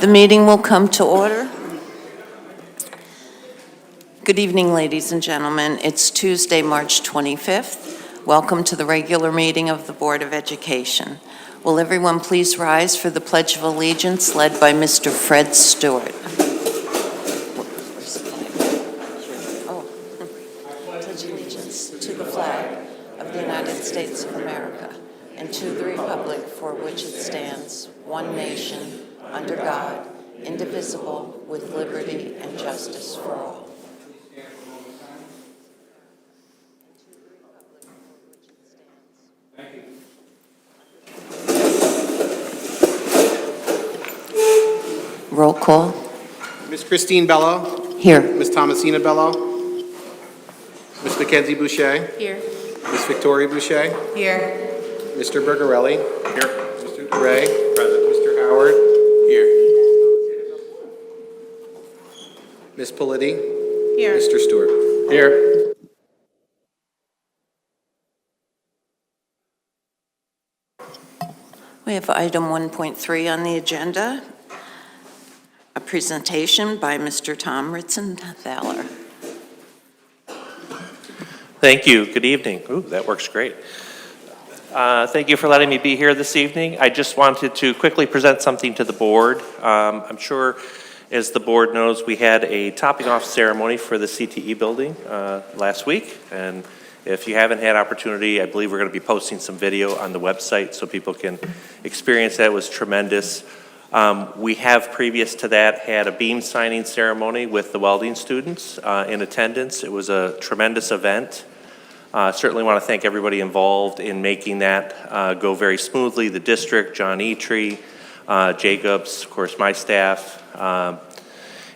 The meeting will come to order. Good evening, ladies and gentlemen. It's Tuesday, March 25th. Welcome to the regular meeting of the Board of Education. Will everyone please rise for the Pledge of Allegiance led by Mr. Fred Stewart. Pledge allegiance to the flag of the United States of America and to the republic for which it stands, one nation, under God, indivisible, with liberty and justice for all. Roll call. Ms. Christine Bello. Here. Ms. Thomasina Bello. Ms. Mackenzie Boucher. Here. Ms. Victoria Boucher. Here. Mr. Bergarelli. Here. Mr. DeRay. Present. Mr. Howard. Here. Ms. Politi. Here. Mr. Stewart. Here. We have item 1.3 on the agenda, a presentation by Mr. Tom Ritzenthaler. Thank you. Good evening. Ooh, that works great. Thank you for letting me be here this evening. I just wanted to quickly present something to the board. I'm sure, as the board knows, we had a topping off ceremony for the CTE building last week. And if you haven't had opportunity, I believe we're going to be posting some video on the website so people can experience that. It was tremendous. We have, previous to that, had a beam signing ceremony with the welding students in attendance. It was a tremendous event. Certainly want to thank everybody involved in making that go very smoothly. The district, John Etrie, Jacobs, of course, my staff.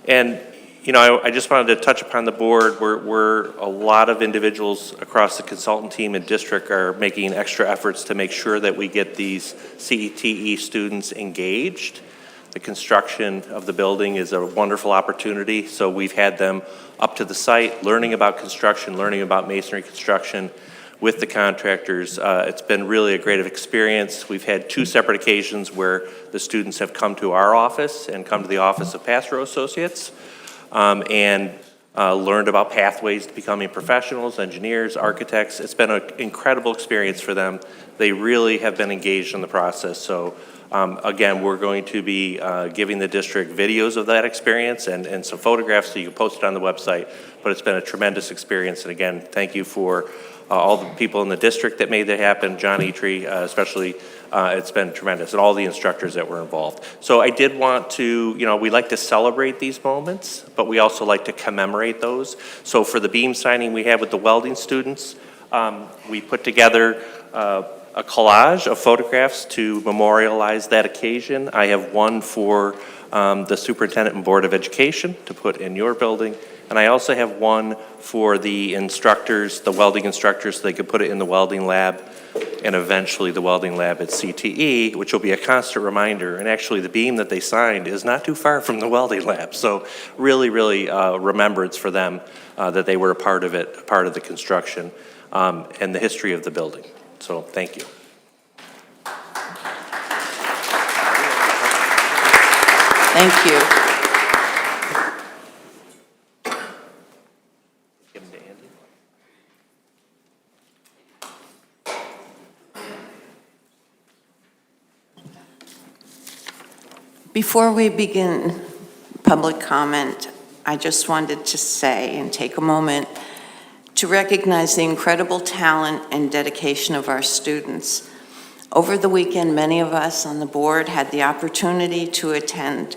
And, you know, I just wanted to touch upon the board. We're a lot of individuals across the consultant team and district are making extra efforts to make sure that we get these CTE students engaged. The construction of the building is a wonderful opportunity. So we've had them up to the site, learning about construction, learning about masonry construction with the contractors. It's been really a great experience. We've had 2 separate occasions where the students have come to our office and come to the office of Pastoral Associates and learned about pathways to becoming professionals, engineers, architects. It's been an incredible experience for them. They really have been engaged in the process. So again, we're going to be giving the district videos of that experience and some photographs so you can post it on the website. But it's been a tremendous experience. And again, thank you for all the people in the district that made that happen, John Etrie especially. It's been tremendous, and all the instructors that were involved. So I did want to, you know, we like to celebrate these moments, but we also like to commemorate those. So for the beam signing we had with the welding students, we put together a collage of photographs to memorialize that occasion. I have one for the Superintendent and Board of Education to put in your building. And I also have one for the instructors, the welding instructors, so they could put it in the welding lab and eventually the welding lab at CTE, which will be a constant reminder. And actually the beam that they signed is not too far from the welding lab. So really, really remembrance for them that they were a part of it, a part of the construction and the history of the building. So thank you. Thank you. Give them to Andy. Before we begin public comment, I just wanted to say and take a moment to recognize the incredible talent and dedication of our students. Over the weekend, many of us on the board had the opportunity to attend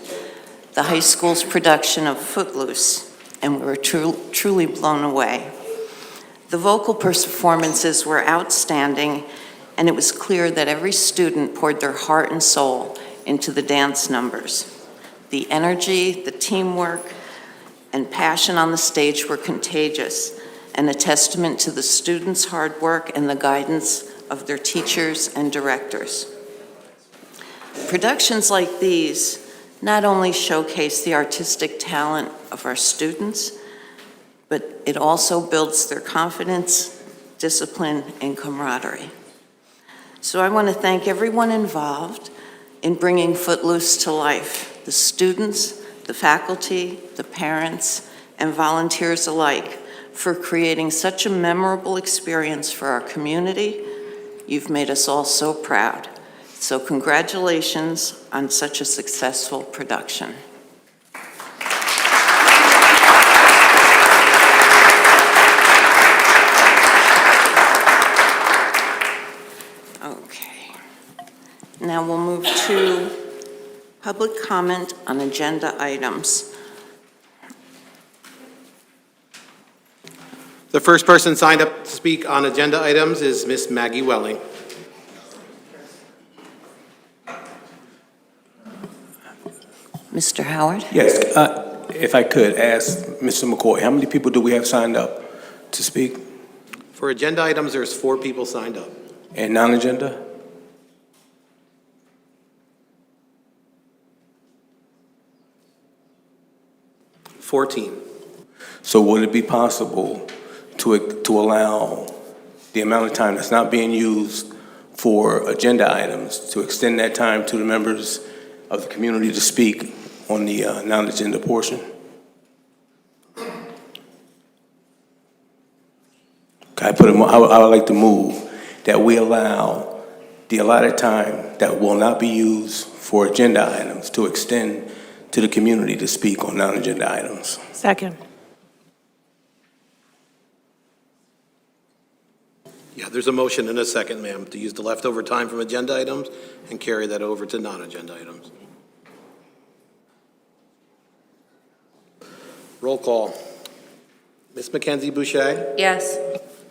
the high school's production of Footloose, and we were truly blown away. The vocal performances were outstanding, and it was clear that every student poured their heart and soul into the dance numbers. The energy, the teamwork, and passion on the stage were contagious, and a testament to the students' hard work and the guidance of their teachers and directors. Productions like these not only showcase the artistic talent of our students, but it also builds their confidence, discipline, and camaraderie. So I want to thank everyone involved in bringing Footloose to life. the students, the faculty, the parents, and volunteers alike for creating such a memorable experience for our community. You've made us all so proud. So congratulations on such a successful production. Okay. Now we'll move to public comment on agenda items. The first person signed up to speak on agenda items is Miss Maggie Welling. Mr. Howard? Yes, if I could ask Mr. McCoy, how many people do we have signed up to speak? For agenda items, there's 4 people signed up. And non-agenda? $14. So would it be possible to allow the amount of time that's not being used for agenda items, to extend that time to the members of the community to speak on the non-agenda portion? I would like to move that we allow the allotted time that will not be used for agenda items to extend to the community to speak on non-agenda items. Second. Yeah, there's a motion and a second, ma'am, to use the leftover time from agenda items and carry that over to non-agenda items. Roll call. Ms. Mackenzie Boucher? Yes.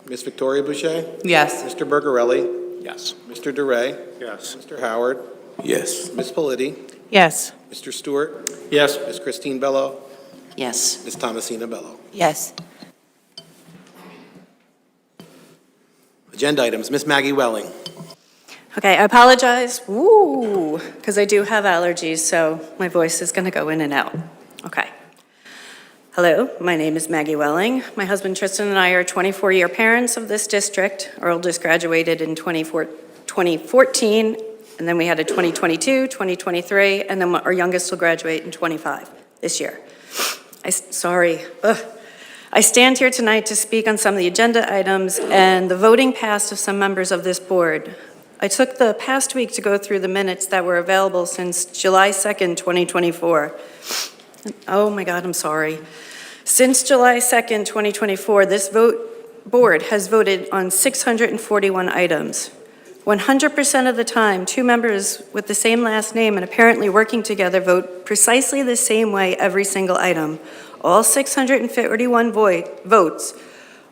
Ms. Victoria Boucher? Yes. Mr. Bergarelli? Yes. Mr. DeRay? Yes. Mr. Howard? Yes. Ms. Politi? Yes. Mr. Stewart? Yes. Ms. Christine Bello? Yes. Ms. Thomasina Bello? Yes. Agenda items, Ms. Maggie Welling. Okay, I apologize, because I do have allergies, so my voice is going to go in and out. Okay. Hello, my name is Maggie Welling. My husband Tristan and I are 24-year parents of this district. Our oldest graduated in 2014, and then we had a 2022, 2023, and then our youngest will graduate in 25 this year. I stand here tonight to speak on some of the agenda items and the voting past of some members of this board. I took the past week to go through the minutes that were available since July 2nd, 2024. Oh my God, I'm sorry. Since July 2nd, 2024, this board has voted on 641 items. 100% of the time, 2 members with the same last name and apparently working together vote precisely the same way every single item. All 641 votes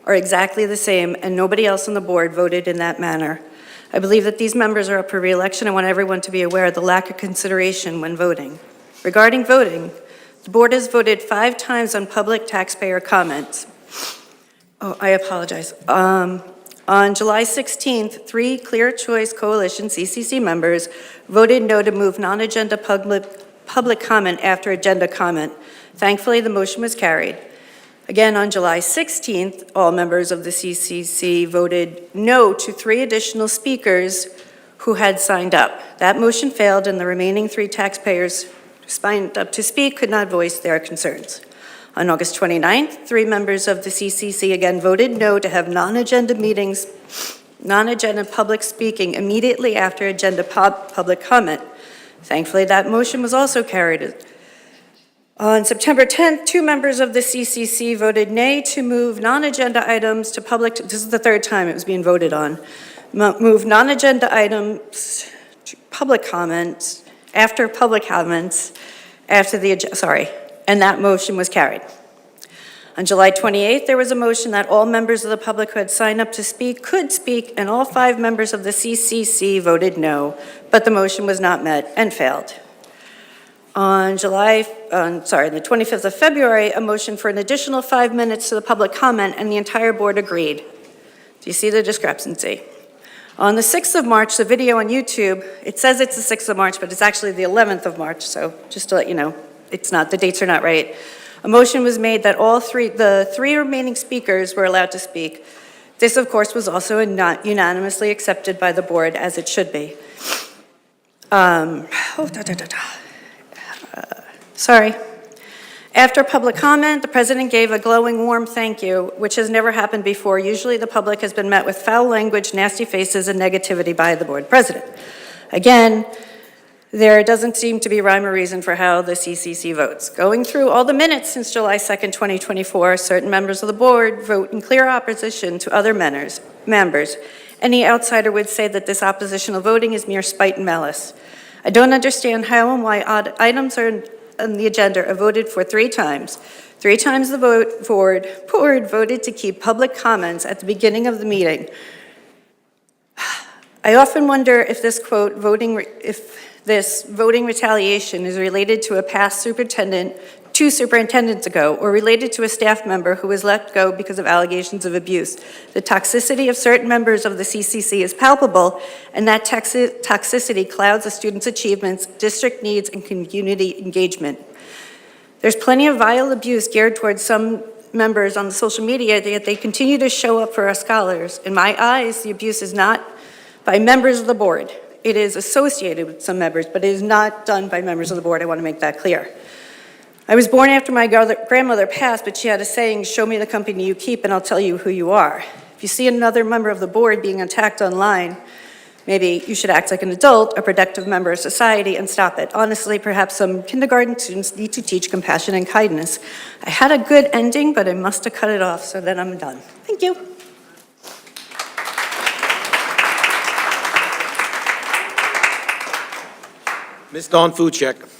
are exactly the same, and nobody else on the board voted in that manner. I believe that these members are up for re-election. I want everyone to be aware of the lack of consideration when voting. Regarding voting, the board has voted 5 times on public taxpayer comments. Oh, I apologize. On July 16th, 3 Clear Choice Coalition CCC members voted no to move non-agenda public comment after agenda comment. Thankfully, the motion was carried. Again, on July 16th, all members of the CCC voted no to 3 additional speakers who had signed up. That motion failed, and the remaining 3 taxpayers who signed up to speak could not voice their concerns. On August 29th, 3 members of the CCC again voted no to have non-agenda meetings, non-agenda public speaking immediately after agenda public comment. Thankfully, that motion was also carried. On September 10th, 2 members of the CCC voted nay to move non-agenda items to public, this is the 3rd time it was being voted on, move non-agenda items to public comments, after the, and that motion was carried. On July 28th, there was a motion that all members of the public who had signed up to speak could speak, and all 5 members of the CCC voted no, but the motion was not met and failed. On the 25th of February, a motion for an additional 5 minutes to the public comment, and the entire board agreed. Do you see the discrepancy? On the 6th of March, the video on YouTube, it says it's the 6th of March, but it's actually the 11th of March, so just to let you know, it's not, the dates are not right. A motion was made that the 3 remaining speakers were allowed to speak. This, of course, was also not unanimously accepted by the board, as it should be. Sorry. After public comment, the president gave a glowing, warm thank you, which has never happened before. Usually the public has been met with foul language, nasty faces, and negativity by the board president. Again, there doesn't seem to be rhyme or reason for how the CCC votes. Going through all the minutes since July 2nd, 2024, certain members of the board vote in clear opposition to other members. Any outsider would say that this oppositional voting is mere spite and malice. I don't understand how and why odd items on the agenda are voted for 3 times. 3 times the board voted to keep public comments at the beginning of the meeting. I often wonder if this quote, this voting retaliation is related to a past superintendent 2 superintendents ago, or related to a staff member who was let go because of allegations of abuse. The toxicity of certain members of the CCC is palpable, and that toxicity clouds a student's achievements, district needs, and community engagement. There's plenty of vile abuse geared towards some members on the social media, yet they continue to show up for our scholars. In my eyes, the abuse is not by members of the board. It is associated with some members, but it is not done by members of the board. I want to make that clear. I was born after my grandmother passed, but she had a saying, show me the company you keep and I'll tell you who you are. If you see another member of the board being attacked online, maybe you should act like an adult, a productive member of society, and stop it. Honestly, perhaps some kindergarten students need to teach compassion and kindness. I had a good ending, but I must have cut it off, so then I'm done. Thank you. Ms. Dawn Fuchek.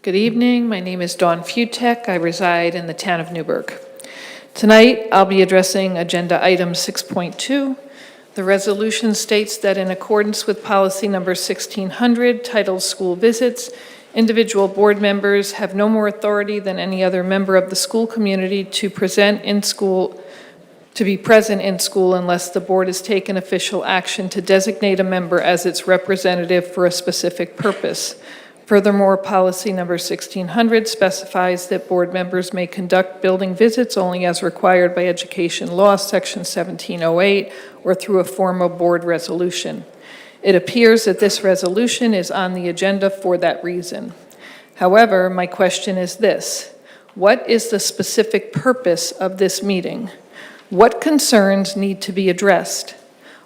Good evening. My name is Dawn Futek. I reside in the town of Newburgh. Tonight, I'll be addressing Agenda Item 6.2. The resolution states that in accordance with policy number 1600, titled School Visits, individual board members have no more authority than any other member of the school community to be present in school unless the board has taken official action to designate a member as its representative for a specific purpose. Furthermore, policy number 1600 specifies that board members may conduct building visits only as required by education law, section 1708, or through a formal board resolution. It appears that this resolution is on the agenda for that reason. However, my question is this: what is the specific purpose of this meeting? What concerns need to be addressed?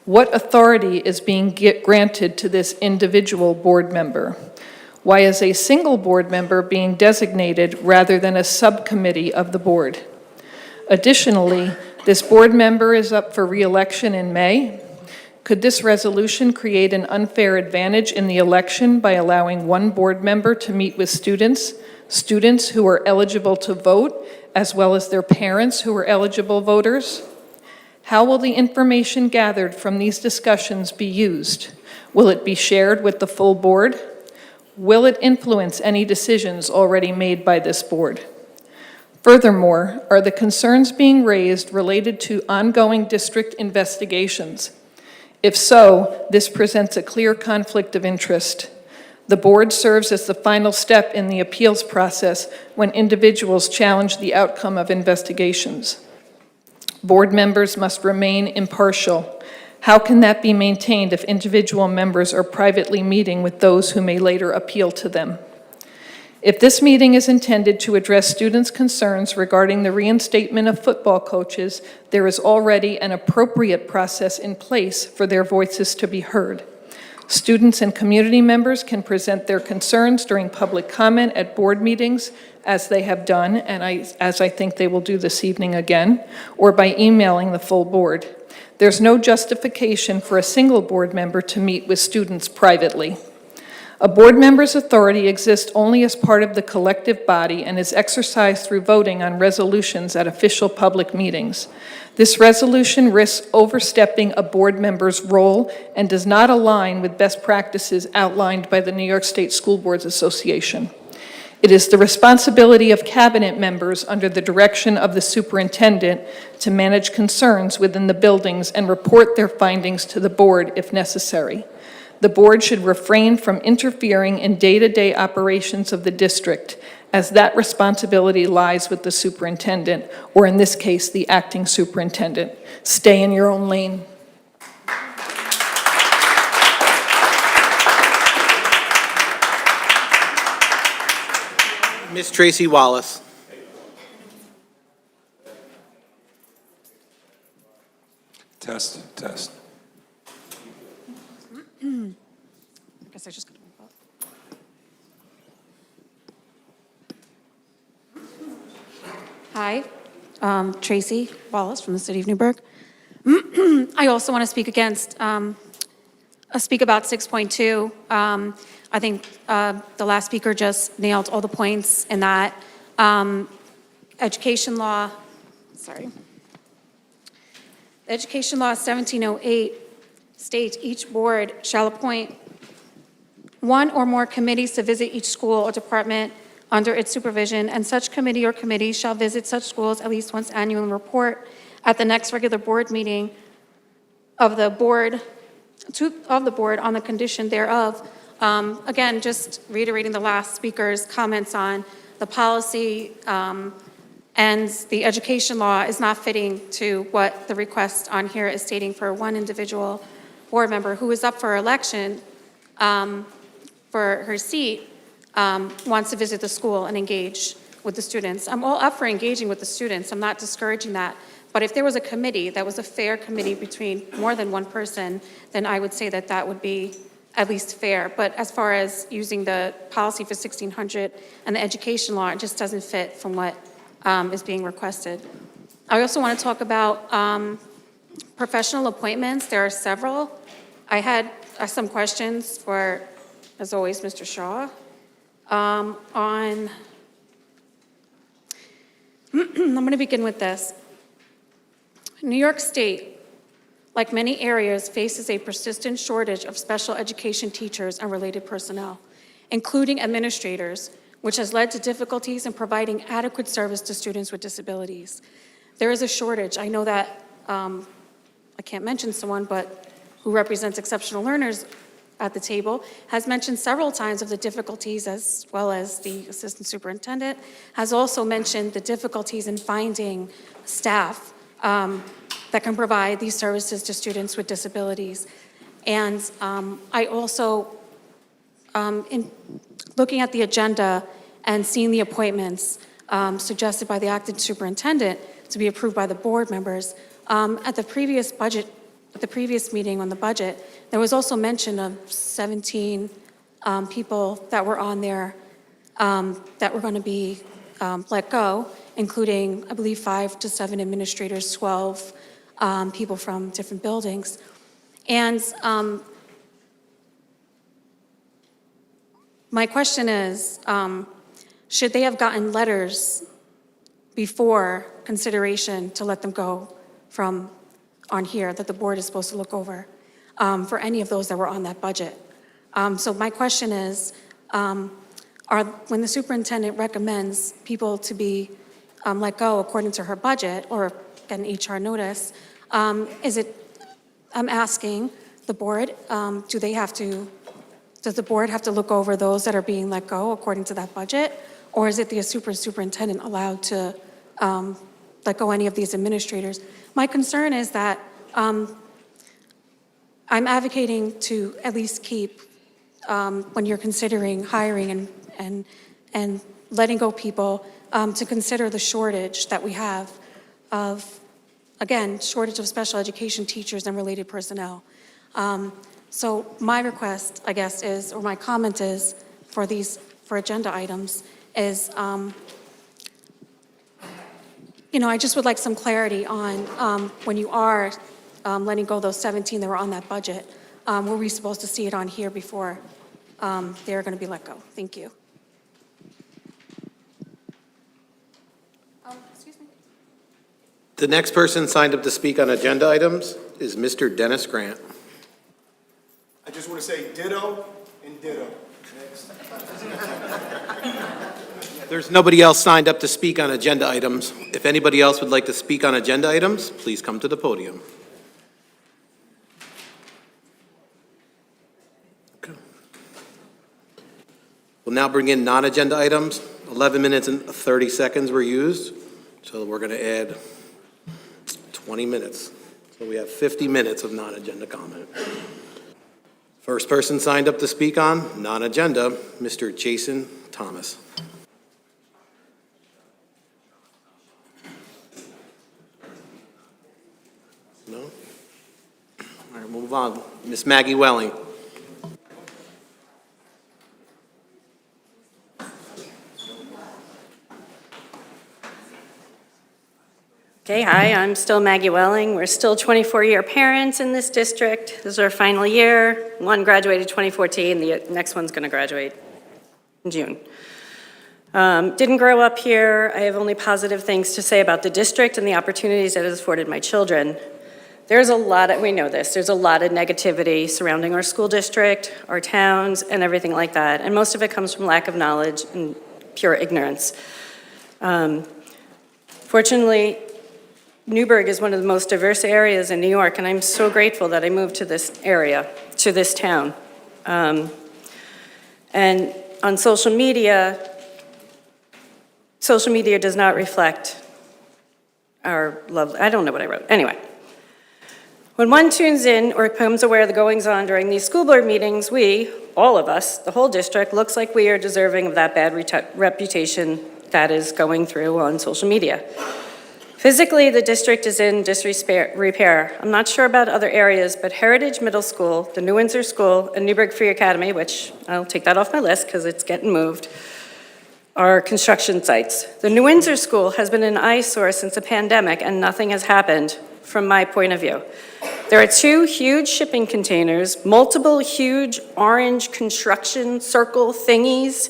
What authority is being granted to this individual board member? Why is a single board member being designated rather than a subcommittee of the board? Additionally, this board member is up for re-election in May. Could this resolution create an unfair advantage in the election by allowing one board member to meet with students who are eligible to vote, as well as their parents who are eligible voters? How will the information gathered from these discussions be used? Will it be shared with the full board? Will it influence any decisions already made by this board? Furthermore, are the concerns being raised related to ongoing district investigations? If so, this presents a clear conflict of interest. The board serves as the final step in the appeals process when individuals challenge the outcome of investigations. Board members must remain impartial. How can that be maintained if individual members are privately meeting with those who may later appeal to them? If this meeting is intended to address students' concerns regarding the reinstatement of football coaches, there is already an appropriate process in place for their voices to be heard. Students and community members can present their concerns during public comment at board meetings, as they have done, and as I think they will do this evening again, or by emailing the full board. There's no justification for a single board member to meet with students privately. A board member's authority exists only as part of the collective body and is exercised through voting on resolutions at official public meetings. This resolution risks overstepping a board member's role and does not align with best practices outlined by the New York State School Boards Association. It is the responsibility of cabinet members under the direction of the superintendent to manage concerns within the buildings and report their findings to the board if necessary. The board should refrain from interfering in day-to-day operations of the district, as that responsibility lies with the superintendent, or in this case, the acting superintendent. Stay in your own lane. Ms. Tracy Wallace. Test, test. I guess I just gotta move up. Hi, Tracy Wallace from the City of Newburgh. I also want to speak speak about 6.2. I think the last speaker just nailed all the points in that. Education law, sorry. Education law 1708 states each board shall appoint one or more committees to visit each school or department under its supervision, and such committee or committees shall visit such schools at least once annually and report at the next regular board meeting of the board on the condition thereof. Again, just reiterating the last speaker's comments on the policy and the education law is not fitting to what the request on here is stating for one individual board member who is up for election for her seat, wants to visit the school and engage with the students. I'm all up for engaging with the students. I'm not discouraging that. But if there was a committee that was a fair committee between more than one person, then I would say that that would be at least fair. But as far as using the policy for 1600 and the education law, it just doesn't fit from what is being requested. I also want to talk about professional appointments. There are several. I had some questions for, as always, Mr. Shaw. I'm going to begin with this. New York State, like many areas, faces a persistent shortage of special education teachers and related personnel, including administrators, which has led to difficulties in providing adequate service to students with disabilities. There is a shortage. I know that, I can't mention someone, but who represents exceptional learners at the table, has mentioned several times of the difficulties, as well as the assistant superintendent, has also mentioned the difficulties in finding staff that can provide these services to students with disabilities. And I also, in looking at the agenda and seeing the appointments suggested by the acting superintendent to be approved by the board members, at the previous meeting on the budget, there was also mention of 17 people that were on there that were going to be let go, including, I believe, 5 to 7 administrators, 12 people from different buildings. And my question is, should they have gotten letters before consideration to let them go from on here that the board is supposed to look over for any of those that were on that budget? So my question is, when the superintendent recommends people to be let go according to her budget or get an HR notice, I'm asking the board, does the board have to look over those that are being let go according to that budget? Or is it the superintendent allowed to let go any of these administrators? My concern is that I'm advocating to at least keep, when you're considering hiring and letting go people, to consider the shortage that we have of, again, shortage of special education teachers and related personnel. So my request, I guess, is, or my comment is, for agenda items, is, I just would like some clarity on when you are letting go those 17 that were on that budget, were we supposed to see it on here before they're going to be let go? Thank you. Excuse me. The next person signed up to speak on agenda items is Mr. Dennis Grant. I just want to say ditto and ditto. Next. There's nobody else signed up to speak on agenda items. If anybody else would like to speak on agenda items, please come to the podium. Okay. We'll now bring in non-agenda items. 11 minutes and 30 seconds were used, so we're going to add 20 minutes. So we have 50 minutes of non-agenda comment. First person signed up to speak on non-agenda, Mr. Jason Thomas. right, move on. Miss Maggie Welling. Okay, hi, I'm still Maggie Welling. We're still 24-year parents in this district. This is our final year. One graduated 2014, the next one's going to graduate in June. Didn't grow up here. I have only positive things to say about the district and the opportunities it has afforded my children. There's a lot of, we know this, there's a lot of negativity surrounding our school district, our towns, and everything like that. And most of it comes from lack of knowledge and pure ignorance. Fortunately, Newburgh is one of the most diverse areas in New York, and I'm so grateful that I moved to this area, to this town. And on social media does not reflect our love. I don't know what I wrote. Anyway, when one tunes in or becomes aware of the goings-on during these school board meetings, we, all of us, the whole district, looks like we are deserving of that bad reputation that is going through on social media. Physically, the district is in disrepair. I'm not sure about other areas, but Heritage Middle School, the New Windsor School, and Newburgh Free Academy, which I'll take that off my list because it's getting moved, are construction sites. The New Windsor School has been an eyesore since the pandemic, and nothing has happened from my point of view. There are 2 huge shipping containers, multiple huge orange construction circle thingies,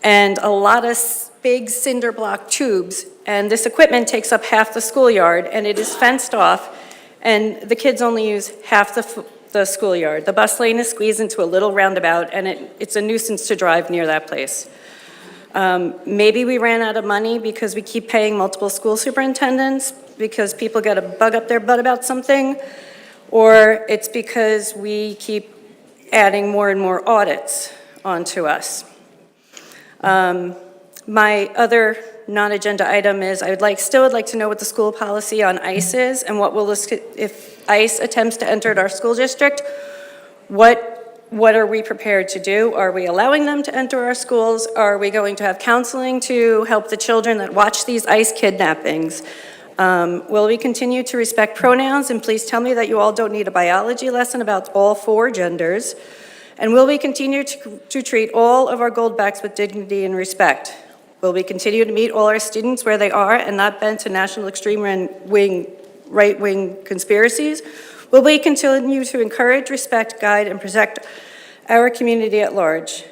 and a lot of big cinder block tubes, and this equipment takes up half the schoolyard, and it is fenced off, and the kids only use half the schoolyard. The bus lane is squeezed into a little roundabout, and it's a nuisance to drive near that place. Maybe we ran out of money because we keep paying multiple school superintendents because people get a bug up their butt about something, or it's because we keep adding more and more audits onto us. My other non-agenda item is still would like to know what the school policy on ICE is and what will this, if ICE attempts to enter our school district, what are we prepared to do? Are we allowing them to enter our schools? Are we going to have counseling to help the children that watch these ICE kidnappings? Will we continue to respect pronouns? And please tell me that you all don't need a biology lesson about all 4 genders. And will we continue to treat all of our Goldbacks with dignity and respect? Will we continue to meet all our students where they are and not bend to national extreme right-wing conspiracies? Will we continue to encourage, respect, guide, and protect our community at large?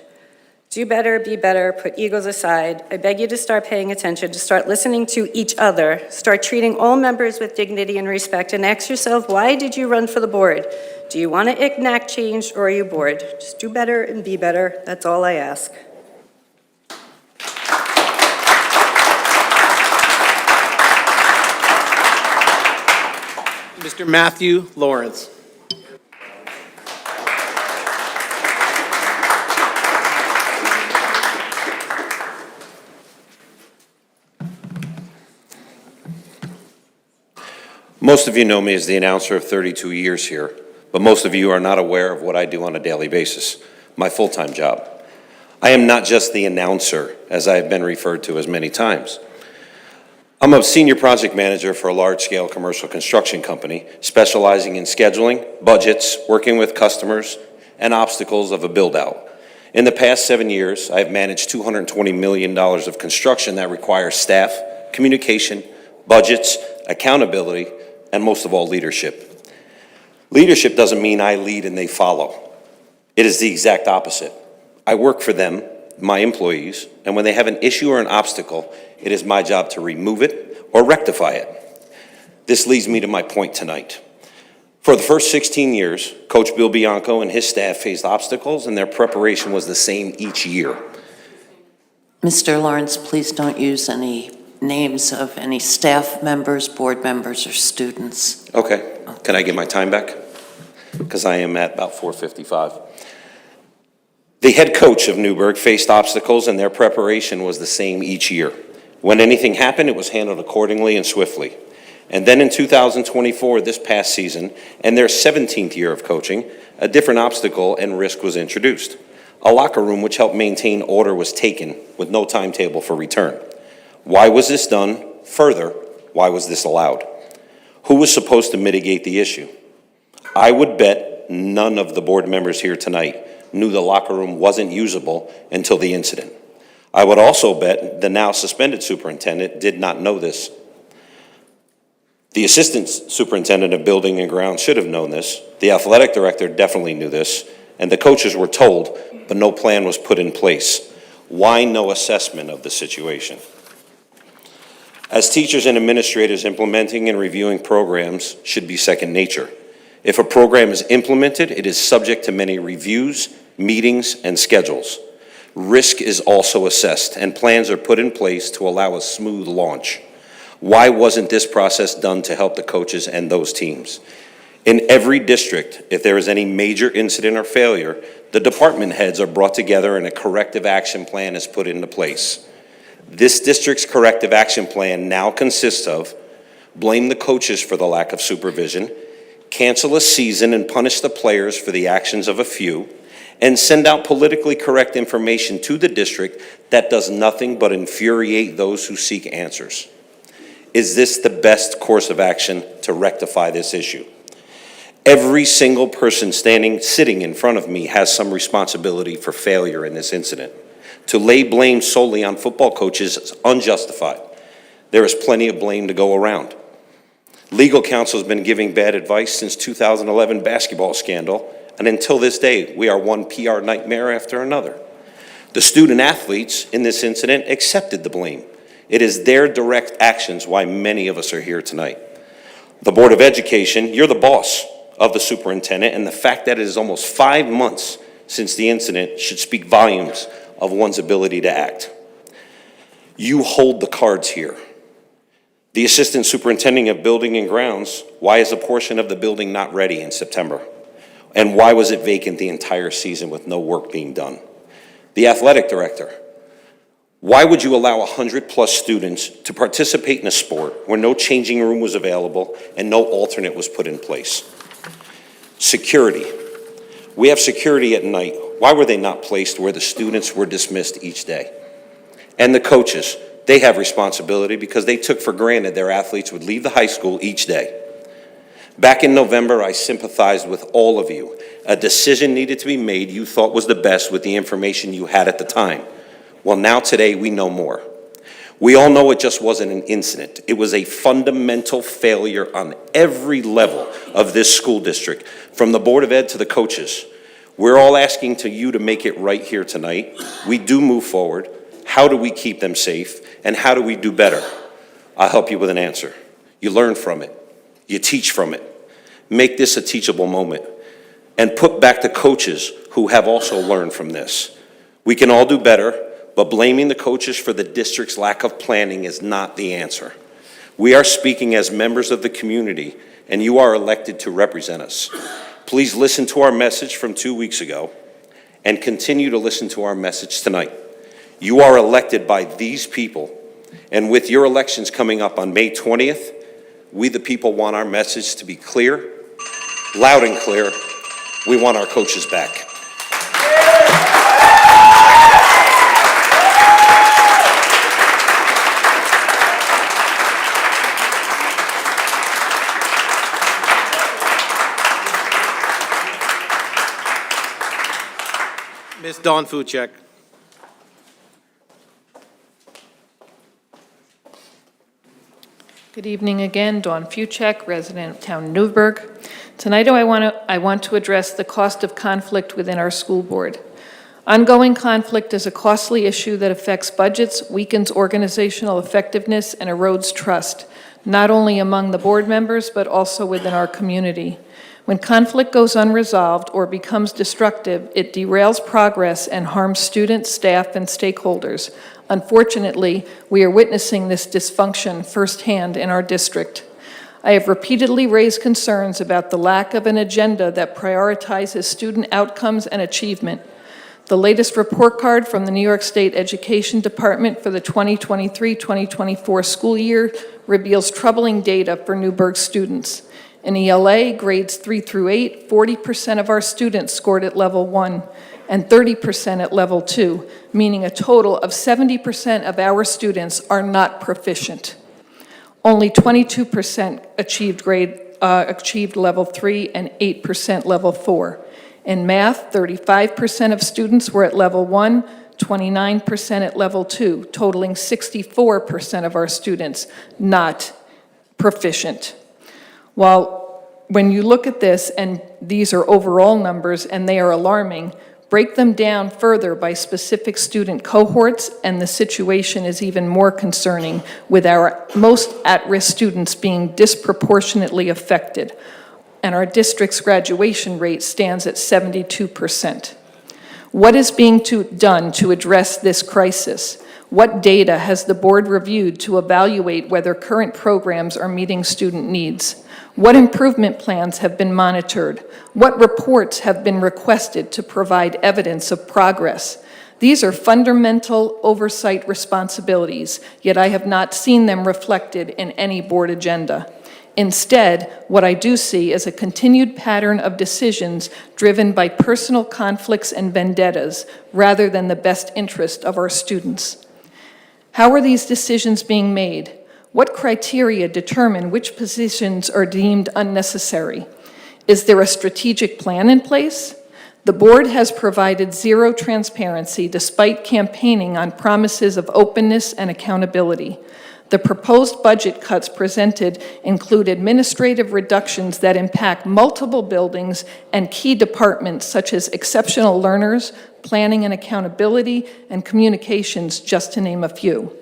Do better, be better, put egos aside. I beg you to start paying attention, to start listening to each other, start treating all members with dignity and respect, and ask yourself, why did you run for the board? Do you want to enact change, or are you bored? Just do better and be better. That's all I ask. Mr. Matthew Lawrence. Most of you know me as the announcer of 32 years here, but most of you are not aware of what I do on a daily basis, my full-time job. I am not just the announcer, as I have been referred to as many times. I'm a senior project manager for a large-scale commercial construction company, specializing in scheduling, budgets, working with customers, and obstacles of a build-out. In the past 7 years, I have managed $220 million of construction that requires staff, communication, budgets, accountability, and most of all, leadership. Leadership doesn't mean I lead and they follow. It is the exact opposite. I work for them, my employees, and when they have an issue or an obstacle, it is my job to remove it or rectify it. This leads me to my point tonight. For the first 16 years, Coach Bill Bianco and his staff faced obstacles, and their preparation was the same each year. Mr. Lawrence, please don't use any names of any staff members, board members, or students. Okay, can I get my time back? Because I am at about 4:55. The head coach of Newburgh faced obstacles, and their preparation was the same each year. When anything happened, it was handled accordingly and swiftly. And then in 2024, this past season, and their 17th year of coaching, a different obstacle and risk was introduced. A locker room which helped maintain order was taken with no timetable for return. Why was this done? Further, why was this allowed? Who was supposed to mitigate the issue? I would bet none of the board members here tonight knew the locker room wasn't usable until the incident. I would also bet the now suspended superintendent did not know this. The assistant superintendent of building and grounds should have known this. The athletic director definitely knew this, and the coaches were told, but no plan was put in place. Why no assessment of the situation? As teachers and administrators, implementing and reviewing programs should be second nature. If a program is implemented, it is subject to many reviews, meetings, and schedules. Risk is also assessed, and plans are put in place to allow a smooth launch. Why wasn't this process done to help the coaches and those teams? In every district, if there is any major incident or failure, the department heads are brought together and a corrective action plan is put into place. This district's corrective action plan now consists of blame the coaches for the lack of supervision, cancel a season and punish the players for the actions of a few, and send out politically correct information to the district that does nothing but infuriate those who seek answers. Is this the best course of action to rectify this issue? Every single person sitting in front of me has some responsibility for failure in this incident. To lay blame solely on football coaches is unjustified. There is plenty of blame to go around. Legal counsel has been giving bad advice since 2011 basketball scandal, and until this day, we are one PR nightmare after another. The student athletes in this incident accepted the blame. It is their direct actions why many of us are here tonight. The Board of Education, you're the boss of the superintendent, and the fact that it is almost 5 months since the incident should speak volumes of one's ability to act. You hold the cards here. The Assistant Superintendent of Building and Grounds, why is a portion of the building not ready in September? And why was it vacant the entire season with no work being done? The Athletic Director, why would you allow 100+ students to participate in a sport where no changing room was available and no alternate was put in place? Security. We have security at night. Why were they not placed where the students were dismissed each day? And the coaches, they have responsibility because they took for granted their athletes would leave the high school each day. Back in November, I sympathized with all of you. A decision needed to be made you thought was the best with the information you had at the time. Well, now today we know more. We all know it just wasn't an incident. It was a fundamental failure on every level of this school district, from the Board of Ed to the coaches. We're all asking to you to make it right here tonight. We do move forward. How do we keep them safe? And how do we do better? I'll help you with an answer. You learn from it. You teach from it. Make this a teachable moment. And put back the coaches who have also learned from this. We can all do better. But blaming the coaches for the district's lack of planning is not the answer. We are speaking as members of the community, and you are elected to represent us. Please listen to our message from 2 weeks ago, and continue to listen to our message tonight. You are elected by these people, and with your elections coming up on May 20th, we the people want our message to be clear, loud and clear. We want our coaches back. Ms. Dawn Fuchek. Good evening again, Dawn Fuchek, resident of Town Newburgh. Tonight I want to address the cost of conflict within our school board. Ongoing conflict is a costly issue that affects budgets, weakens organizational effectiveness, and erodes trust, not only among the board members, but also within our community. When conflict goes unresolved or becomes destructive, it derails progress and harms students, staff, and stakeholders. Unfortunately, we are witnessing this dysfunction firsthand in our district. I have repeatedly raised concerns about the lack of an agenda that prioritizes student outcomes and achievement. The latest report card from the New York State Education Department for the 2023-2024 school year reveals troubling data for Newburgh students. In ELA, grades 3 through 8, 40% of our students scored at level 1 and 30% at level 2, meaning a total of 70% of our students are not proficient. Only 22% achieved grade achieved level 3 and 8% level 4. In math, 35% of students were at level 1, 29% at level 2, totaling 64% of our students not proficient. When you look at this, and these are overall numbers and they are alarming, break them down further by specific student cohorts, and the situation is even more concerning, with our most at-risk students being disproportionately affected. And our district's graduation rate stands at 72%. What is being done to address this crisis? What data has the board reviewed to evaluate whether current programs are meeting student needs? What improvement plans have been monitored? What reports have been requested to provide evidence of progress? These are fundamental oversight responsibilities, yet I have not seen them reflected in any board agenda. Instead, what I do see is a continued pattern of decisions driven by personal conflicts and vendettas rather than the best interest of our students. How are these decisions being made? What criteria determine which positions are deemed unnecessary? Is there a strategic plan in place? The board has provided zero transparency despite campaigning on promises of openness and accountability. The proposed budget cuts presented include administrative reductions that impact multiple buildings and key departments such as exceptional learners, planning and accountability, and communications, just to name a few.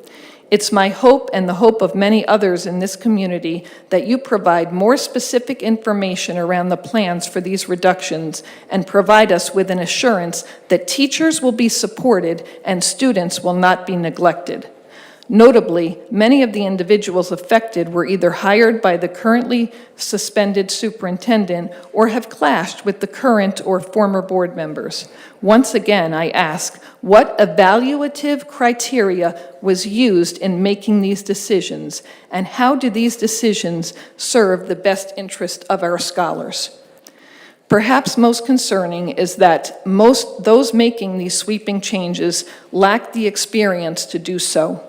It's my hope and the hope of many others in this community that you provide more specific information around the plans for these reductions and provide us with an assurance that teachers will be supported and students will not be neglected. Notably, many of the individuals affected were either hired by the currently suspended superintendent or have clashed with the current or former board members. Once again, I ask, what evaluative criteria was used in making these decisions, and how do these decisions serve the best interest of our scholars? Perhaps most concerning is that those making these sweeping changes lack the experience to do so.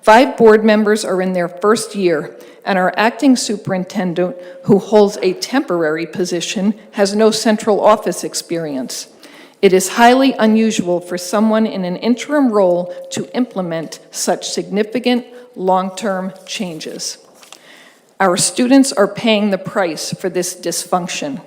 5 board members are in their first year, and our acting superintendent, who holds a temporary position, has no central office experience. It is highly unusual for someone in an interim role to implement such significant long-term changes. Our students are paying the price for this dysfunction.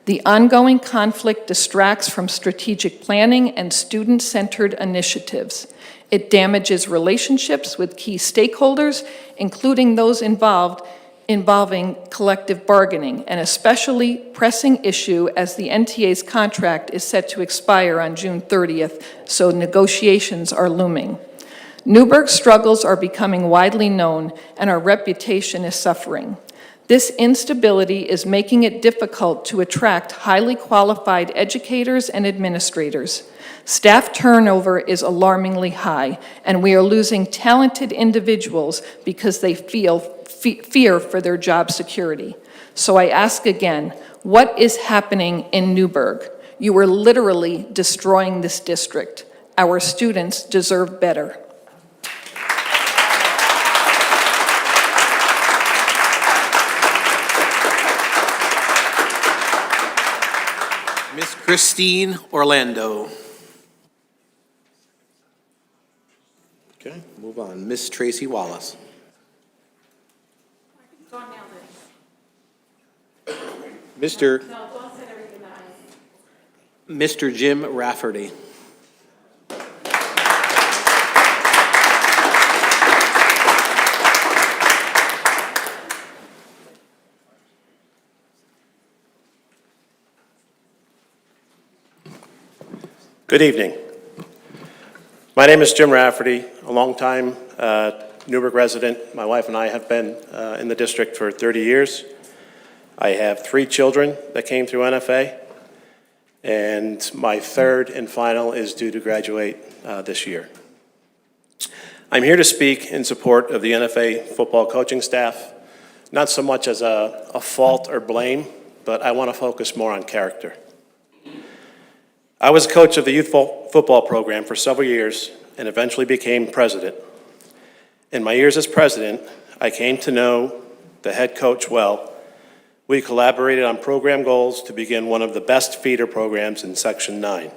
The ongoing conflict distracts from strategic planning and student-centered initiatives. It damages relationships with key stakeholders, including those involving collective bargaining, an especially pressing issue as the NTA's contract is set to expire on June 30th, so negotiations are looming. Newburgh's struggles are becoming widely known, and our reputation is suffering. This instability is making it difficult to attract highly qualified educators and administrators. Staff turnover is alarmingly high, and we are losing talented individuals because they fear for their job security. So I ask again, what is happening in Newburgh? You are literally destroying this district. Our students deserve better. Miss Christine Orlando. Okay, move on. Miss Tracy Wallace. Mr. Jim Rafferty. Good evening. My name is Jim Rafferty, a longtime Newburgh resident. My wife and I have been in the district for 30 years. I have 3 children that came through NFA, and my third and final is due to graduate this year. I'm here to speak in support of the NFA football coaching staff, not so much as a fault or blame, but I want to focus more on character. I was coach of the youth football program for several years and eventually became president. In my years as president, I came to know the head coach well, We collaborated on program goals to begin one of the best feeder programs in Section 9.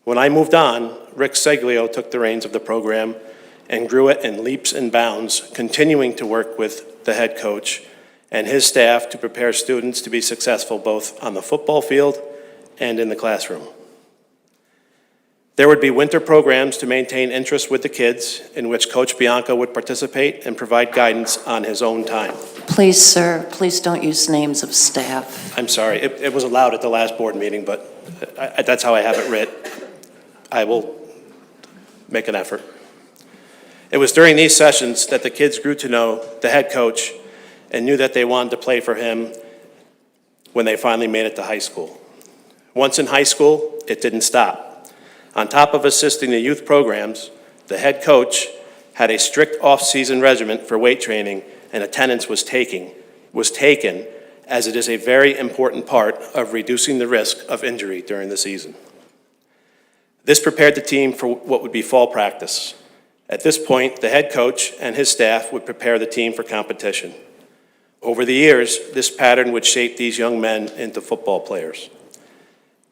When I moved on, Rick Seglio took the reins of the program and grew it in leaps and bounds, continuing to work with the head coach and his staff to prepare students to be successful both on the football field and in the classroom. There would be winter programs to maintain interest with the kids, in which Coach Bianco would participate and provide guidance on his own time. Please, sir, please don't use names of staff. I'm sorry, it was allowed at the last board meeting, but that's how I have it writ. I will make an effort. It was during these sessions that the kids grew to know the head coach and knew that they wanted to play for him when they finally made it to high school. Once in high school, it didn't stop. On top of assisting the youth programs, the head coach had a strict off-season regimen for weight training, and attendance was taken, as it is a very important part of reducing the risk of injury during the season. This prepared the team for what would be fall practice. At this point, the head coach and his staff would prepare the team for competition. Over the years, this pattern would shape these young men into football players.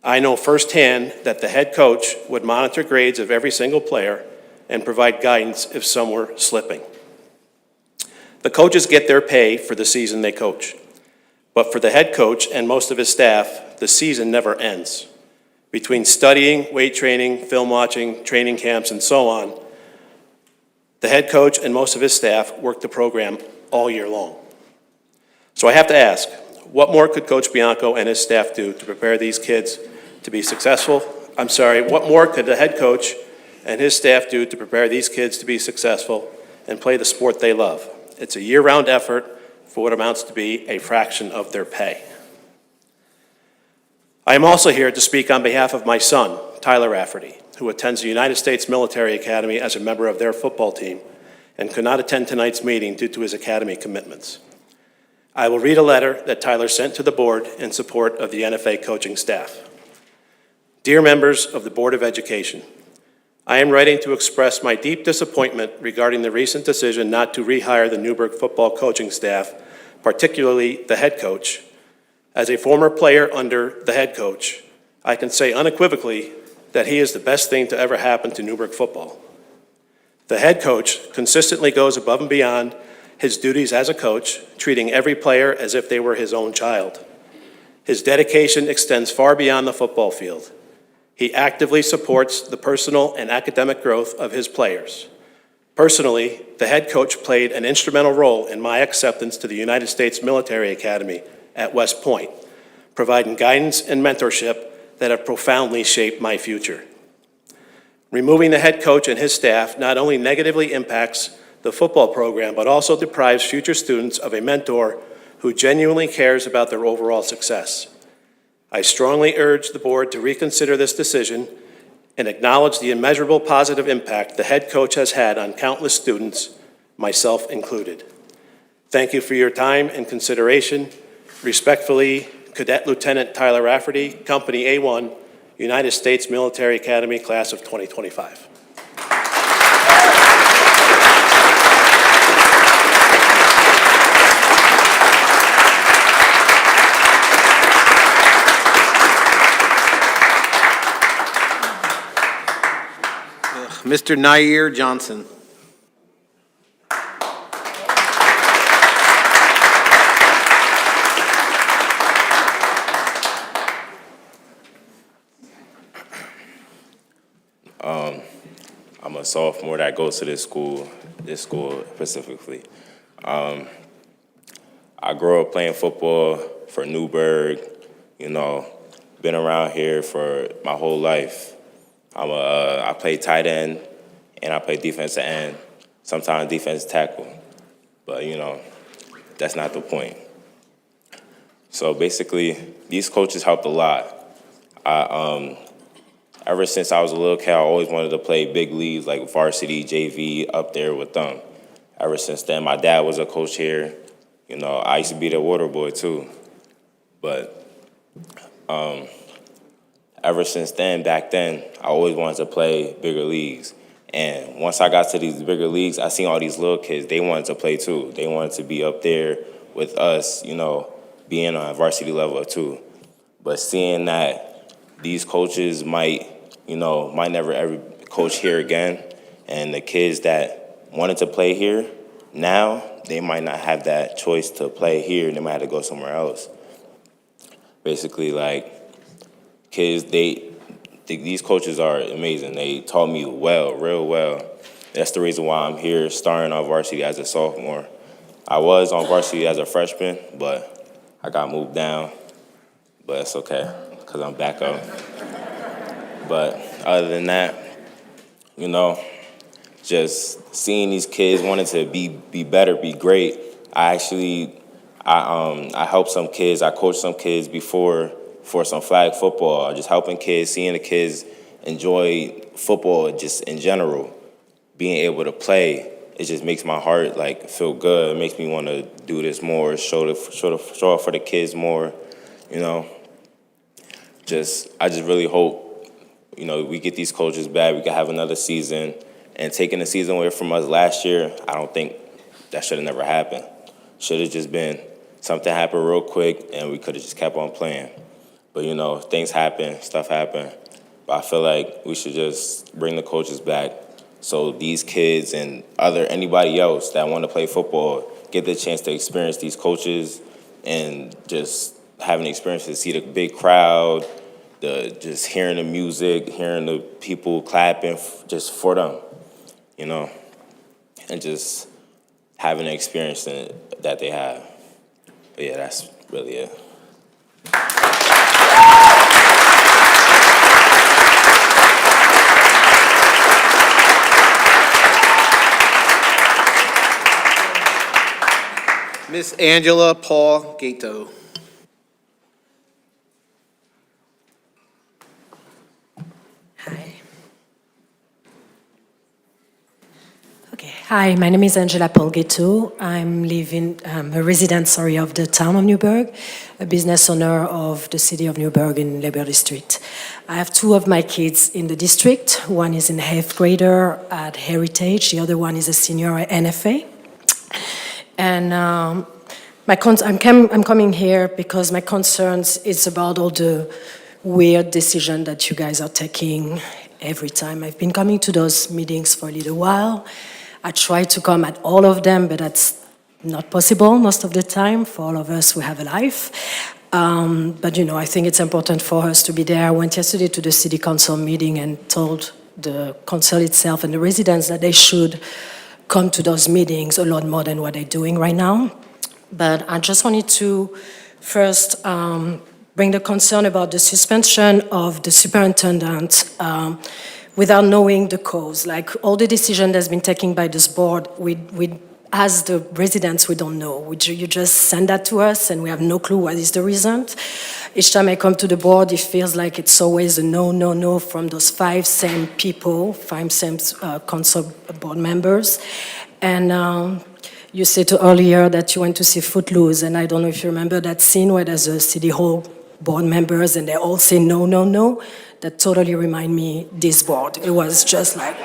I know firsthand that the head coach would monitor grades of every single player and provide guidance if some were slipping. The coaches get their pay for the season they coach, but for the head coach and most of his staff, the season never ends. Between studying, weight training, film watching, training camps, and so on, the head coach and most of his staff work the program all year long. So I have to ask, what more could Coach Bianco and his staff do to prepare these kids to be successful? What more could the head coach and his staff do to prepare these kids to be successful and play the sport they love? It's a year-round effort for what amounts to be a fraction of their pay. I am also here to speak on behalf of my son, Tyler Rafferty, who attends the United States Military Academy as a member of their football team and could not attend tonight's meeting due to his academy commitments. I will read a letter that Tyler sent to the board in support of the NFA coaching staff. Dear members of the Board of Education, I am writing to express my deep disappointment regarding the recent decision not to rehire the Newburgh football coaching staff, particularly the head coach. As a former player under the head coach, I can say unequivocally that he is the best thing to ever happen to Newburgh football. The head coach consistently goes above and beyond his duties as a coach, treating every player as if they were his own child. His dedication extends far beyond the football field. He actively supports the personal and academic growth of his players. Personally, the head coach played an instrumental role in my acceptance to the United States Military Academy at West Point, providing guidance and mentorship that have profoundly shaped my future. Removing the head coach and his staff not only negatively impacts the football program, but also deprives future students of a mentor who genuinely cares about their overall success. I strongly urge the board to reconsider this decision and acknowledge the immeasurable positive impact the head coach has had on countless students, myself included. Thank you for your time and consideration. Respectfully, Cadet Lieutenant Tyler Rafferty, Company A1, United States Military Academy, Class of 2025. Mr. Nair Johnson. I'm a sophomore that goes to this school specifically. I grew up playing football for Newburgh, been around here for my whole life. I play tight end and I play defensive end, sometimes defensive tackle, but that's not the point. So basically, these coaches helped a lot. Ever since I was a little kid, I always wanted to play big leagues like varsity, JV, up there with them. Ever since then, my dad was a coach here. I used to be the water boy too. But ever since then, back then, I always wanted to play bigger leagues. And once I got to these bigger leagues, I seen all these little kids, they wanted to play too. They wanted to be up there with us, being on a varsity level too. But seeing that these coaches might never ever coach here again, and the kids that wanted to play here, now they might not have that choice to play here, and they might have to go somewhere else. Basically, like, kids, these coaches are amazing. They taught me well, real well. That's the reason why I'm here starting on varsity as a sophomore. I was on varsity as a freshman, but I got moved down. But it's okay, because I'm back up. But other than that, just seeing these kids wanting to be better, be great. I helped some kids. I coached some kids before for some flag football. Just helping kids, seeing the kids enjoy football just in general. Being able to play, it just makes my heart feel good. It makes me want to do this more, show up for the kids more. I just really hope we get these coaches back. We can have another season. And taking the season away from us last year, I don't think that should have never happened. Should have just been something happened real quick, and we could have just kept on playing. But things happen, stuff happen. But I feel like we should just bring the coaches back, so these kids and anybody else that want to play football get the chance to experience these coaches and just have an experience to see the big crowd, just hearing the music, hearing the people clapping just for them, and just having an experience that they have. But yeah, that's really it. Miss Angela Paul Gato. Hi. Okay. Hi, my name is Angela Paul Gato. I'm a resident, of the town of Newburgh, a business owner of the city of Newburgh in Labor District. I have two of my kids in the district. One is an 8th grader at Heritage. The other one is a senior at NFA. And I'm coming here because my concerns is about all the weird decision that you guys are taking every time. I've been coming to those meetings for a little while. I try to come at all of them, but that's not possible most of the time for all of us who have a life. But I think it's important for us to be there. I went yesterday to the city council meeting and told the council itself and the residents that they should come to those meetings a lot more than what they're doing right now. But I just wanted to first bring the concern about the suspension of the superintendent without knowing the cause. Like all the decision that's been taken by this board, we as the residents, we don't know. You just send that to us and we have no clue what is the reason. Each time I come to the board, it feels like it's always a no from those 5 same people, 5 same council board members. And you said earlier that you went to see Footloose, and I don't know if you remember that scene where there's a city hall board members and they all say no. That totally remind me this board. It was just like...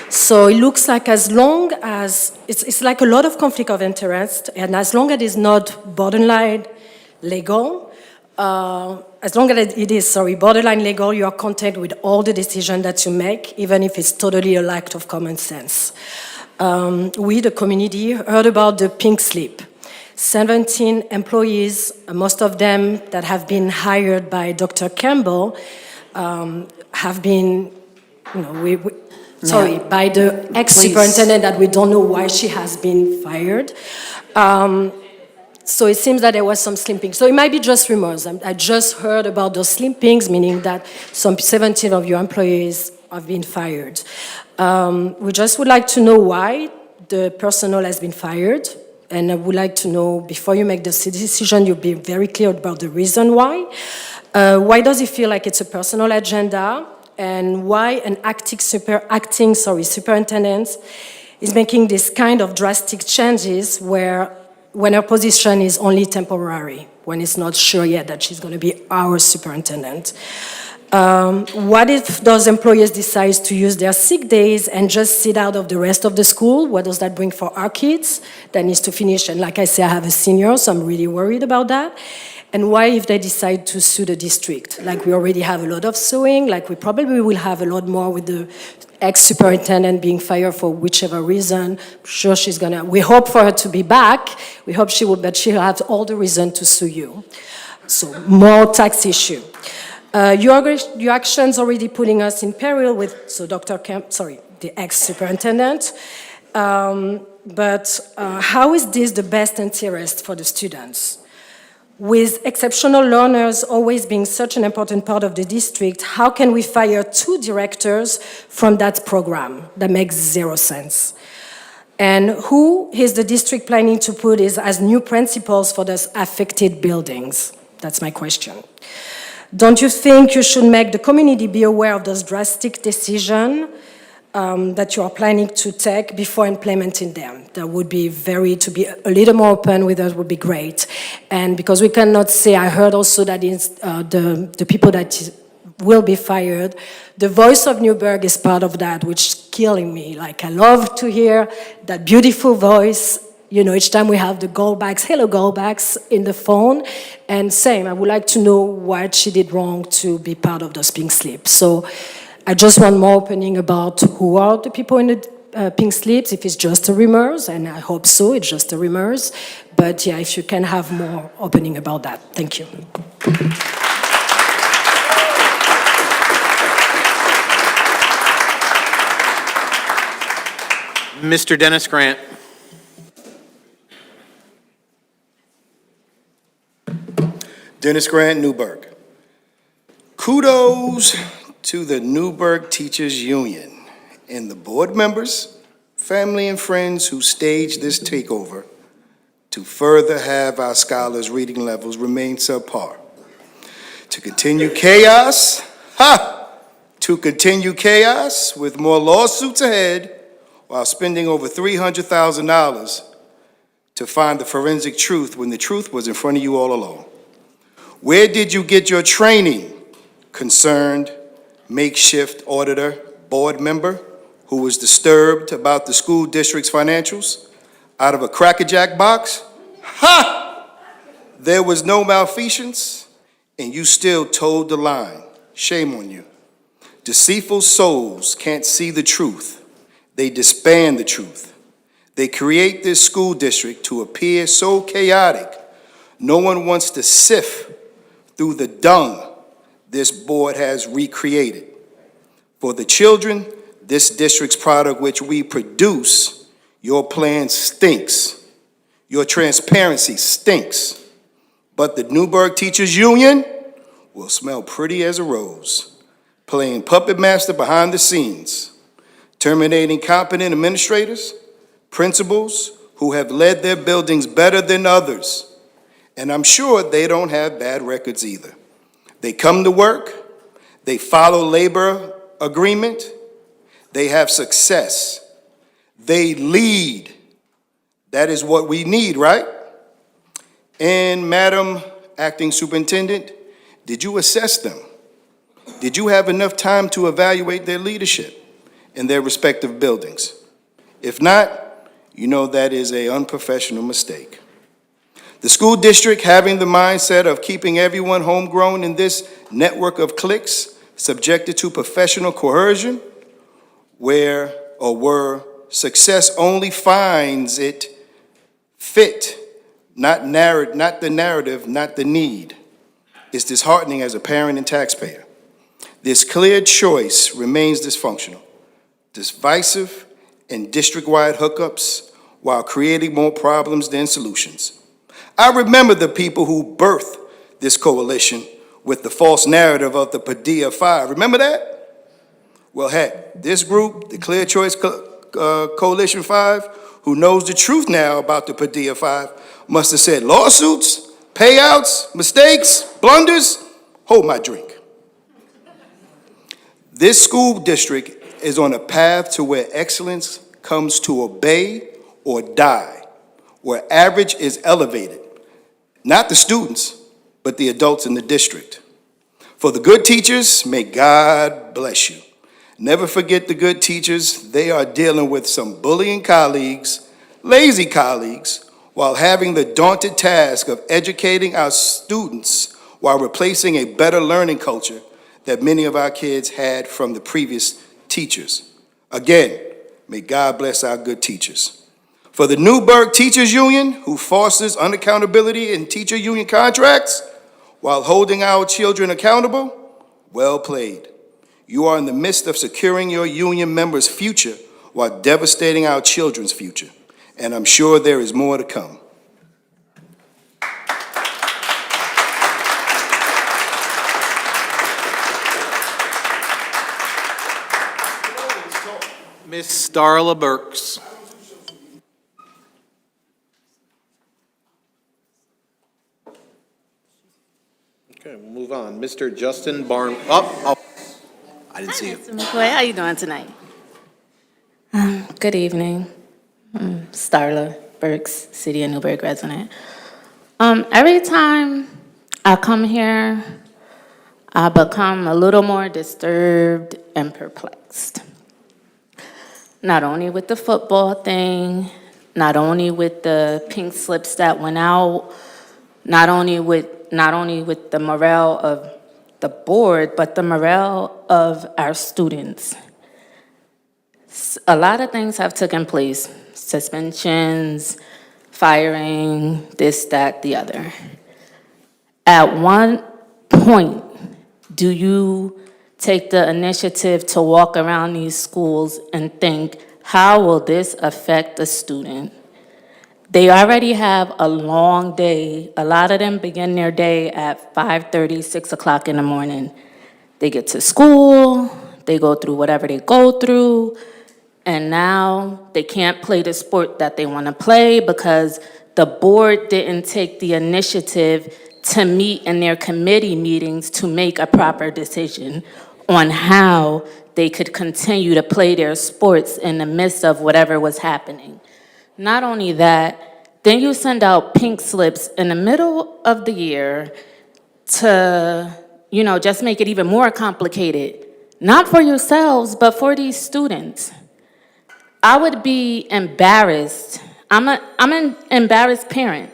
So it looks like as long as, it's like a lot of conflict of interest, and as long as it's not borderline legal, borderline legal, you are content with all the decisions that you make, even if it's totally a lack of common sense. We, the community, heard about the pink slip. 17 employees, most of them that have been hired by Dr. Campbell, have been, by the ex-superintendent that we don't know why she has been fired. So it seems that there was some slipping. So it might be just rumors. I just heard about those slippings, meaning that some 17 of your employees have been fired. We just would like to know why the personnel has been fired. And I would like to know, before you make the decision, you'll be very clear about the reason why. Why does it feel like it's a personal agenda? And why an acting superintendent is making this kind of drastic changes when her position is only temporary, when it's not sure yet that she's going to be our superintendent. What if those employers decide to use their sick days and just sit out of the rest of the school? What does that bring for our kids that needs to finish? And like I say, I have a senior, so I'm really worried about that. And why if they decide to sue the district? Like we already have a lot of suing, like we probably will have a lot more with the ex-superintendent being fired for whichever reason. I'm sure she's gonna, we hope for her to be back. We hope she will, but she'll have all the reason to sue you. So more tax issue. Your actions already putting us in peril with, so Dr. Kemp, sorry, the ex-superintendent. But how is this the best interest for the students? With exceptional learners always being such an important part of the district, how can we fire 2 directors from that program? That makes 0 sense. And who is the district planning to put as new principals for those affected buildings? That's my question. Don't you think you should make the community be aware of those drastic decisions that you are planning to take before implementing them? That would be to be a little more open with us would be great. And because we cannot say, I heard also that the people that will be fired, the voice of Newburgh is part of that, which is killing me. Like I love to hear that beautiful voice. You know, each time we have the Goldbacks, hello Goldbacks, in the phone, and same, I would like to know what she did wrong to be part of those pink slips. So I just want more opening about who are the people in the pink slips, if it's just a rumors, and I hope so, it's just a rumors. But yeah, if you can have more opening about that. Thank you. Mr. Dennis Grant. Dennis Grant, Newburgh. Kudos to the Newburgh Teachers Union and the board members, family, and friends who staged this takeover to further have our scholars' reading levels remain subpar. To continue chaos, to continue chaos with more lawsuits ahead while spending over $300,000 to find the forensic truth when the truth was in front of you all along. Where did you get your training, concerned makeshift auditor, board member who was disturbed about the school district's financials out of a crackerjack box? There was no malfeasance, and you still toed the line. Shame on you. Deceitful souls can't see the truth. They disband the truth. They create this school district to appear so chaotic, no one wants to sift through the dung this board has recreated. For the children, this district's product which we produce, your plan stinks. Your transparency stinks. But the Newburgh Teachers Union will smell pretty as a rose, playing puppet master behind the scenes, terminating competent administrators, principals who have led their buildings better than others. And I'm sure they don't have bad records either. They come to work, they follow labor agreement, they have success, they lead. That is what we need, right? And Madam Acting Superintendent, did you assess them? Did you have enough time to evaluate their leadership in their respective buildings? If not, you know that is an unprofessional mistake. The school district having the mindset of keeping everyone homegrown in this network of cliques subjected to professional coercion, where success only finds it fit, not the narrative, not the need, is disheartening as a parent and taxpayer. This clear choice remains dysfunctional, divisive, and district-wide hookups while creating more problems than solutions. I remember the people who birthed this coalition with the false narrative of the Padilla Five. Remember that? Well, heck, this group, the Clear Choice Coalition 5, who knows the truth now about the Padilla Five, must have said lawsuits, payouts, mistakes, blunders. Hold my drink. This school district is on a path to where excellence comes to obey or die, where average is elevated. Not the students, but the adults in the district. For the good teachers, may God bless you. Never forget the good teachers. They are dealing with some bullying colleagues, lazy colleagues, while having the daunted task of educating our students while replacing a better learning culture that many of our kids had from the previous teachers. Again, may God bless our good teachers. For the Newburgh Teachers Union, who fosters unaccountability in teacher union contracts while holding our children accountable, well played. You are in the midst of securing your union members' future while devastating our children's future. And I'm sure there is more to come. Miss Starla Burks. Okay, we'll move on. Mr. Justin Barn, I didn't see you. Mr. McCoy, how you doing tonight? Good evening. Starla Burks, City of Newburgh resident. Every time I come here, I become a little more disturbed and perplexed. Not only with the football thing, not only with the pink slips that went out, not only with the morale of the board, but the morale of our students. A lot of things have taken place. Suspensions, firing, this, that, the other. At one point, do you take the initiative to walk around these schools and think, how will this affect the student? They already have a long day. A lot of them begin their day at 5:30, 6 o'clock in the morning. They get to school, they go through whatever they go through, and now they can't play the sport that they want to play because the board didn't take the initiative to meet in their committee meetings to make a proper decision on how they could continue to play their sports in the midst of whatever was happening. Not only that, then you send out pink slips in the middle of the year to, just make it even more complicated. Not for yourselves, but for these students. I would be embarrassed. I'm an embarrassed parent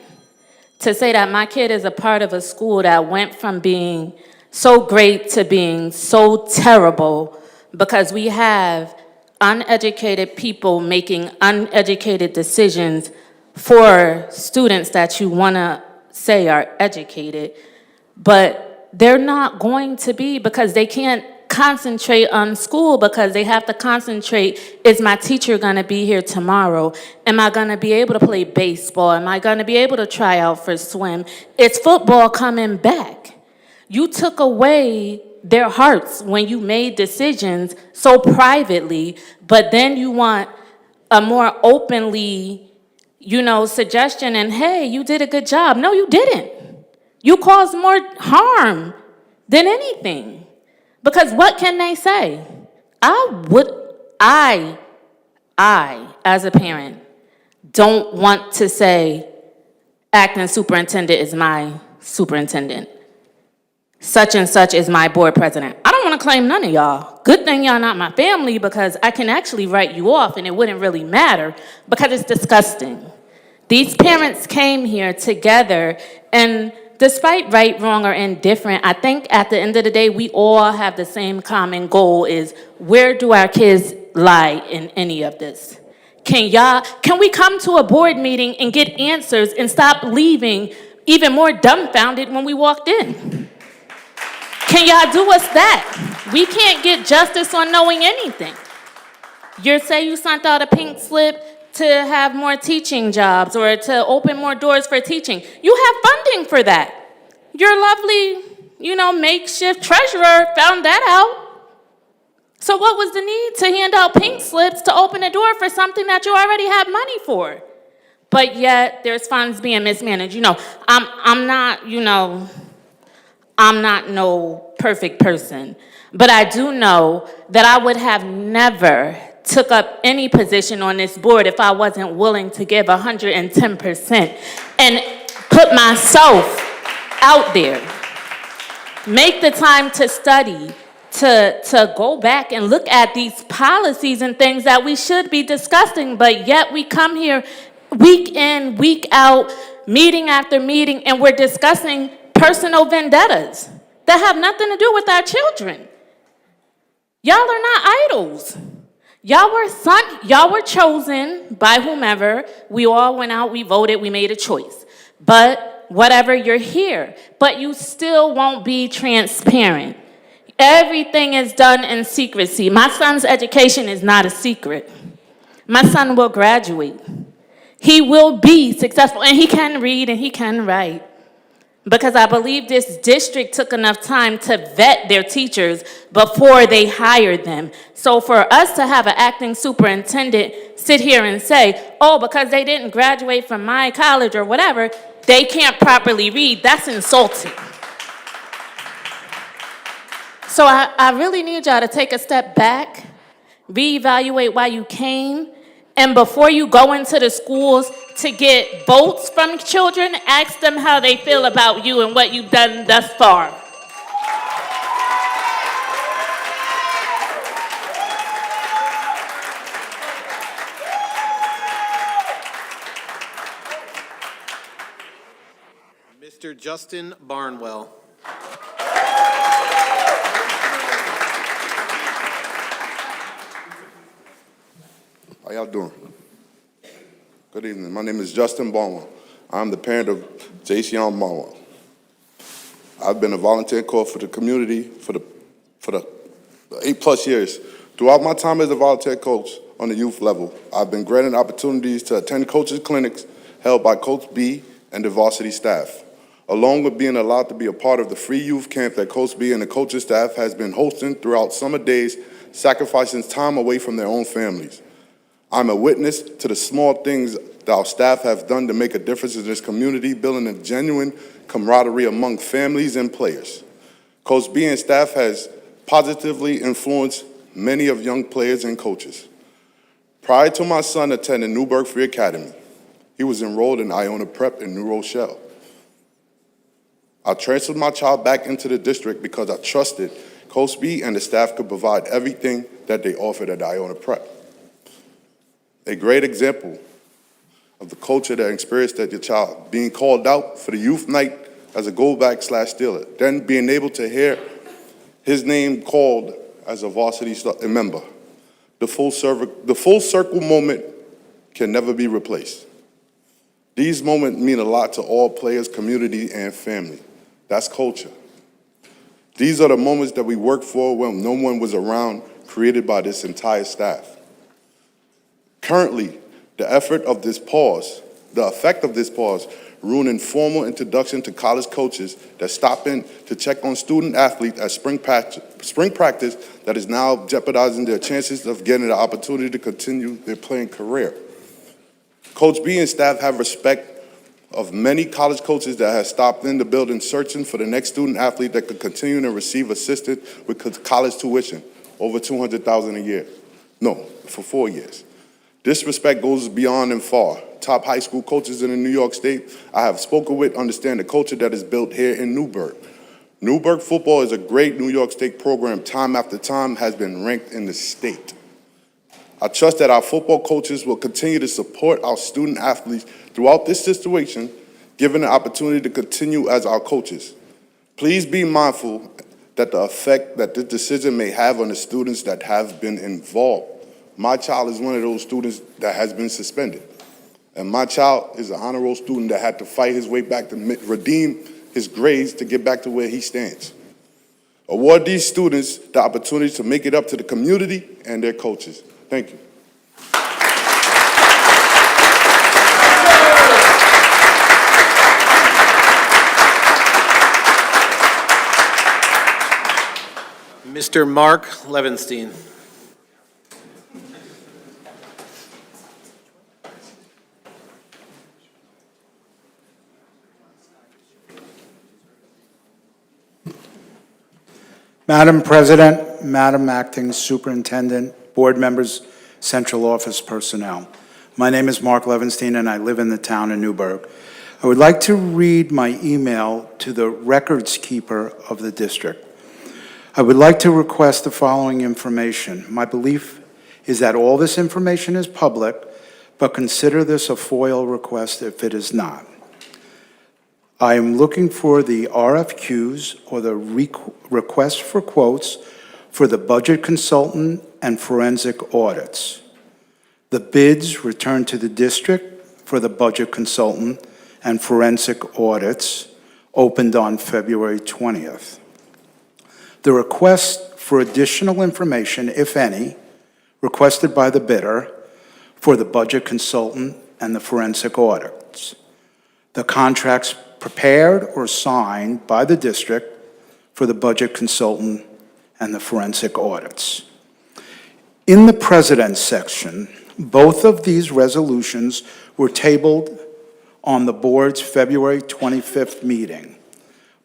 to say that my kid is a part of a school that went from being so great to being so terrible because we have uneducated people making uneducated decisions for students that you want to say are educated, but they're not going to be because they can't concentrate on school because they have to concentrate, is my teacher going to be here tomorrow? Am I going to be able to play baseball? Am I going to be able to try out for swim? It's football coming back. You took away their hearts when you made decisions so privately, but then you want a more openly, suggestion and, hey, you did a good job. No, you didn't. You caused more harm than anything. Because what can they say? I, as a parent, don't want to say acting superintendent is my superintendent. Such and such is my board president. I don't want to claim none of y'all. Good thing y'all not my family because I can actually write you off and it wouldn't really matter because it's disgusting. These parents came here together and despite right, wrong, or indifferent, I think at the end of the day, we all have the same common goal is where do our kids lie in any of this? Can we come to a board meeting and get answers and stop leaving even more dumbfounded when we walked in? Can y'all do us that? We can't get justice on knowing anything. You say you sent out a pink slip to have more teaching jobs or to open more doors for teaching. You have funding for that. Your lovely, makeshift treasurer found that out. So what was the need to hand out pink slips to open a door for something that you already have money for? But yet there's funds being mismanaged. I'm not no perfect person, but I do know that I would have never took up any position on this board if I wasn't willing to give 110% and put myself out there. make the time to study, to go back and look at these policies and things that we should be discussing, but yet we come here week in, week out, meeting after meeting, and we're discussing personal vendettas that have nothing to do with our children. Y'all are not idols. Y'all were chosen by whomever. We all went out, we voted, we made a choice. But whatever, you're here. But you still won't be transparent. Everything is done in secrecy. My son's education is not a secret. My son will graduate. He will be successful, and he can read and he can write. Because I believe this district took enough time to vet their teachers before they hired them. So for us to have an acting superintendent sit here and say, oh, because they didn't graduate from my college or whatever, they can't properly read, that's insulting. So I really need y'all to take a step back, reevaluate why you came, and before you go into the schools to get votes from children, ask them how they feel about you and what you've done thus far. Mr. Justin Barnwell. How y'all doing? Good evening. My name is Justin Barnwell. I'm the parent of Jason Barnwell. I've been a volunteer coach for the community for the 8+ years. Throughout my time as a volunteer coach on the youth level, I've been granted opportunities to attend coaches' clinics held by Coach B and the varsity staff, along with being allowed to be a part of the free youth camp that Coach B and the coaching staff has been hosting throughout summer days, sacrificing time away from their own families. I'm a witness to the small things that our staff have done to make a difference in this community, building a genuine camaraderie among families and players. Coach B and staff has positively influenced many of young players and coaches. Prior to my son attending Newburgh Free Academy, he was enrolled in Iona Prep in New Rochelle. I transferred my child back into the district because I trusted Coach B and the staff could provide everything that they offered at Iona Prep. A great example of the culture that experienced at your child, being called out for the youth night as a goalback/stealer, then being able to hear his name called as a varsity member. The full circle moment can never be replaced. These moments mean a lot to all players, community, and family. That's culture. These are the moments that we worked for when no one was around, created by this entire staff. Currently, the effect of this pause, ruining formal introduction to college coaches that stop in to check on student athletes at spring practice that is now jeopardizing their chances of getting the opportunity to continue their playing career. Coach B and staff have respect of many college coaches that have stopped in the building searching for the next student athlete that could continue to receive assistance with college tuition, over $200,000 a year. No, for 4 years. This respect goes beyond and far. Top high school coaches in New York State I have spoken with understand the culture that is built here in Newburgh. Newburgh football is a great New York State program. Time after time has been ranked in the state. I trust that our football coaches will continue to support our student athletes throughout this situation, given the opportunity to continue as our coaches. Please be mindful that the effect that this decision may have on the students that have been involved. My child is one of those students that has been suspended. And my child is an honor roll student that had to fight his way back to redeem his grades to get back to where he stands. Award these students the opportunity to make it up to the community and their coaches. Thank you. Mr. Mark Levenstein. Madam President, Madam Acting Superintendent, board members, central office personnel. My name is Mark Levenstein and I live in the town of Newburgh. I would like to read my email to the records keeper of the district. I would like to request the following information. My belief is that all this information is public, but consider this a FOIL request if it is not. I am looking for the RFQs or the request for quotes for the budget consultant and forensic audits. The bids returned to the district for the budget consultant and forensic audits opened on February 20th. The request for additional information, if any, requested by the bidder for the budget consultant and the forensic audits. The contracts prepared or signed by the district for the budget consultant and the forensic audits. In the President's section, both of these resolutions were tabled on the board's February 25th meeting.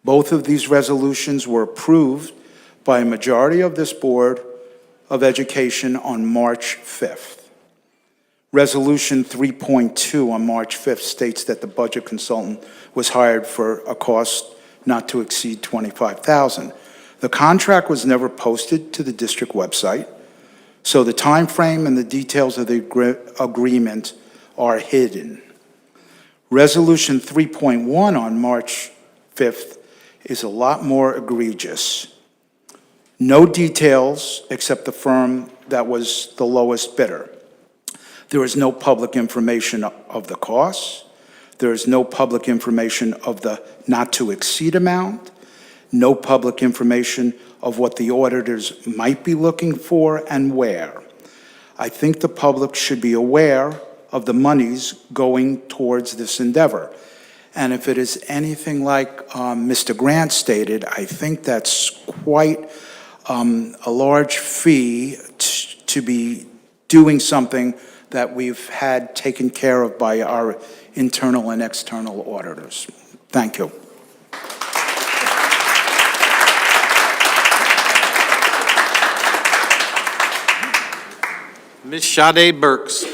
Both of these resolutions were approved by a majority of this Board of Education on March 5th. Resolution 3.2 on March 5th states that the budget consultant was hired for a cost not to exceed $25,000. The contract was never posted to the district website, so the time frame and the details of the agreement are hidden. Resolution 3.1 on March 5th is a lot more egregious. No details except the firm that was the lowest bidder. There is no public information of the costs. There is no public information of the not to exceed amount. No public information of what the auditors might be looking for and where. I think the public should be aware of the monies going towards this endeavor. And if it is anything like Mr. Grant stated, I think that's quite a large fee to be doing something that we've had taken care of by our internal and external auditors. Thank you. Ms. Sade Burks.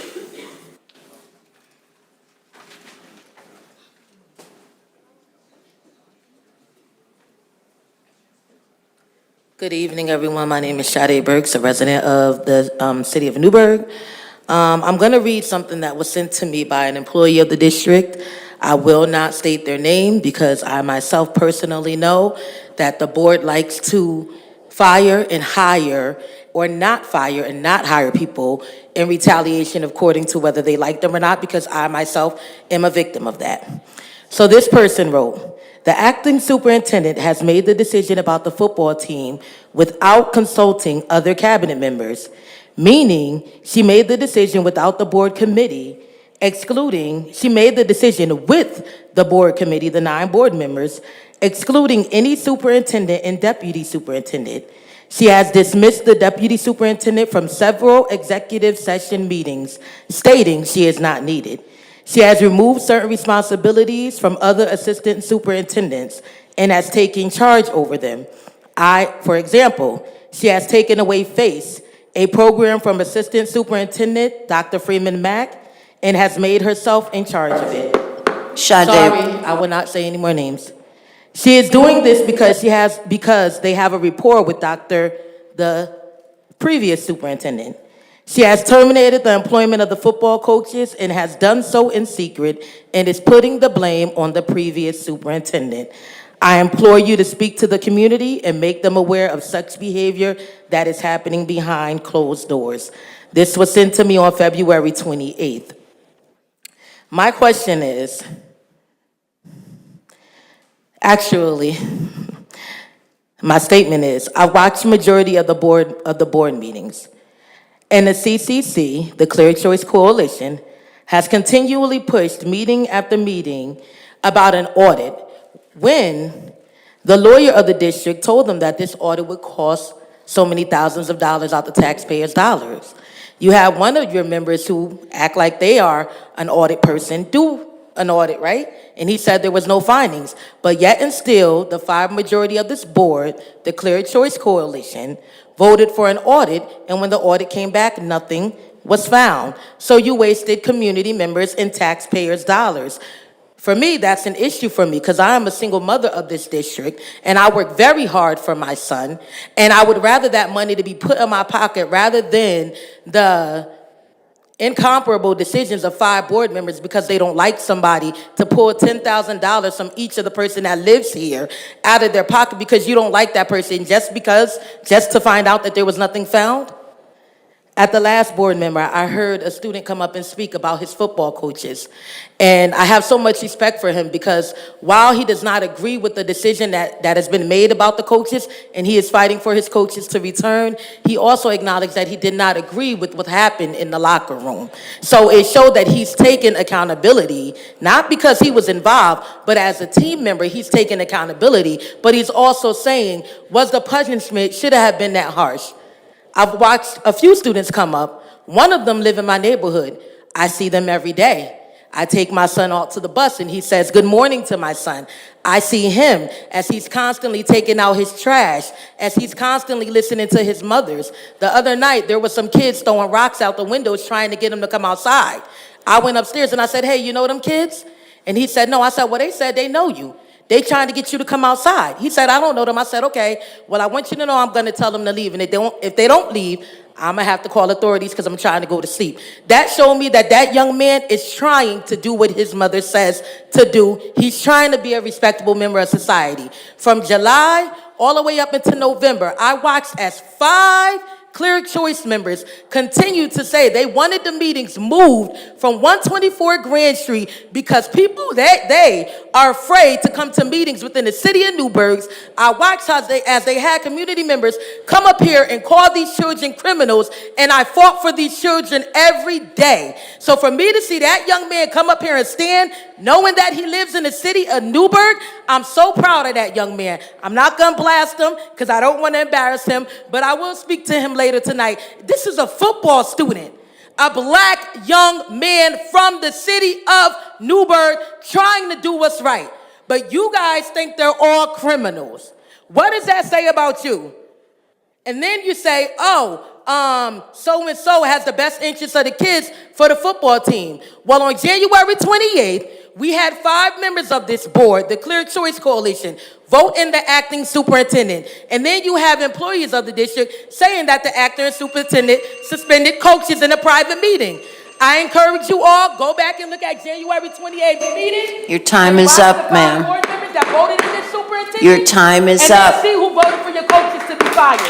Good evening, everyone. My name is Sade Burks, a resident of the city of Newburgh. I'm going to read something that was sent to me by an employee of the district. I will not state their name because I myself personally know that the board likes to fire and hire or not fire and not hire people in retaliation according to whether they like them or not, because I myself am a victim of that. So this person wrote, "The acting superintendent has made the decision about the football team without consulting other cabinet members, meaning she made the decision without the board committee, she made the decision with the board committee, the 9 board members, excluding any superintendent and deputy superintendent. She has dismissed the deputy superintendent from several executive session meetings, stating she is not needed. She has removed certain responsibilities from other assistant superintendents and has taken charge over them. For example, she has taken away FACE, a program from Assistant Superintendent Dr. Freeman Mack, and has made herself in charge of it." Sade. Sorry, I will not say any more names. She is doing this because they have a rapport with the previous superintendent. She has terminated the employment of the football coaches and has done so in secret and is putting the blame on the previous superintendent. I implore you to speak to the community and make them aware of such behavior that is happening behind closed doors. This was sent to me on February 28th. My question is, my statement is, I watched majority of the board meetings, and the CCC, the Clear Choice Coalition, has continually pushed meeting after meeting about an audit when the lawyer of the district told them that this audit would cost so many thousands of dollars out the taxpayers' dollars. You have one of your members who act like they are an audit person do an audit, right? And he said there was no findings. But yet and still, the 5 majority of this board, the Clear Choice Coalition, voted for an audit, and when the audit came back, nothing was found. So you wasted community members and taxpayers' dollars. For me, that's an issue for me because I am a single mother of this district and I work very hard for my son. And I would rather that money to be put in my pocket rather than the incomparable decisions of 5 board members because they don't like somebody to pull $10,000 from each of the person that lives here out of their pocket because you don't like that person just to find out that there was nothing found. At the last board member, I heard a student come up and speak about his football coaches. And I have so much respect for him because while he does not agree with the decision that has been made about the coaches, and he is fighting for his coaches to return, he also acknowledged that he did not agree with what happened in the locker room. So it showed that he's taken accountability, not because he was involved, but as a team member, he's taken accountability. But he's also saying, was the punishment should have been that harsh? I've watched a few students come up. One of them live in my neighborhood. I see them every day. I take my son out to the bus and he says, good morning to my son. I see him as he's constantly taking out his trash, as he's constantly listening to his mothers. The other night, there were some kids throwing rocks out the windows trying to get him to come outside. I went upstairs and I said, hey, you know them kids? And he said, no. I said, well, they said they know you. They trying to get you to come outside. He said, I don't know them. I said, okay, well, I want you to know I'm going to tell them to leave. And if they don't leave, I'm going to have to call authorities because I'm trying to go to sleep. That showed me that that young man is trying to do what his mother says to do. He's trying to be a respectable member of society. From July all the way up into November, I watched as 5 Clear Choice members continued to say they wanted the meetings moved from 124 Grand Street because people, they are afraid to come to meetings within the city of Newburgh. I watched as they had community members come up here and call these children criminals, and I fought for these children every day. So for me to see that young man come up here and stand, knowing that he lives in the city of Newburgh, I'm so proud of that young man. I'm not going to blast him because I don't want to embarrass him, but I will speak to him later tonight. This is a football student, a black young man from the city of Newburgh trying to do what's right. But you guys think they're all criminals. What does that say about you? And then you say, so-and-so has the best interest of the kids for the football team. Well, on January 28th, we had 5 members of this board, the Clear Choice Coalition, vote in the acting superintendent. And then you have employees of the district saying that the acting and superintendent suspended coaches in a private meeting. I encourage you all, go back and look at January 28th meeting. Your time is up, ma'am. Your time is up. And then see who voted for your coaches to be fired.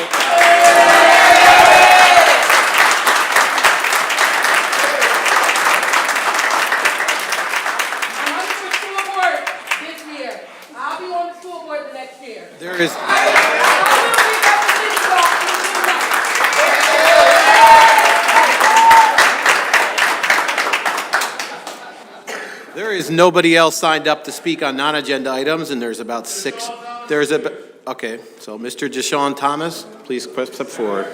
There is nobody else signed up to speak on non-agenda items, and there's about 6. Okay, so Mr. Deshaun Thomas, please step forward.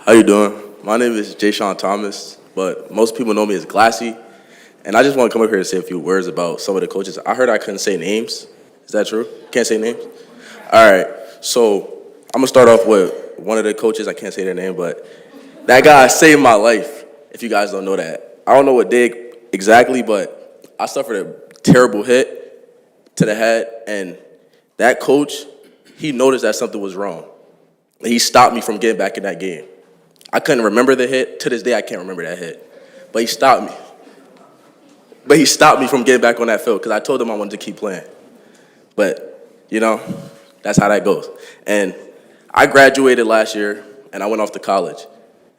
How you doing? My name is Deshaun Thomas, but most people know me as Glassy, and I just want to come up here and say a few words about some of the coaches. I heard I couldn't say names. Is that true? Can't say names? All right, so I'm going to start off with one of the coaches. I can't say their name, but that guy saved my life, if you guys don't know that. I don't know what day exactly, but I suffered a terrible hit to the head, and that coach, he noticed that something was wrong. And he stopped me from getting back in that game. I couldn't remember the hit. To this day, I can't remember that hit. But he stopped me. But he stopped me from getting back on that field because I told him I wanted to keep playing. But, you know, that's how that goes. And I graduated last year, and I went off to college.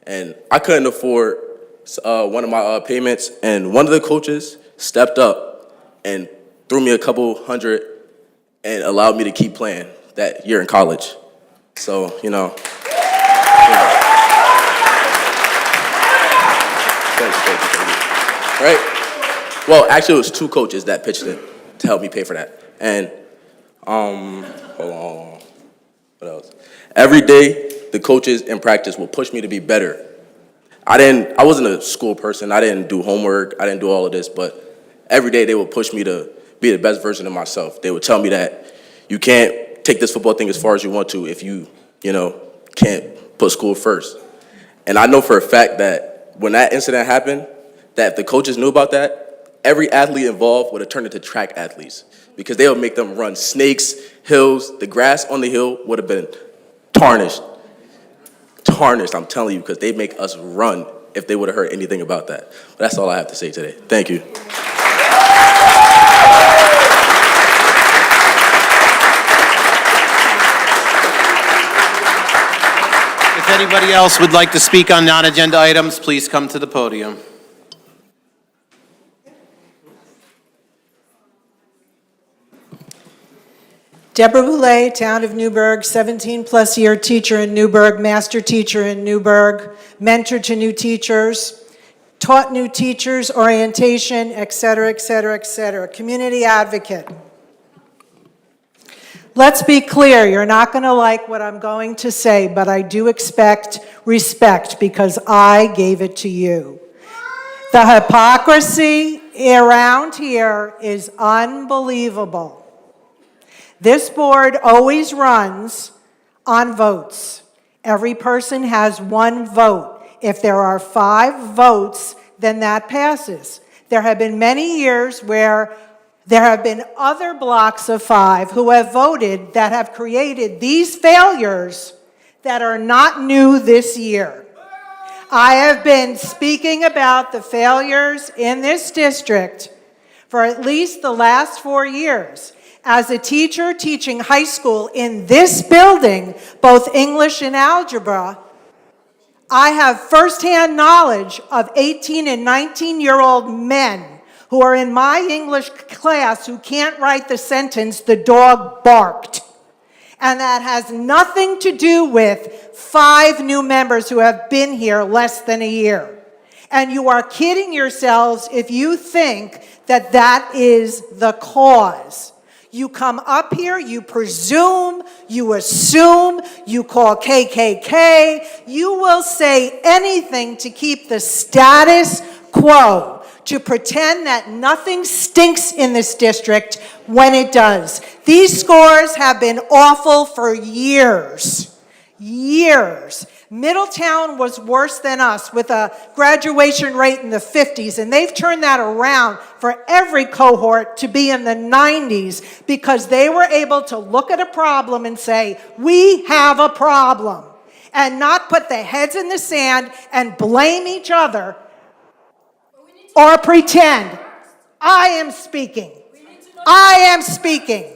And I couldn't afford one of my payments, and one of the coaches stepped up and threw me a couple $100 and allowed me to keep playing that year in college. So, you know. Right? Well, actually, it was 2 coaches that pitched in to help me pay for that. And, hold on. What else? Every day, the coaches in practice will push me to be better. I wasn't a school person. I didn't do homework. I didn't do all of this. But every day, they would push me to be the best version of myself. They would tell me that you can't take this football thing as far as you want to if you, can't put school first. And I know for a fact that when that incident happened, that if the coaches knew about that, every athlete involved would have turned into track athletes because they would make them run snakes, hills. The grass on the hill would have been tarnished. Tarnished, I'm telling you, because they make us run if they would have heard anything about that. But that's all I have to say today. Thank you. If anybody else would like to speak on non-agenda items, please come to the podium. Deborah Boulay, Town of Newburgh, 17-plus year teacher in Newburgh, master teacher in Newburgh, mentor to new teachers, taught new teachers, orientation, et cetera, et cetera, et cetera. Community advocate. Let's be clear, you're not going to like what I'm going to say, but I do expect respect because I gave it to you. The hypocrisy around here is unbelievable. This board always runs on votes. Every person has one vote. If there are 5 votes, then that passes. There have been many years where there have been other blocks of 5 who have voted that have created these failures that are not new this year. I have been speaking about the failures in this district for at least the last 4 years. As a teacher teaching high school in this building, both English and algebra, I have firsthand knowledge of 18 and 19-year-old men who are in my English class who can't write the sentence, "the dog barked." And that has nothing to do with 5 new members who have been here less than a year. And you are kidding yourselves if you think that that is the cause. You come up here, you presume, you assume, you call KKK, you will say anything to keep the status quo, to pretend that nothing stinks in this district when it does. These scores have been awful for years. Years. Middletown was worse than us with a graduation rate in the 50s, and they've turned that around for every cohort to be in the 90s because they were able to look at a problem and say, we have a problem, and not put their heads in the sand and blame each other or pretend. I am speaking. I am speaking.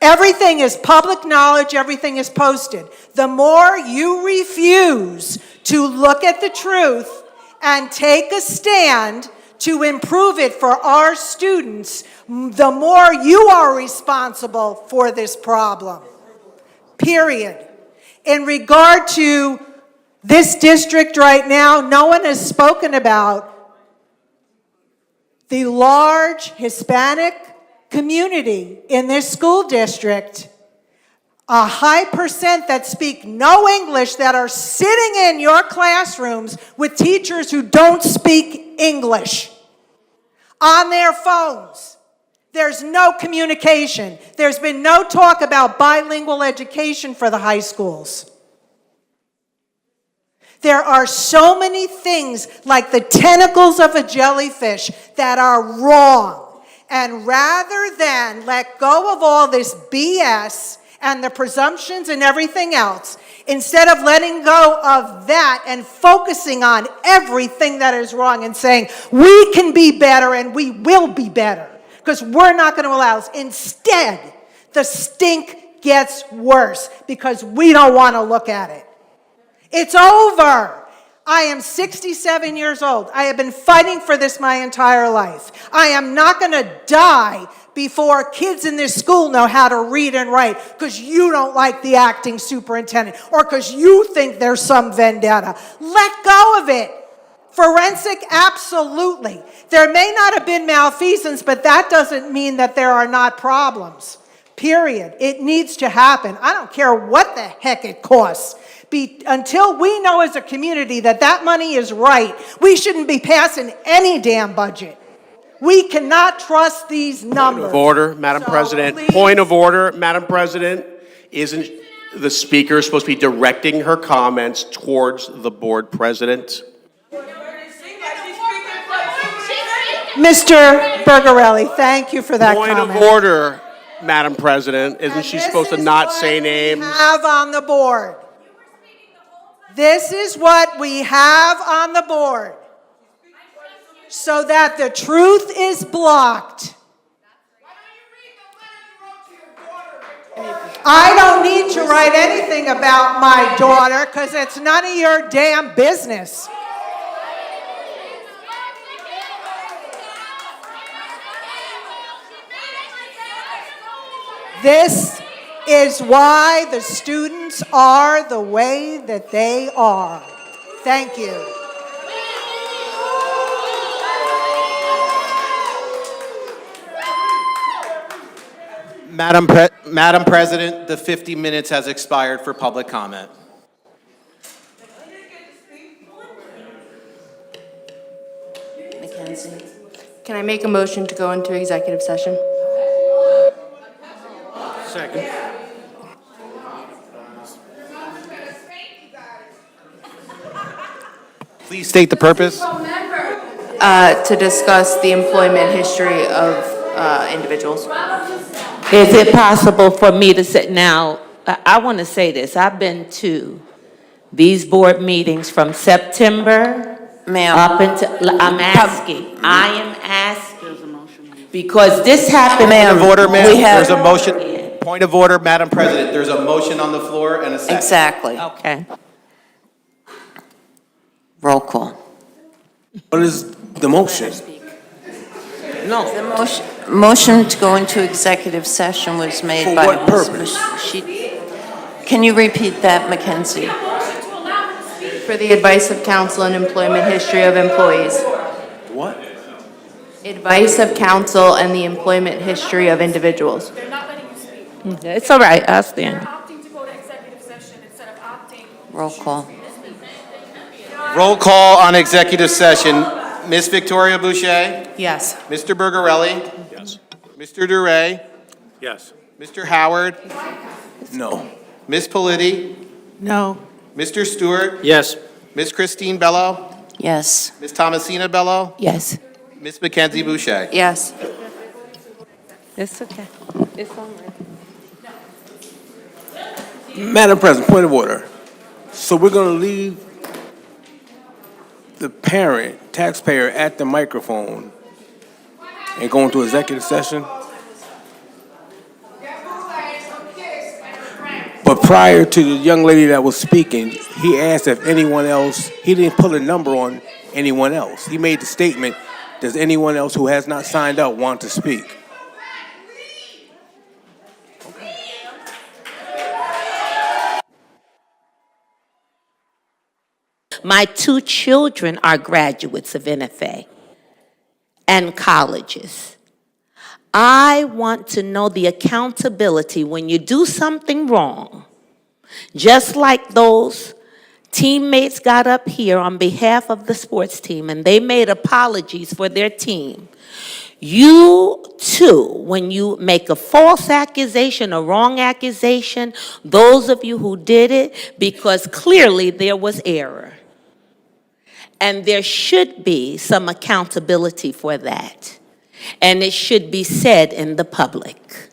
Everything is public knowledge, everything is posted. The more you refuse to look at the truth and take a stand to improve it for our students, the more you are responsible for this problem. Period. In regard to this district right now, no one has spoken about the large Hispanic community in this school district, a high percent that speak no English that are sitting in your classrooms with teachers who don't speak English on their phones. There's no communication. There's been no talk about bilingual education for the high schools. There are so many things like the tentacles of a jellyfish that are wrong. And rather than let go of all this BS and the presumptions and everything else, instead of letting go of that and focusing on everything that is wrong and saying, we can be better and we will be better, because we're not going to allow this. Instead, the stink gets worse because we don't want to look at it. It's over. I am 67 years old. I have been fighting for this my entire life. I am not going to die before kids in this school know how to read and write because you don't like the acting superintendent or because you think there's some vendetta. Let go of it. Forensic, absolutely. There may not have been malfeasance, but that doesn't mean that there are not problems. Period. It needs to happen. I don't care what the heck it costs. Until we know as a community that that money is right, we shouldn't be passing any damn budget. We cannot trust these numbers. Point of order, Madam President. Please. Point of order, Madam President. Isn't the speaker supposed to be directing her comments towards the board president? Mr. Bergarelli, thank you for that Point comment. of order, Madam President. Isn't she supposed to not say names? Have on the board. This is what we have on the board, so that the truth is blocked. I don't need to write anything about my daughter because it's none of your damn business. This is why the students are the way that they are. Thank you. Madam President, the 50 minutes has expired for public comment. Mackenzie. Can I make a motion to go into executive session? Second. Please state the purpose. To discuss the employment history of individuals. Is it possible for me to sit now? I want to say this. I've been to these board meetings from September up until, I am asking, because this happened. Point of order, ma'am. We have- There's a motion. Point of order, Madam President. There's a motion on the floor and a second. Exactly. Okay. Roll call. What is the motion? No. The motion to go into executive session was made For by what Ms. purpose? Can you repeat that, Mackenzie? For the advice of counsel and employment history of employees. What? Advice of counsel and the employment history of individuals. It's all right. I'll stand. Roll call. Roll call on executive session. Ms. Victoria Boucher? Yes. Mr. Bergarelli? Yes. Mr. Duray? Yes. Mr. Howard? No. Ms. Politi? No. Mr. Stewart? Yes. Ms. Christine Bello? Yes. Ms. Thomasina Bello? Yes. Ms. Mackenzie Boucher? Yes. It's okay. It's all right. Madam President, point of order. So we're going to leave the parent, taxpayer, at the microphone and go into executive session? But prior to the young lady that was speaking, he asked if anyone else, he didn't put a number on anyone else. He made the statement, does anyone else who has not signed up want to speak? My two children are graduates of NFA and colleges. I want to know the accountability when you do something wrong, just like those teammates got up here on behalf of the sports team and they made apologies for their team. You too, when you make a false accusation, a wrong accusation, those of you who did it, because clearly there was error. And there should be some accountability for that. And it should be said in the public.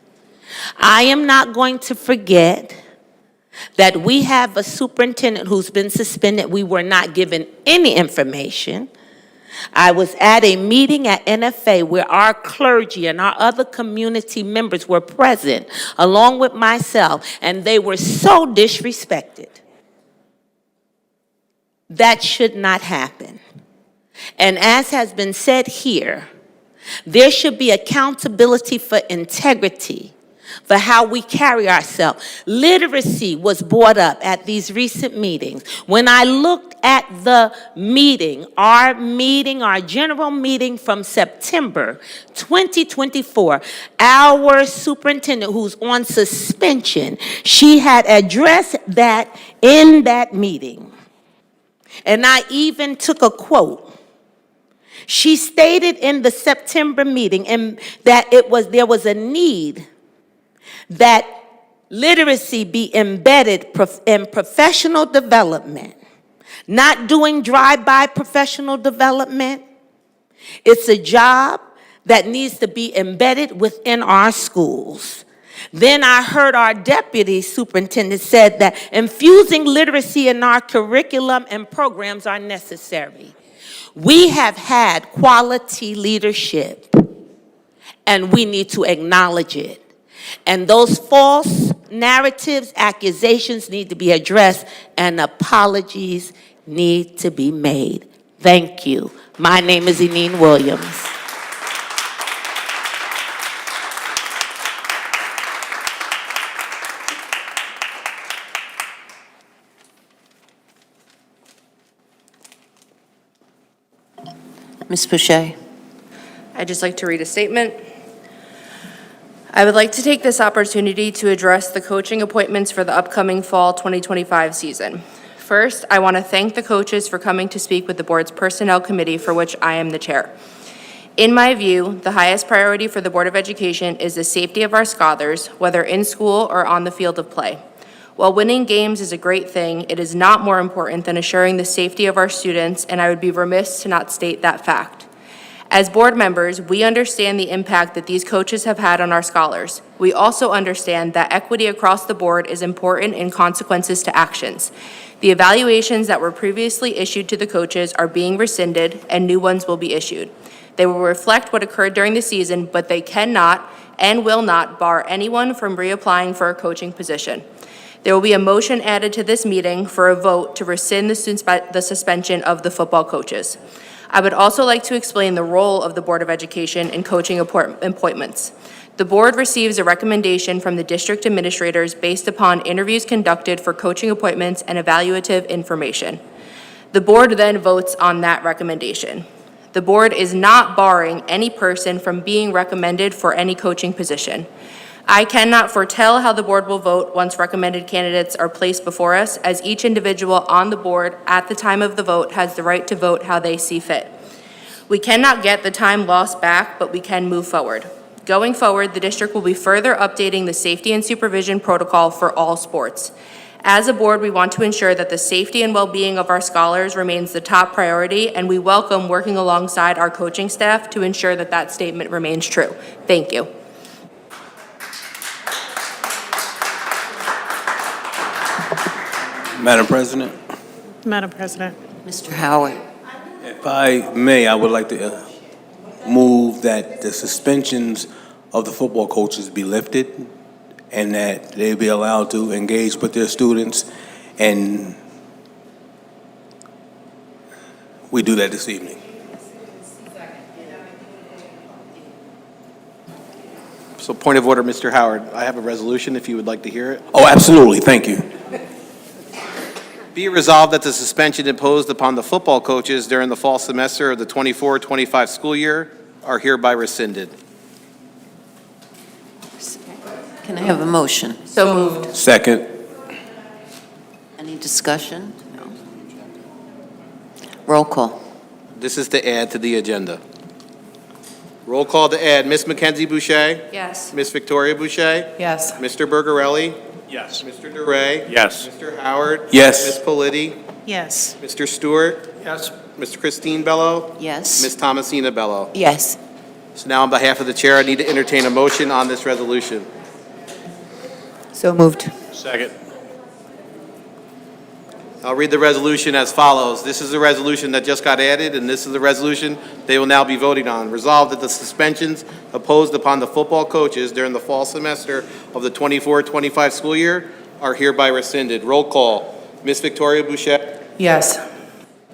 I am not going to forget that we have a superintendent who's been suspended. We were not given any information. I was at a meeting at NFA where our clergy and our other community members were present, along with myself, and they were so disrespected. That should not happen. And as has been said here, there should be accountability for integrity, for how we carry ourselves. Literacy was brought up at these recent meetings. When I looked at the meeting, our general meeting from September 2024, our superintendent who's on suspension, she had addressed that in that meeting. And I even took a quote. She stated in the September meeting that there was a need that literacy be embedded in professional development, not doing drive-by professional development. It's a job that needs to be embedded within our schools. Then I heard our deputy superintendent said that infusing literacy in our curriculum and programs are necessary. We have had quality leadership, and we need to acknowledge it. And those false narratives, accusations need to be addressed, and apologies need to be made. Thank you. My name is Eneen Williams. Ms. Boucher. I'd just like to read a statement. I would like to take this opportunity to address the coaching appointments for the upcoming fall 2025 season. First, I want to thank the coaches for coming to speak with the board's Personnel Committee, for which I am the chair. In my view, the highest priority for the Board of Education is the safety of our scholars, whether in school or on the field of play. While winning games is a great thing, it is not more important than assuring the safety of our students, and I would be remiss to not state that fact. As board members, we understand the impact that these coaches have had on our scholars. We also understand that equity across the board is important in consequences to actions. The evaluations that were previously issued to the coaches are being rescinded, and new ones will be issued. They will reflect what occurred during the season, but they cannot and will not bar anyone from reapplying for a coaching position. There will be a motion added to this meeting for a vote to rescind the suspension of the football coaches. I would also like to explain the role of the Board of Education in coaching appointments. The board receives a recommendation from the district administrators based upon interviews conducted for coaching appointments and evaluative information. The board then votes on that recommendation. The board is not barring any person from being recommended for any coaching position. I cannot foretell how the board will vote once recommended candidates are placed before us, as each individual on the board at the time of the vote has the right to vote how they see fit. We cannot get the time lost back, but we can move forward. Going forward, the district will be further updating the safety and supervision protocol for all sports. As a board, we want to ensure that the safety and well-being of our scholars remains the top priority, and we welcome working alongside our coaching staff to ensure that that statement remains true. Thank you. Madam President, Madam President. Mr. Howard. if I may, I would like to move that the suspensions of the football coaches be lifted and that they be allowed to engage with their students, and we do that this evening. So point of order, Mr. Howard, I have a resolution if you would like to hear it. Oh, absolutely, thank you. Be it resolved that the suspension imposed upon the football coaches during the fall semester of the 24-25 school year are hereby rescinded. Can I have a motion? So moved. Second. Any discussion? No. Roll call. This is to add to the agenda. Roll call to add. Ms. Mackenzie Boucher? Yes. Ms. Victoria Boucher? Yes. Mr. Bergarelli? Yes. Mr. DeRay? Yes. Mr. Howard? Yes. Ms. Politi? Yes. Mr. Stewart? Yes. Mr. Christine Bello? Yes. Ms. Thomasina Bello? Yes. So now on behalf of the chair, I need to entertain a motion on this resolution. So moved. Second. I'll read the resolution as follows. This is a resolution that just got added, and this is the resolution they will now be voting on. Resolved that the suspensions imposed upon the football coaches during the fall semester of the 24-25 school year are hereby rescinded. Roll call. Ms. Victoria Boucher? Yes.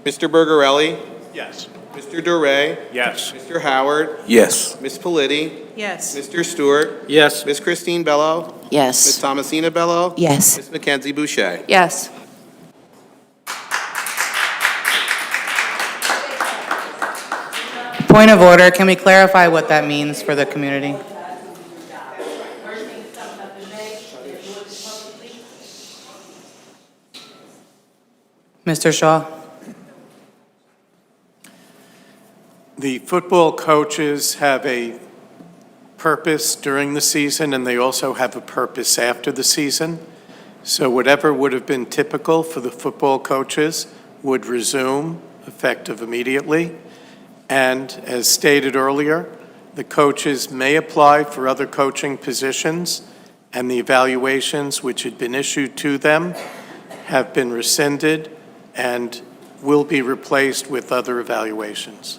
Mr. Bergarelli? Yes. Mr. DeRay? Yes. Mr. Howard? Yes. Ms. Politi? Yes. Mr. Stewart? Yes. Ms. Christine Bello? Ms. Yes. Thomasina Bello? Yes. Ms. Mackenzie Boucher? Yes. Point of order, can we clarify what that means for the community? Mr. Shaw? The football coaches have a purpose during the season, and they also have a purpose after the season. So whatever would have been typical for the football coaches would resume effective immediately. And as stated earlier, the coaches may apply for other coaching positions, and the evaluations which had been issued to them have been rescinded and will be replaced with other evaluations.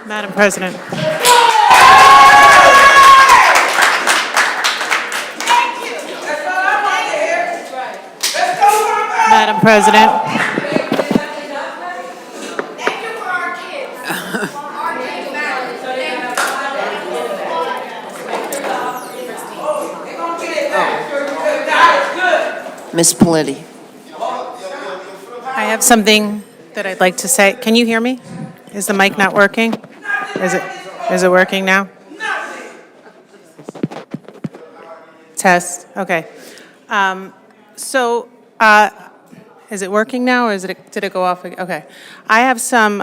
Madam President. Madam President. Ms. Politi. I have something that I'd like to say. Can you hear me? Is the mic not working? Is it working now? Test, okay. Is it working now, or did it go off? Okay. I have some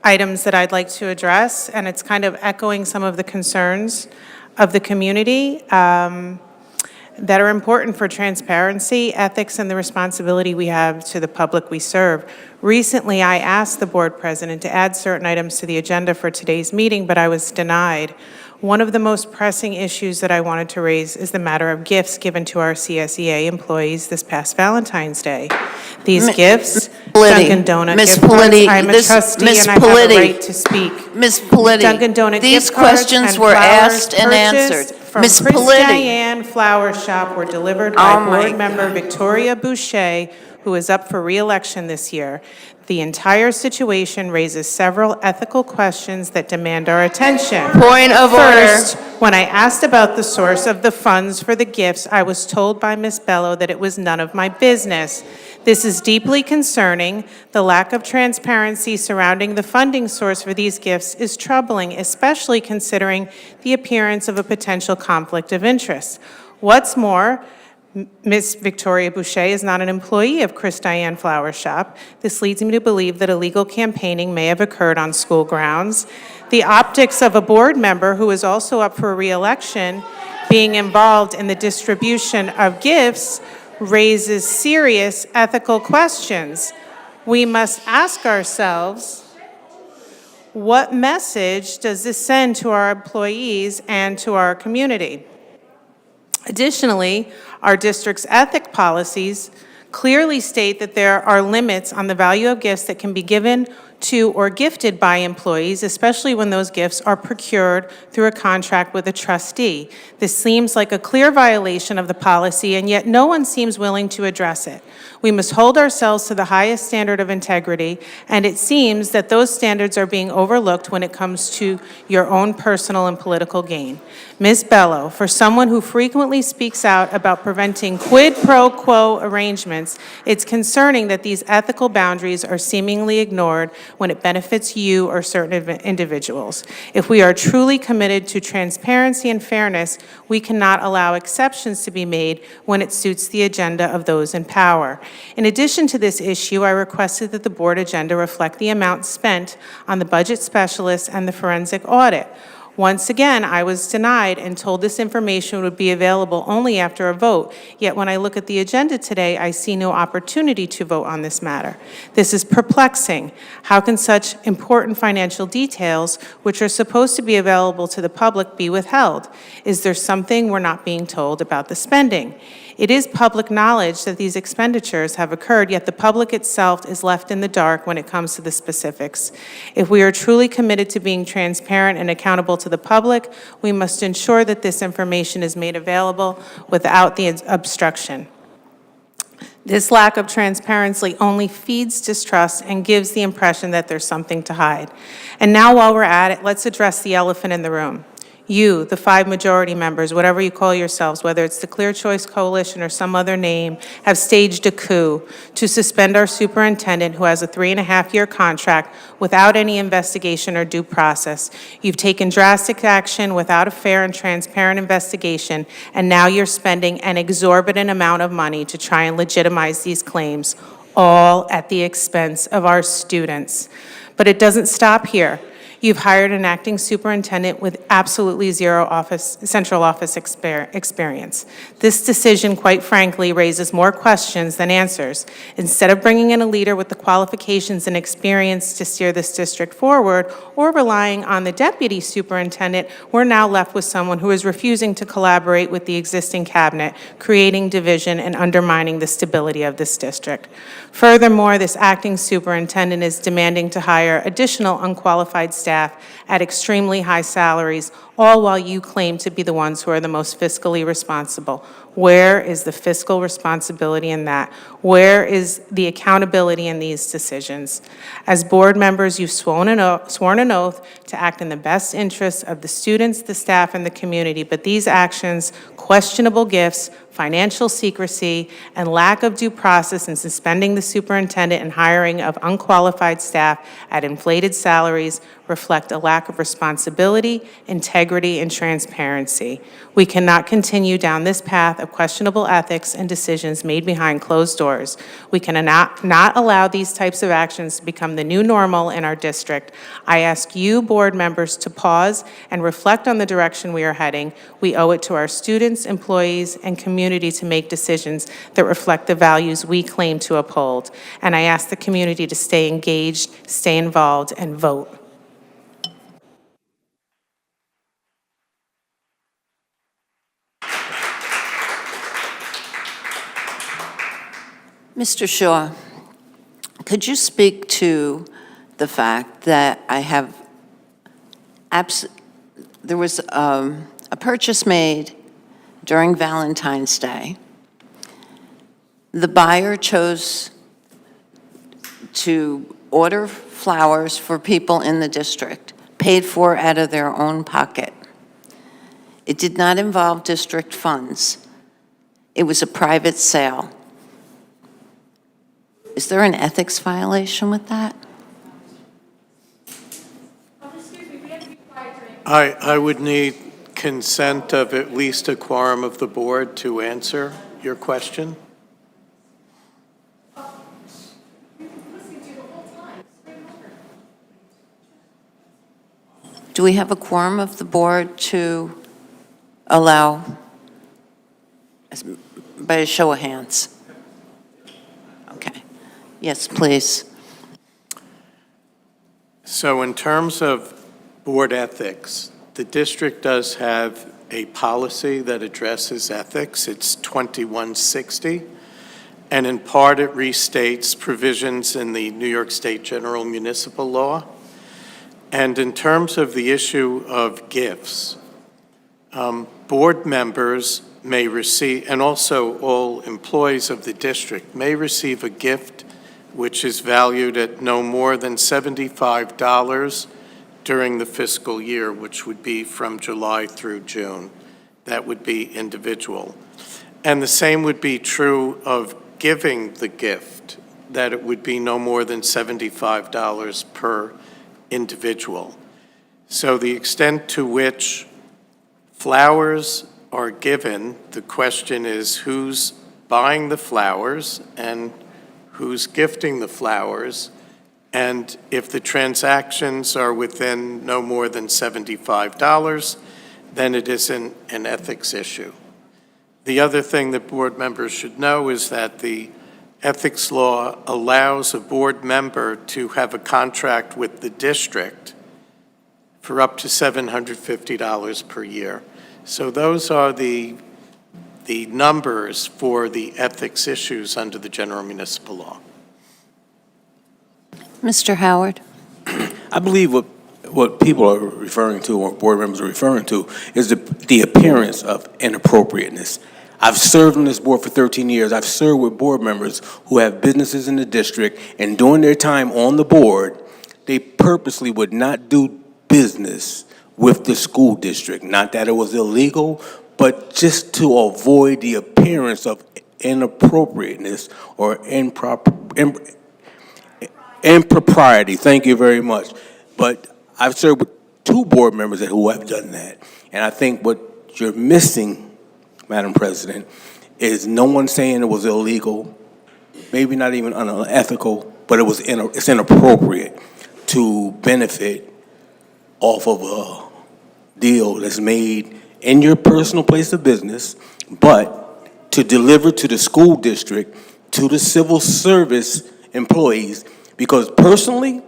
items that I'd like to address, and it's kind of echoing some of the concerns of the community that are important for transparency, ethics, and the responsibility we have to the public we serve. Recently, I asked the board president to add certain items to the agenda for today's meeting, but I was denied. One of the most pressing issues that I wanted to raise is the matter of gifts given to our CSEA employees this past Valentine's Day. These gifts, Dunkin' Donut gift cards, I'm a trustee and I have a right to speak. Ms. Politi, Dunkin' Donut these gift cards questions and were flowers asked and purchased answered. from Ms. Chris Politi. Diane Flower Shop were delivered by Oh my board member Victoria Boucher, who is up for re-election this year. The entire situation raises several ethical questions that demand our attention. Point of order. First, when I asked about the source of the funds for the gifts, I was told by Ms. Bello that it was none of my business. This is deeply concerning. The lack of transparency surrounding the funding source for these gifts is troubling, especially considering the appearance of a potential conflict of interest. What's more, Ms. Victoria Boucher is not an employee of Chris Diane Flower Shop. This leads me to believe that illegal campaigning may have occurred on school grounds. The optics of a board member who is also up for re-election being involved in the distribution of gifts raises serious ethical questions. We must ask ourselves, what message does this send to our employees and to our community? Additionally, our district's ethic policies clearly state that there are limits on the value of gifts that can be given to or gifted by employees, especially when those gifts are procured through a contract with a trustee. This seems like a clear violation of the policy, and yet no one seems willing to address it. We must hold ourselves to the highest standard of integrity, and it seems that those standards are being overlooked when it comes to your own personal and political gain. Ms. Bello, for someone who frequently speaks out about preventing quid pro quo arrangements, it's concerning that these ethical boundaries are seemingly ignored when it benefits you or certain individuals. If we are truly committed to transparency and fairness, we cannot allow exceptions to be made when it suits the agenda of those in power. In addition to this issue, I requested that the board agenda reflect the amount spent on the budget specialist and the forensic audit. Once again, I was denied and told this information would be available only after a vote. Yet when I look at the agenda today, I see no opportunity to vote on this matter. This is perplexing. How can such important financial details, which are supposed to be available to the public, be withheld? Is there something we're not being told about the spending? It is public knowledge that these expenditures have occurred, yet the public itself is left in the dark when it comes to the specifics. If we are truly committed to being transparent and accountable to the public, we must ensure that this information is made available without the obstruction. This lack of transparency only feeds distrust and gives the impression that there's something to hide. And now while we're at it, let's address the elephant in the room. You, the 5 majority members, whatever you call yourselves, whether it's the Clear Choice Coalition or some other name, have staged a coup to suspend our superintendent who has a 3.5-year contract without any investigation or due process. You've taken drastic action without a fair and transparent investigation, and now you're spending an exorbitant amount of money to try and legitimize these claims, all at the expense of our students. But it doesn't stop here. You've hired an acting superintendent with absolutely zero central office experience. This decision, quite frankly, raises more questions than answers. Instead of bringing in a leader with the qualifications and experience to steer this district forward, or relying on the deputy superintendent, we're now left with someone who is refusing to collaborate with the existing cabinet, creating division and undermining the stability of this district. Furthermore, this acting superintendent is demanding to hire additional unqualified staff at extremely high salaries, all while you claim to be the ones who are the most fiscally responsible. Where is the fiscal responsibility in that? Where is the accountability in these decisions? As board members, you've sworn an oath to act in the best interests of the students, the staff, and the community, but these actions, questionable gifts, financial secrecy, and lack of due process in suspending the superintendent and hiring of unqualified staff at inflated salaries reflect a lack of responsibility, integrity, and transparency. We cannot continue down this path of questionable ethics and decisions made behind closed doors. We cannot allow these types of actions to become the new normal in our district. I ask you, board members, to pause and reflect on the direction we are heading. We owe it to our students, employees, and community to make decisions that reflect the values we claim to uphold. And I ask the community to stay engaged, stay involved, and vote. Mr. Shaw, could you speak to the fact that there was a purchase made during Valentine's Day. The buyer chose to order flowers for people in the district, paid for out of their own pocket. It did not involve district funds. It was a private sale. Is there an ethics violation with that? I would need consent of at least a quorum of the board to answer your question. Do we have a quorum of the board to allow, by a show of hands? Okay. Yes, please. So in terms of board ethics, the district does have a policy that addresses ethics. It's 2160. And in part, it restates provisions in the New York State General Municipal Law. And in terms of the issue of gifts, board members may receive, and also all employees of the district may receive a gift which is valued at no more than $75 during the fiscal year, which would be from July through June. That would be individual. And the same would be true of giving the gift, that it would be no more than $75 per individual. So the extent to which flowers are given, the question is who's buying the flowers and who's gifting the flowers, and if the transactions are within no more than $75, then it isn't an ethics issue. The other thing that board members should know is that the ethics law allows a board member to have a contract with the district for up to $750 per year. So those are the numbers for the ethics issues under the general municipal law. Mr. Howard? I believe what people are referring to, or board members are referring to, is the appearance of inappropriateness. I've served on this board for 13 years. I've served with board members who have businesses in the district, and during their time on the board, they purposely would not do business with the school district. Not that it was illegal, but just to avoid the appearance of inappropriateness or impropriety. Thank you very much. But I've served with 2 board members who have done that. And I think what you're missing, Madam President, is no one saying it was illegal. maybe not even unethical, but it's inappropriate to benefit off of a deal that's made in your personal place of business, but to deliver to the school district, to the civil service employees, because personally,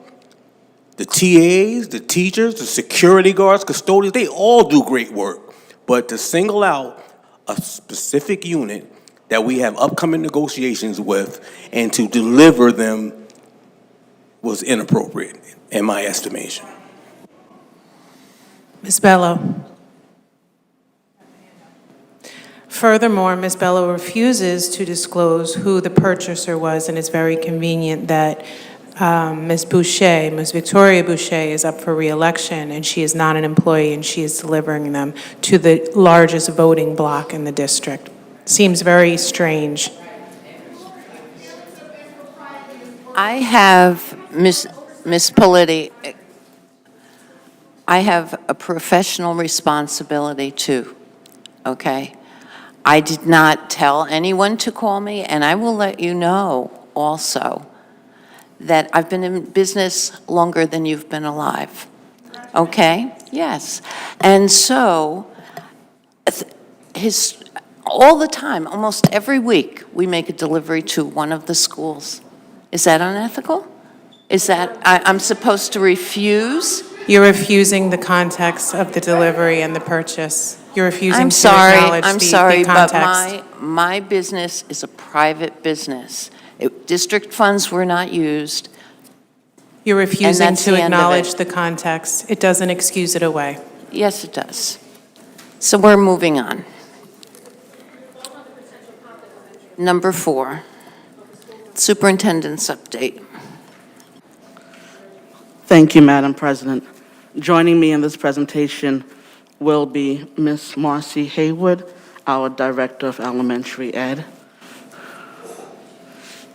the TAs, the teachers, the security guards, custodians, they all do great work. But to single out a specific unit that we have upcoming negotiations with and to deliver them was inappropriate, in my estimation. Ms. Bello. Furthermore, Ms. Bello refuses to disclose who the purchaser was, and it's very convenient that Ms. Boucher, Ms. Victoria Boucher, is up for re-election, and she is not an employee, and she is delivering them to the largest voting bloc in the district. Seems very strange. I have, Ms. Politi, I have a professional responsibility too, okay? I did not tell anyone to call me, and I will let you know also that I've been in business longer than you've been alive, okay? Yes. And so, all the time, almost every week, we make a delivery to one of the schools. Is that unethical? Is that, I'm supposed to refuse? You're refusing the context of the delivery and the purchase. You're refusing I'm to sorry, acknowledge I'm the sorry, but context. my business is a private business. District funds were not used. You're refusing that's the to end of acknowledge it. the context. It doesn't excuse it away. Yes, it does. So we're moving on. Number 4, Superintendent's update. Thank you, Madam President. Joining me in this presentation will be Ms. Marcy Haywood, our Director of Elementary Ed.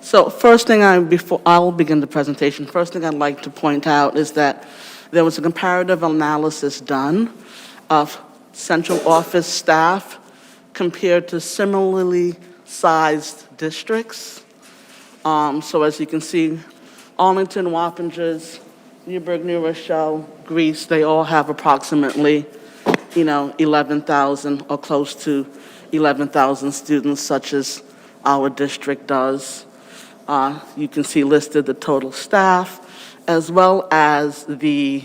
So first thing before I will begin the presentation, first thing I'd like to point out is that there was a comparative analysis done of central office staff compared to similarly sized districts. So as you can see, Arlington, Wappingers, Newburgh, New Rochelle, Greece, they all have approximately, 11,000 or close to 11,000 students, such as our district does. You can see listed the total staff, as well as the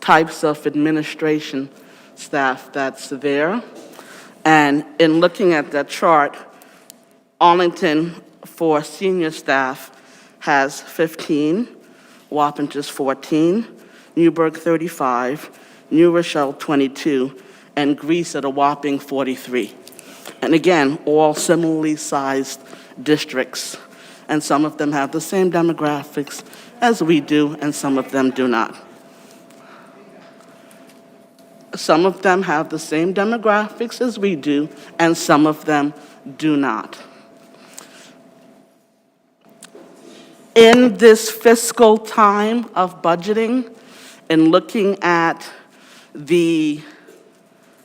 types of administration staff that's there. And in looking at that chart, Arlington for senior staff has 15, Wappingers 14, Newburgh 35, New Rochelle 22, and Greece at a whopping 43. And again, all similarly sized districts. And some of them have the same demographics as we do, and some of them do not. Some of them have the same demographics as we do, and some of them do not. In this fiscal time of budgeting and looking at the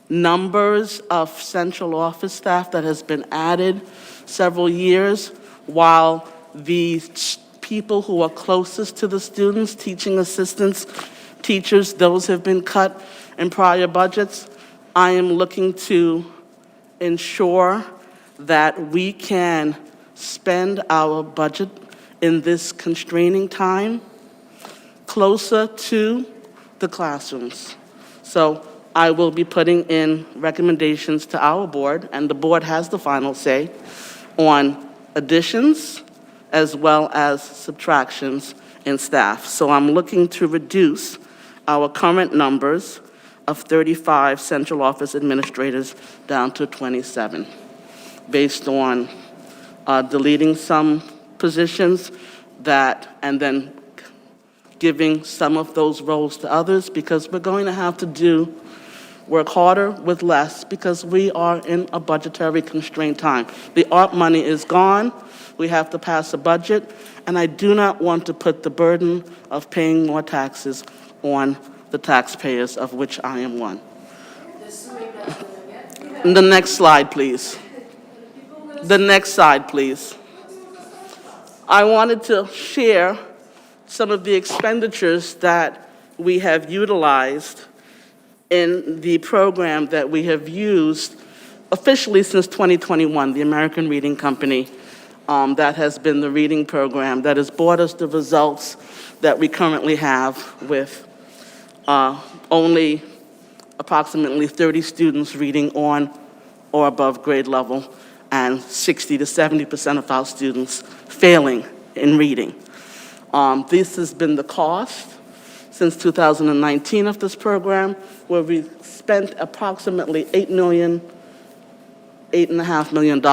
numbers of central office staff that has been added several years, while the people who are closest to the students, teaching assistants, teachers, those have been cut in prior budgets, I am looking to ensure that we can spend our budget in this constraining time closer to the classrooms. So I will be putting in recommendations to our board, and the board has the final say on additions as well as subtractions in staff. So I'm looking to reduce our current numbers of 35 central office administrators down to 27, based on deleting some positions and then giving some of those roles to others, because we're going to have to work harder with less, because we are in a budgetary constrained time. The ARP money is gone. We have to pass a budget, and I do not want to put the burden of paying more taxes on the taxpayers, of which I am one. The next slide, please. The next slide, please. I wanted to share some of the expenditures that we have utilized in the program that we have used officially since 2021, the American Reading Company. That has been the reading program that has brought us the results that we currently have with only approximately 30 students reading on or above grade level and 60 to 70% of our students failing in reading. This has been the cost since 2019 of this program, where we've spent approximately $8.5 million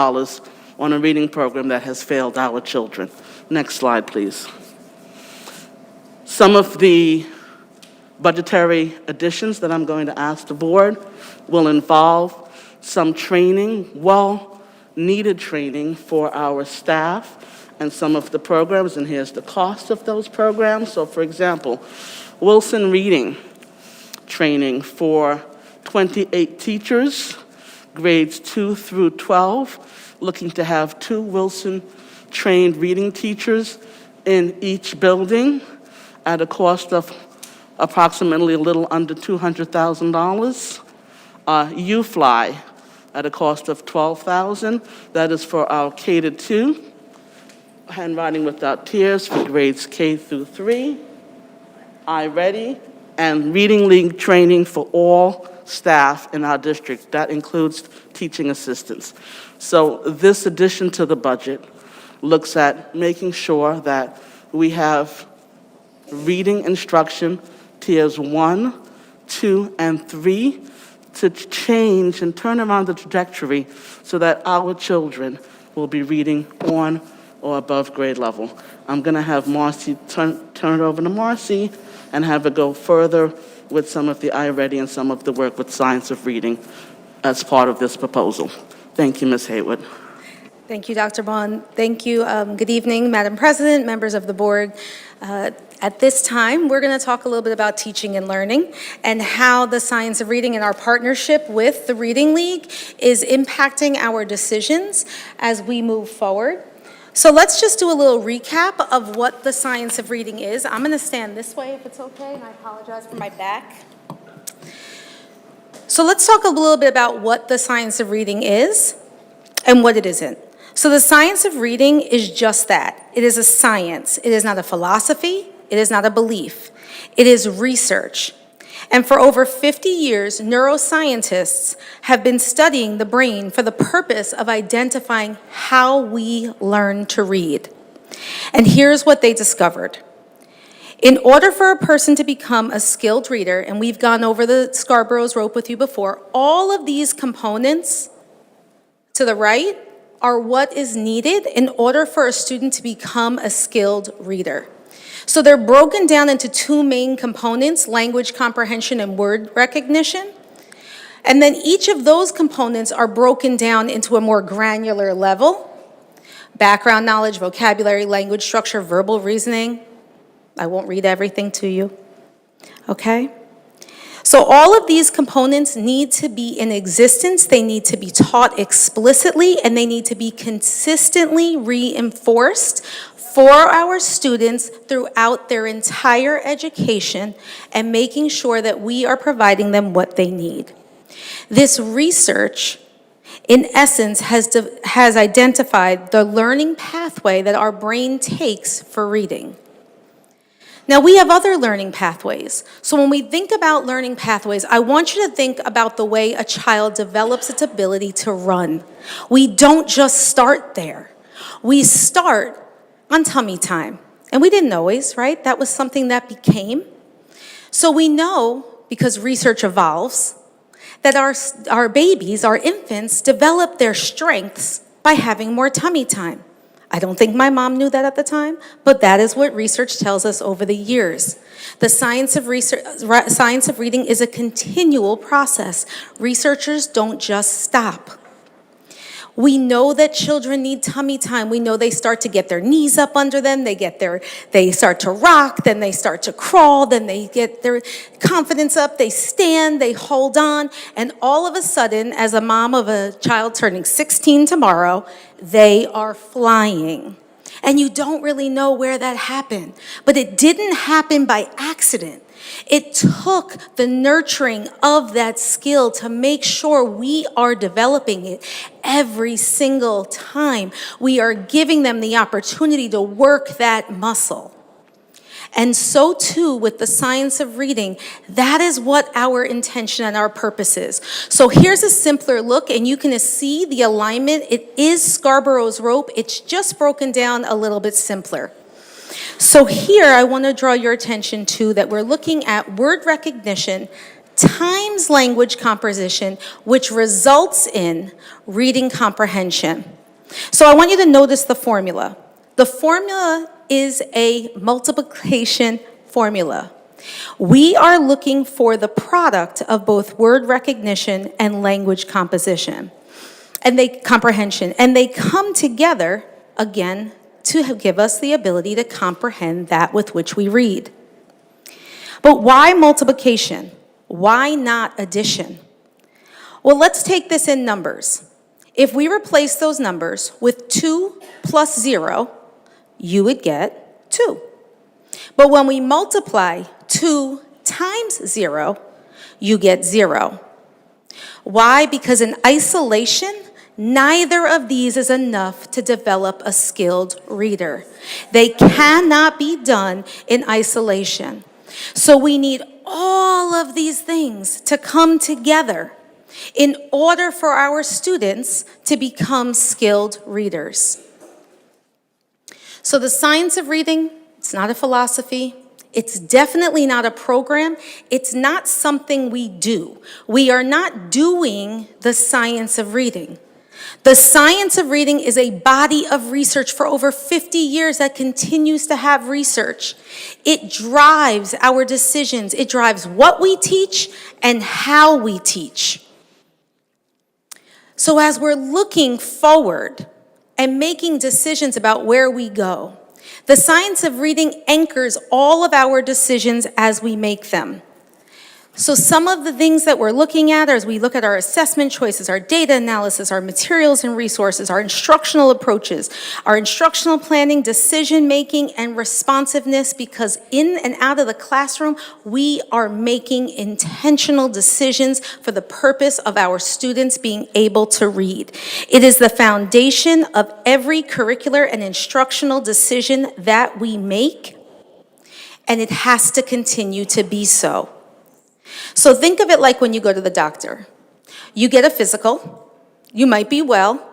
on a reading program that has failed our children. Next slide, please. Some of the budgetary additions that I'm going to ask the board will involve some training, well-needed training for our staff and some of the programs, and here's the cost of those programs. So for example, Wilson Reading training for 28 teachers, grades 2 through 12, looking to have 2 Wilson-trained reading teachers in each building at a cost of approximately a little under $200,000. UFly at a cost of $12,000. That is for our K-2, handwriting without tears for grades K through 3. iReady and Reading League training for all staff in our district. That includes teaching assistants. So this addition to the budget looks at making sure that we have reading instruction tiers 1, 2, and 3 to change and turn around the trajectory so that our children will be reading on or above grade level. I'm going to have Marcy turn it over to Marcy and have her go further with some of the iReady and some of the work with science of reading as part of this proposal. Thank you, Ms. Haywood. Thank you, Dr. Bond. Thank you. Good evening, Madam President, members of the board. At this time, we're going to talk a little bit about teaching and learning and how the science of reading and our partnership with the Reading League is impacting our decisions as we move forward. So let's just do a little recap of what the science of reading is. I'm going to stand this way if it's okay, and I apologize for my back. So let's talk a little bit about what the science of reading is and what it isn't. So the science of reading is just that. It is a science. It is not a philosophy. It is not a belief. It is research. And for over 50 years, neuroscientists have been studying the brain for the purpose of identifying how we learn to read. And here's what they discovered. In order for a person to become a skilled reader, and we've gone over the Scarborough's rope with you before, all of these components to the right are what is needed in order for a student to become a skilled reader. So they're broken down into 2 main components, language comprehension and word recognition. And then each of those components are broken down into a more granular level. Background knowledge, vocabulary, language structure, verbal reasoning. I won't read everything to you, okay? So all of these components need to be in existence, they need to be taught explicitly, and they need to be consistently reinforced for our students throughout their entire education and making sure that we are providing them what they need. This research, in essence, has identified the learning pathway that our brain takes for reading. Now, we have other learning pathways. So when we think about learning pathways, I want you to think about the way a child develops its ability to run. We don't just start there. We start on tummy time. And we didn't always, right? That was something that became. So we know, because research evolves, that our babies, our infants, develop their strengths by having more tummy time. I don't think my mom knew that at the time, but that is what research tells us over the years. The science of reading is a continual process. Researchers don't just stop. We know that children need tummy time. We know they start to get their knees up under them, they start to rock, then they start to crawl, then they get their confidence up, they stand, they hold on, and all of a sudden, as a mom of a child turning 16 tomorrow, they are flying. And you don't really know where that happened. But it didn't happen by accident. It took the nurturing of that skill to make sure we are developing it every single time. We are giving them the opportunity to work that muscle. And so too with the science of reading, that is what our intention and our purpose is. So here's a simpler look, and you can see the alignment. It is Scarborough's rope. It's just broken down a little bit simpler. So here I want to draw your attention to that we're looking at word recognition times language composition, which results in reading comprehension. So I want you to notice the formula. The formula is a multiplication formula. We are looking for the product of both word recognition and language composition, comprehension, and they come together, again, to give us the ability to comprehend that with which we read. But why multiplication? Why not addition? Well, let's take this in numbers. If we replace those numbers with 2 plus 0, you would get 2. But when we multiply 2 times 0, you get 0. Why? Because in isolation, neither of these is enough to develop a skilled reader. They cannot be done in isolation. So we need all of these things to come together in order for our students to become skilled readers. So the science of reading, it's not a philosophy. It's definitely not a program. It's not something we do. We are not doing the science of reading. The science of reading is a body of research for over 50 years that continues to have research. It drives our decisions. It drives what we teach and how we teach. So as we're looking forward and making decisions about where we go, the science of reading anchors all of our decisions as we make them. So some of the things that we're looking at as we look at our assessment choices, our data analysis, our materials and resources, our instructional approaches, our instructional planning, decision-making, and responsiveness, because in and out of the classroom, we are making intentional decisions for the purpose of our students being able to read. It is the foundation of every curricular and instructional decision that we make, and it has to continue to be so. So think of it like when you go to the doctor. You get a physical, you might be well,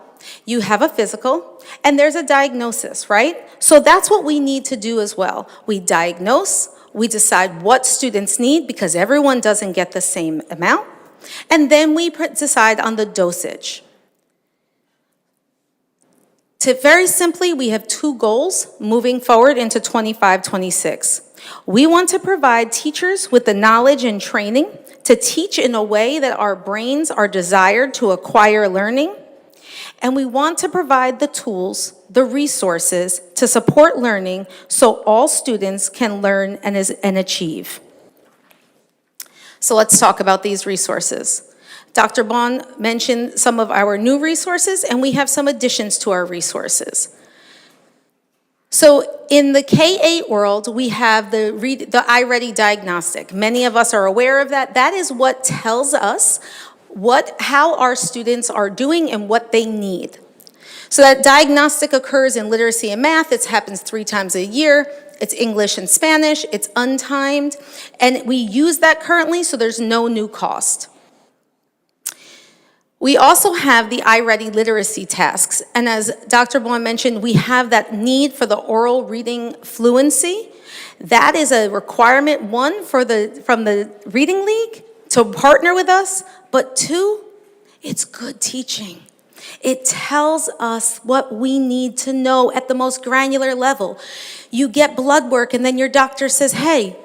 you have a physical, and there's a diagnosis, right? So that's what we need to do as well. We diagnose, we decide what students need because everyone doesn't get the same amount, and then we decide on the dosage. Very simply, we have 2 goals moving forward into 25-26. We want to provide teachers with the knowledge and training to teach in a way that our brains are desired to acquire learning. And we want to provide the tools, the resources to support learning so all students can learn and achieve. So let's talk about these resources. Dr. Bond mentioned some of our new resources, and we have some additions to our resources. So in the K-8 world, we have the iReady diagnostic. Many of us are aware of that. That is what tells us how our students are doing and what they need. So that diagnostic occurs in literacy and math. It happens 3 times a year. It's English and Spanish. It's untimed. And we use that currently, so there's no new cost. We also have the iReady literacy tasks, and as Dr. Bond mentioned, we have that need for the oral reading fluency. That is a requirement, 1, from the Reading League to partner with us, but 2, it's good teaching. It tells us what we need to know at the most granular level. You get blood work, and then your doctor says, hey,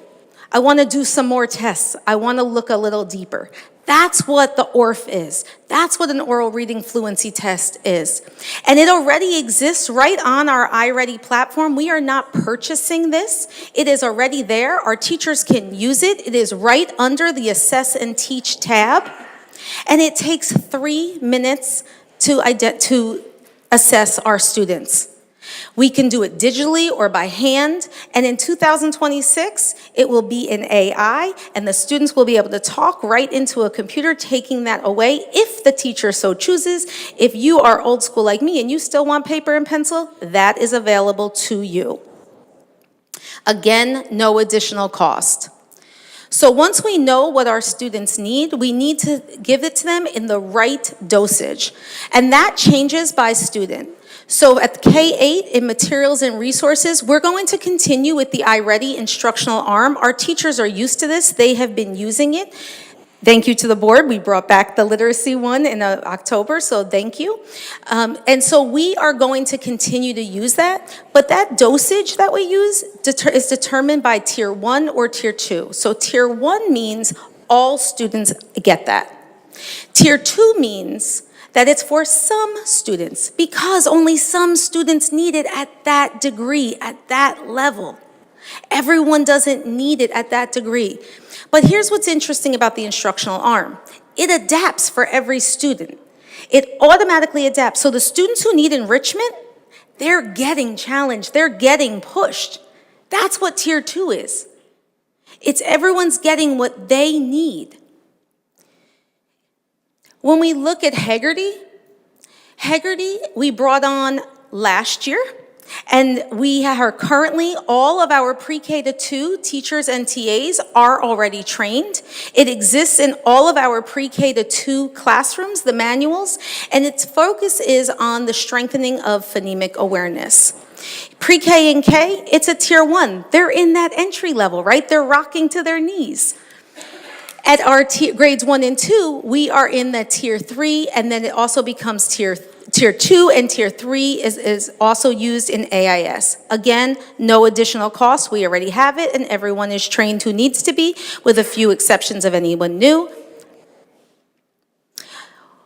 I want to do some more tests. I want to look a little deeper. That's what the ORF is. That's what an oral reading fluency test is. And it already exists right on our iReady platform. We are not purchasing this. It is already there. Our teachers can use it. It is right under the Assess and Teach tab. And it takes 3 minutes to assess our students. We can do it digitally or by hand, and in 2026, it will be in AI, and the students will be able to talk right into a computer, taking that away if the teacher so chooses. If you are old school like me and you still want paper and pencil, that is available to you. Again, no additional cost. So once we know what our students need, we need to give it to them in the right dosage. And that changes by student. So at K-8 in materials and resources, we're going to continue with the iReady instructional arm. Our teachers are used to this. They have been using it. Thank you to the board. We brought back the literacy one in October, so thank you. And so we are going to continue to use that, but that dosage that we use is determined by Tier 1 or Tier 2. So Tier 1 means all students get that. Tier 2 means that it's for some students, because only some students need it at that degree, at that level. Everyone doesn't need it at that degree. But here's what's interesting about the instructional arm. It adapts for every student. It automatically adapts. So the students who need enrichment, they're getting challenged. They're getting pushed. That's what Tier 2 is. It's everyone's getting what they need. When we look at Haggerty, we brought on last year. And we are currently, all of our pre-K to 2 teachers and TAs are already trained. It exists in all of our pre-K to 2 classrooms, the manuals, and its focus is on the strengthening of phonemic awareness. Pre-K and K, it's a Tier 1. They're in that entry level, right? They're rocking to their knees. At our grades 1 and 2, we are in the Tier 3, and then it also becomes Tier 2 and Tier 3 is also used in AIS. Again, no additional cost. We already have it, and everyone is trained who needs to be, with a few exceptions of anyone new.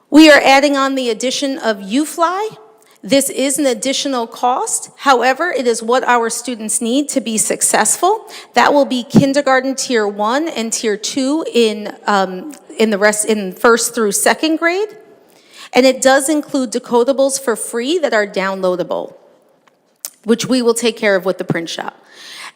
We are adding on the addition of UFly. This is an additional cost. However, it is what our students need to be successful. That will be kindergarten Tier 1 and Tier 2 in first through second grade. And it does include decodables for free that are downloadable, which we will take care of with the print shop.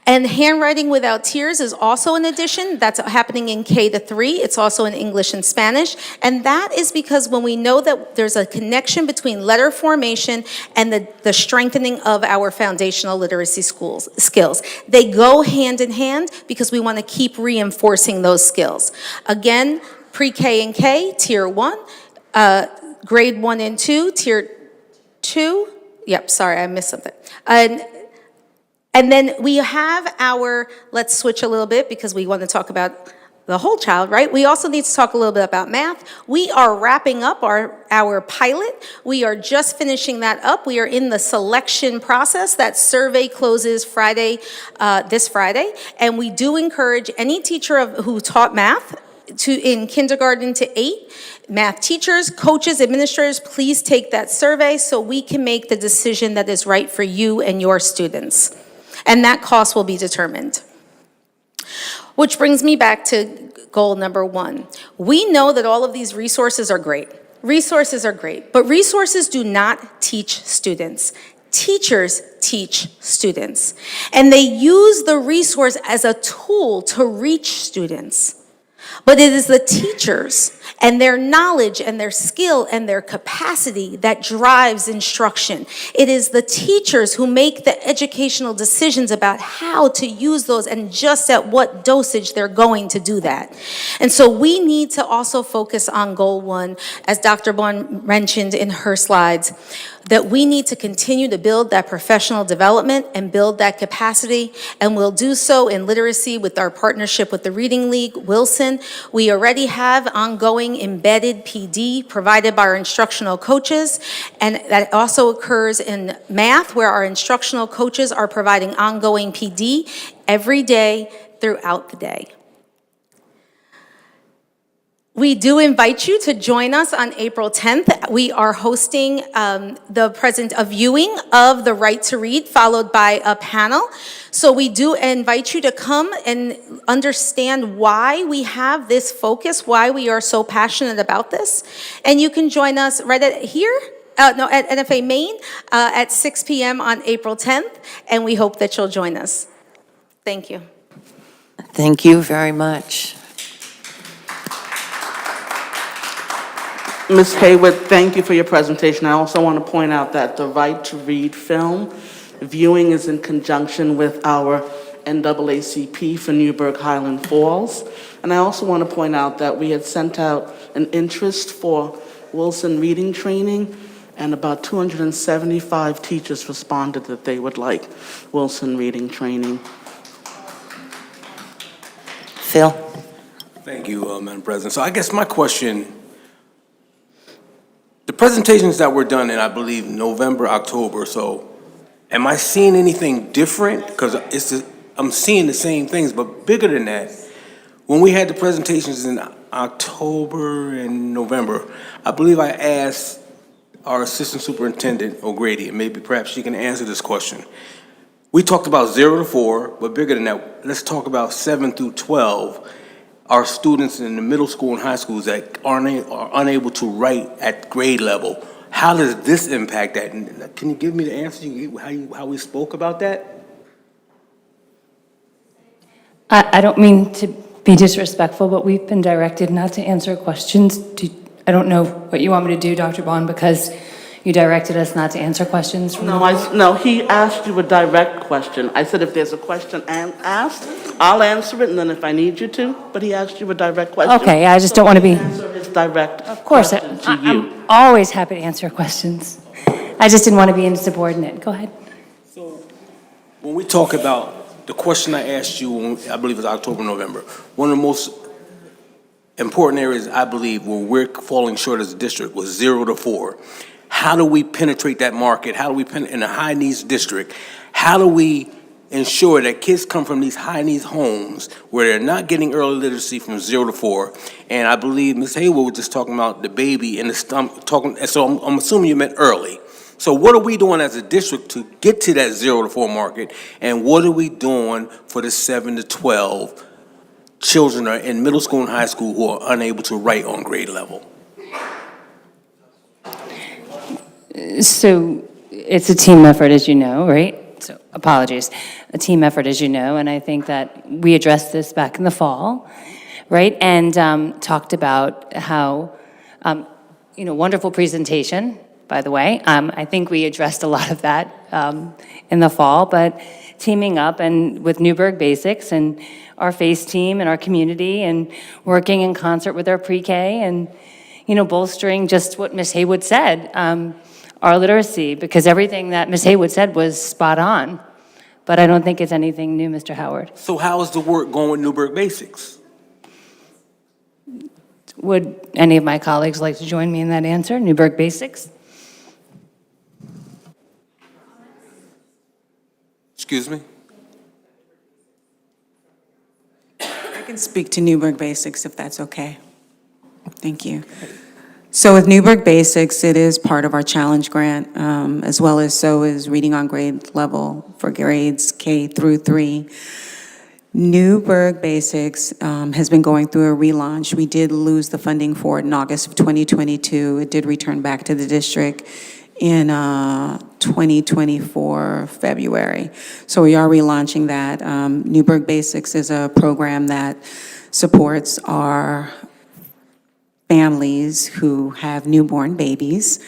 And handwriting without tears is also an addition. That's happening in K to 3. It's also in English and Spanish. And that is because when we know that there's a connection between letter formation and the strengthening of our foundational literacy skills. They go hand in hand because we want to keep reinforcing those skills. Again, pre-K and K, Tier 1. Grade 1 and 2, Tier 2. Yep, sorry, I missed something. And then we have our, let's switch a little bit because we want to talk about the whole child, right? We also need to talk a little bit about math. We are wrapping up our pilot. We are just finishing that up. We are in the selection process. That survey closes this Friday. And we do encourage any teacher who taught math in kindergarten to 8, math teachers, coaches, administrators, please take that survey so we can make the decision that is right for you and your students. And that cost will be determined. Which brings me back to goal number 1. We know that all of these resources are great. Resources are great, but resources do not teach students. Teachers teach students. And they use the resource as a tool to reach students. But it is the teachers and their knowledge and their skill and their capacity that drives instruction. It is the teachers who make the educational decisions about how to use those and just at what dosage they're going to do that. And so we need to also focus on goal 1, as Dr. Bond mentioned in her slides, that we need to continue to build that professional development and build that capacity, and we'll do so in literacy with our partnership with the Reading League, Wilson. We already have ongoing embedded PD provided by our instructional coaches, and that also occurs in math, where our instructional coaches are providing ongoing PD every day throughout the day. We do invite you to join us on April 10th. We are hosting a viewing of The Right to Read, followed by a panel. So we do invite you to come and understand why we have this focus, why we are so passionate about this. And you can join us right here no, at NFA Maine at 6 p.m. on April 10th, and we hope that you'll join us. Thank you. Thank you very much. Ms. Haywood, thank you for your presentation. I also want to point out that the Right to Read film viewing is in conjunction with our NAACP for Newburgh Highland Falls. And I also want to point out that we had sent out an interest for Wilson reading training, and about 275 teachers responded that they would like Wilson reading training. Phil? Thank you, Madam President. So I guess my question, the presentations that were done in, I believe, November, October, so am I seeing anything different? Because I'm seeing the same things, but bigger than that. When we had the presentations in October and November, I believe I asked our Assistant Superintendent, O'Grady, and maybe perhaps she can answer this question. We talked about 0 to 4, but bigger than that, let's talk about 7 through 12. Our students in the middle school and high schools that are unable to write at grade level. How does this impact that? And can you give me the answer, how we spoke about that? I don't mean to be disrespectful, but we've been directed not to answer questions. I don't know what you want me to do, Dr. Bond, because you directed us not to answer questions from No, he asked you a direct question. I said if there's a question asked, I'll answer it, and then if I need you to, but he asked you a direct question. Okay, I just don't want to be... Answer his direct Of course, question to you. I'm always happy to answer questions. I just didn't want to be insubordinate. Go ahead. When we talk about the question I asked you, I believe it was October, November, one of the most important areas I believe where we're falling short as a district was 0 to 4. How do we penetrate that market? How do we in a high needs district? How do we ensure that kids come from these high needs homes where they're not getting early literacy from 0 to 4? And I believe Ms. Haywood was just talking about the baby in the stomach, so I'm assuming you meant early. So what are we doing as a district to get to that 0 to 4 market? And what are we doing for the 7 to 12 children are in middle school and high school who are unable to write on grade level? So it's a team effort, as you know, right? So apologies. A team effort, as you know, and I think that we addressed this back in the fall, right? And talked about how, wonderful presentation, by the way. I think we addressed a lot of that in the fall, but teaming up and with Newburgh Basics and our FACE team and our community and working in concert with our pre-K and, bolstering just what Ms. Haywood said, our literacy, because everything that Ms. Haywood said was spot on. But I don't think it's anything new, Mr. Howard. So how is the work going with Newburgh Basics? Would any of my colleagues like to join me in that answer, Newburgh Basics? Excuse me? I can speak to Newburgh Basics if that's okay. Thank you. So with Newburgh Basics, it is part of our challenge grant, as well as so is reading on grade level for grades K through 3. Newburgh Basics has been going through a relaunch. We did lose the funding for it in August of 2022. It did return back to the district in 2024 February. So we are relaunching that. Newburgh Basics is a program that supports our families who have newborn babies.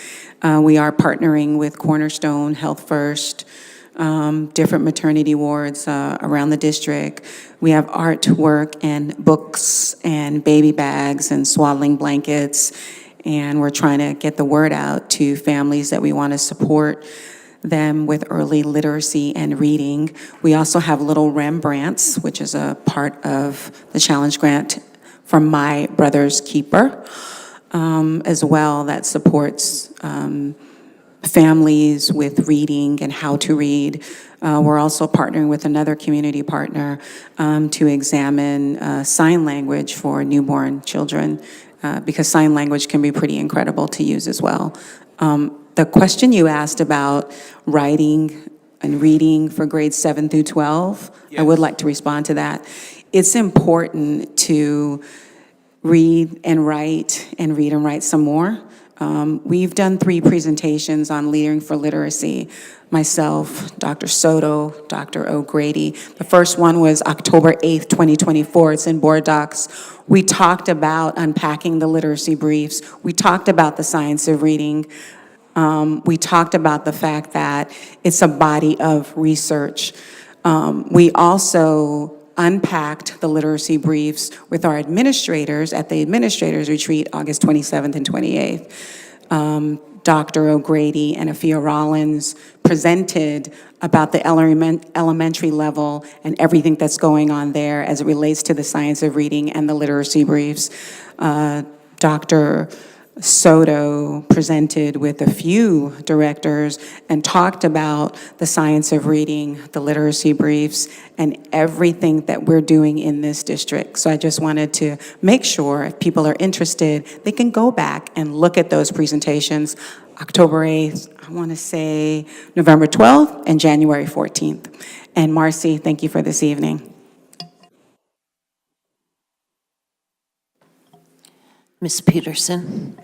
We are partnering with Cornerstone, Health First, different maternity wards around the district. We have artwork and books and baby bags and swaddling blankets, and we're trying to get the word out to families that we want to support them with early literacy and reading. We also have Little Rembrandts, which is a part of the challenge grant from My Brother's Keeper, as well, that supports families with reading and how to read. We're also partnering with another community partner to examine sign language for newborn children, because sign language can be pretty incredible to use as well. The question you asked about writing and reading for grades 7 through 12, yes. I would like to respond to that. It's important to read and write some more. We've done 3 presentations on Leading for Literacy. Myself, Dr. Soto, Dr. O'Grady. The first one was October 8th, 2024. It's in BoardDocs. We talked about unpacking the literacy briefs. We talked about the science of reading. We talked about the fact that it's a body of research. We also unpacked the literacy briefs with our administrators at the administrators retreat, August 27th and 28th. Dr. O'Grady and Afia Rollins presented about the elementary level and everything that's going on there as it relates to the science of reading and the literacy briefs. Dr. Soto presented with a few directors and talked about the science of reading, the literacy briefs, and everything that we're doing in this district. So I just wanted to make sure if people are interested, they can go back and look at those presentations, October 8th, I want to say November 12th, and January 14th. And Marcy, thank you for this evening. Ms. Peterson?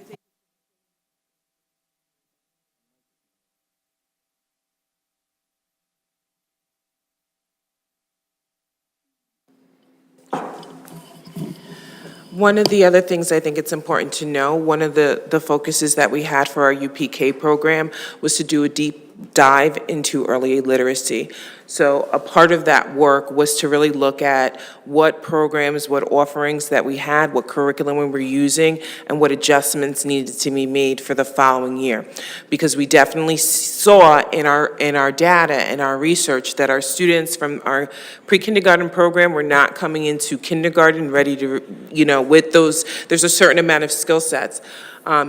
One of the other things I think it's important to know, one of the focuses that we had for our UPK program was to do a deep dive into early literacy. So a part of that work was to really look at what programs, what offerings that we had, what curriculum we were using, and what adjustments needed to be made for the following year. Because we definitely saw in our data and our research that our students from our pre-kindergarten program were not coming into kindergarten ready to, with those, there's a certain amount of skill sets.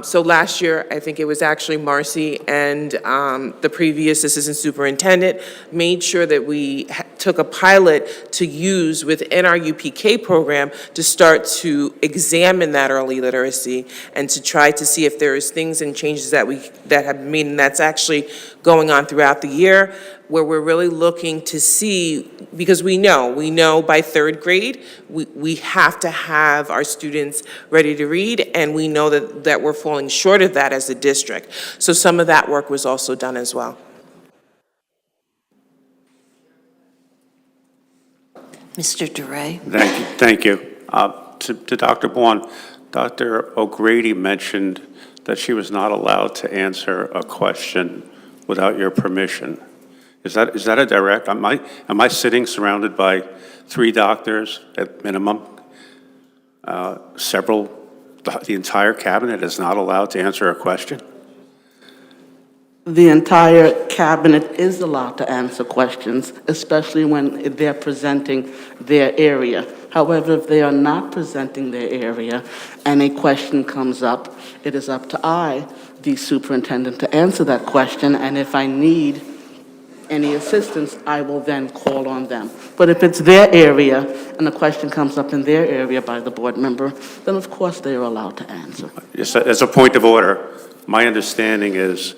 So last year, I think it was actually Marcy and the previous assistant superintendent made sure that we took a pilot to use within our UPK program to start to examine that early literacy and to try to see if there is things and changes that have been made, and that's actually going on throughout the year, where we're really looking to see, because we know by 3rd grade, we have to have our students ready to read, and we know that we're falling short of that as a district. So some of that work was also done as well. Mr. DeRay? Thank you. To Dr. Bourne, Dr. O'Grady mentioned that she was not allowed to answer a question without your permission. Is that a direct? Am I sitting surrounded by 3 doctors at minimum? The entire cabinet is not allowed to answer a question? The entire cabinet is allowed to answer questions, especially when they're presenting their area. However, if they are not presenting their area and a question comes up, it is up to the superintendent, to answer that question, and if I need any assistance, I will then call on them. But if it's their area and a question comes up in their area by the board member, then of course they are allowed to answer. Yes, as a point of order, my understanding is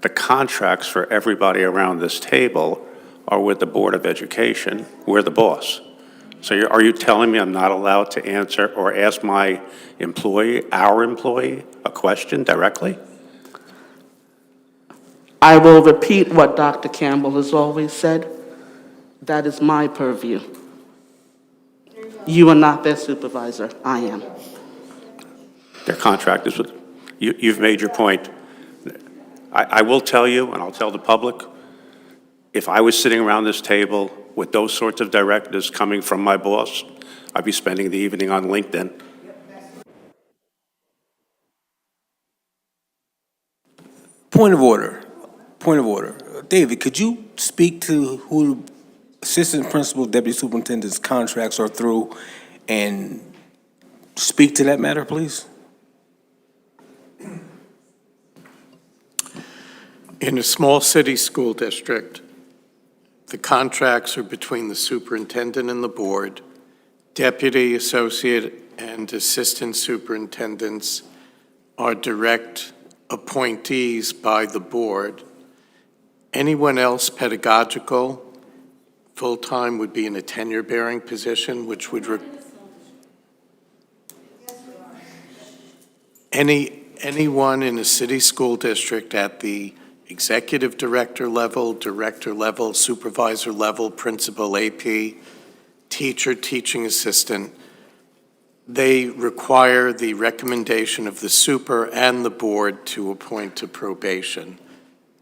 the contracts for everybody around this table are with the Board of Education. We're the boss. So are you telling me I'm not allowed to answer or ask my employee, our employee, a question directly? I will repeat what Dr. Campbell has always said. That is my purview. You are not their supervisor. I am. Their contract is with, you've made your point. I will tell you, and I'll tell the public, if I was sitting around this table with those sorts of directives coming from my boss, I'd be spending the evening on LinkedIn. Point of order. Point of order. David, could you speak to who assistant principal, deputy superintendent's contracts are through and speak to that matter, please? In a small city school district, the contracts are between the superintendent and the board. Deputy, associate, and assistant superintendents are direct appointees by the board. Anyone else pedagogical, full-time, would be in a tenure-bearing position, which would anyone in a city school district at the executive director level, supervisor level, principal, AP, teacher, teaching assistant, they require the recommendation of the super and the board to appoint to probation.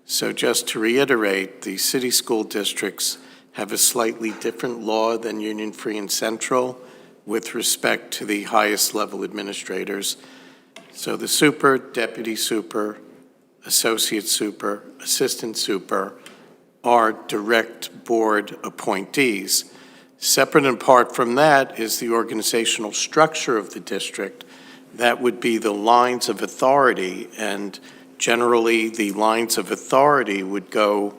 So just to reiterate, the city school districts have a slightly different law than Union Free and Central with respect to the highest level administrators. So the super, deputy super, associate super, assistant super are direct board appointees. Separate and apart from that is the organizational structure of the district. That would be the lines of authority, and generally the lines of authority would go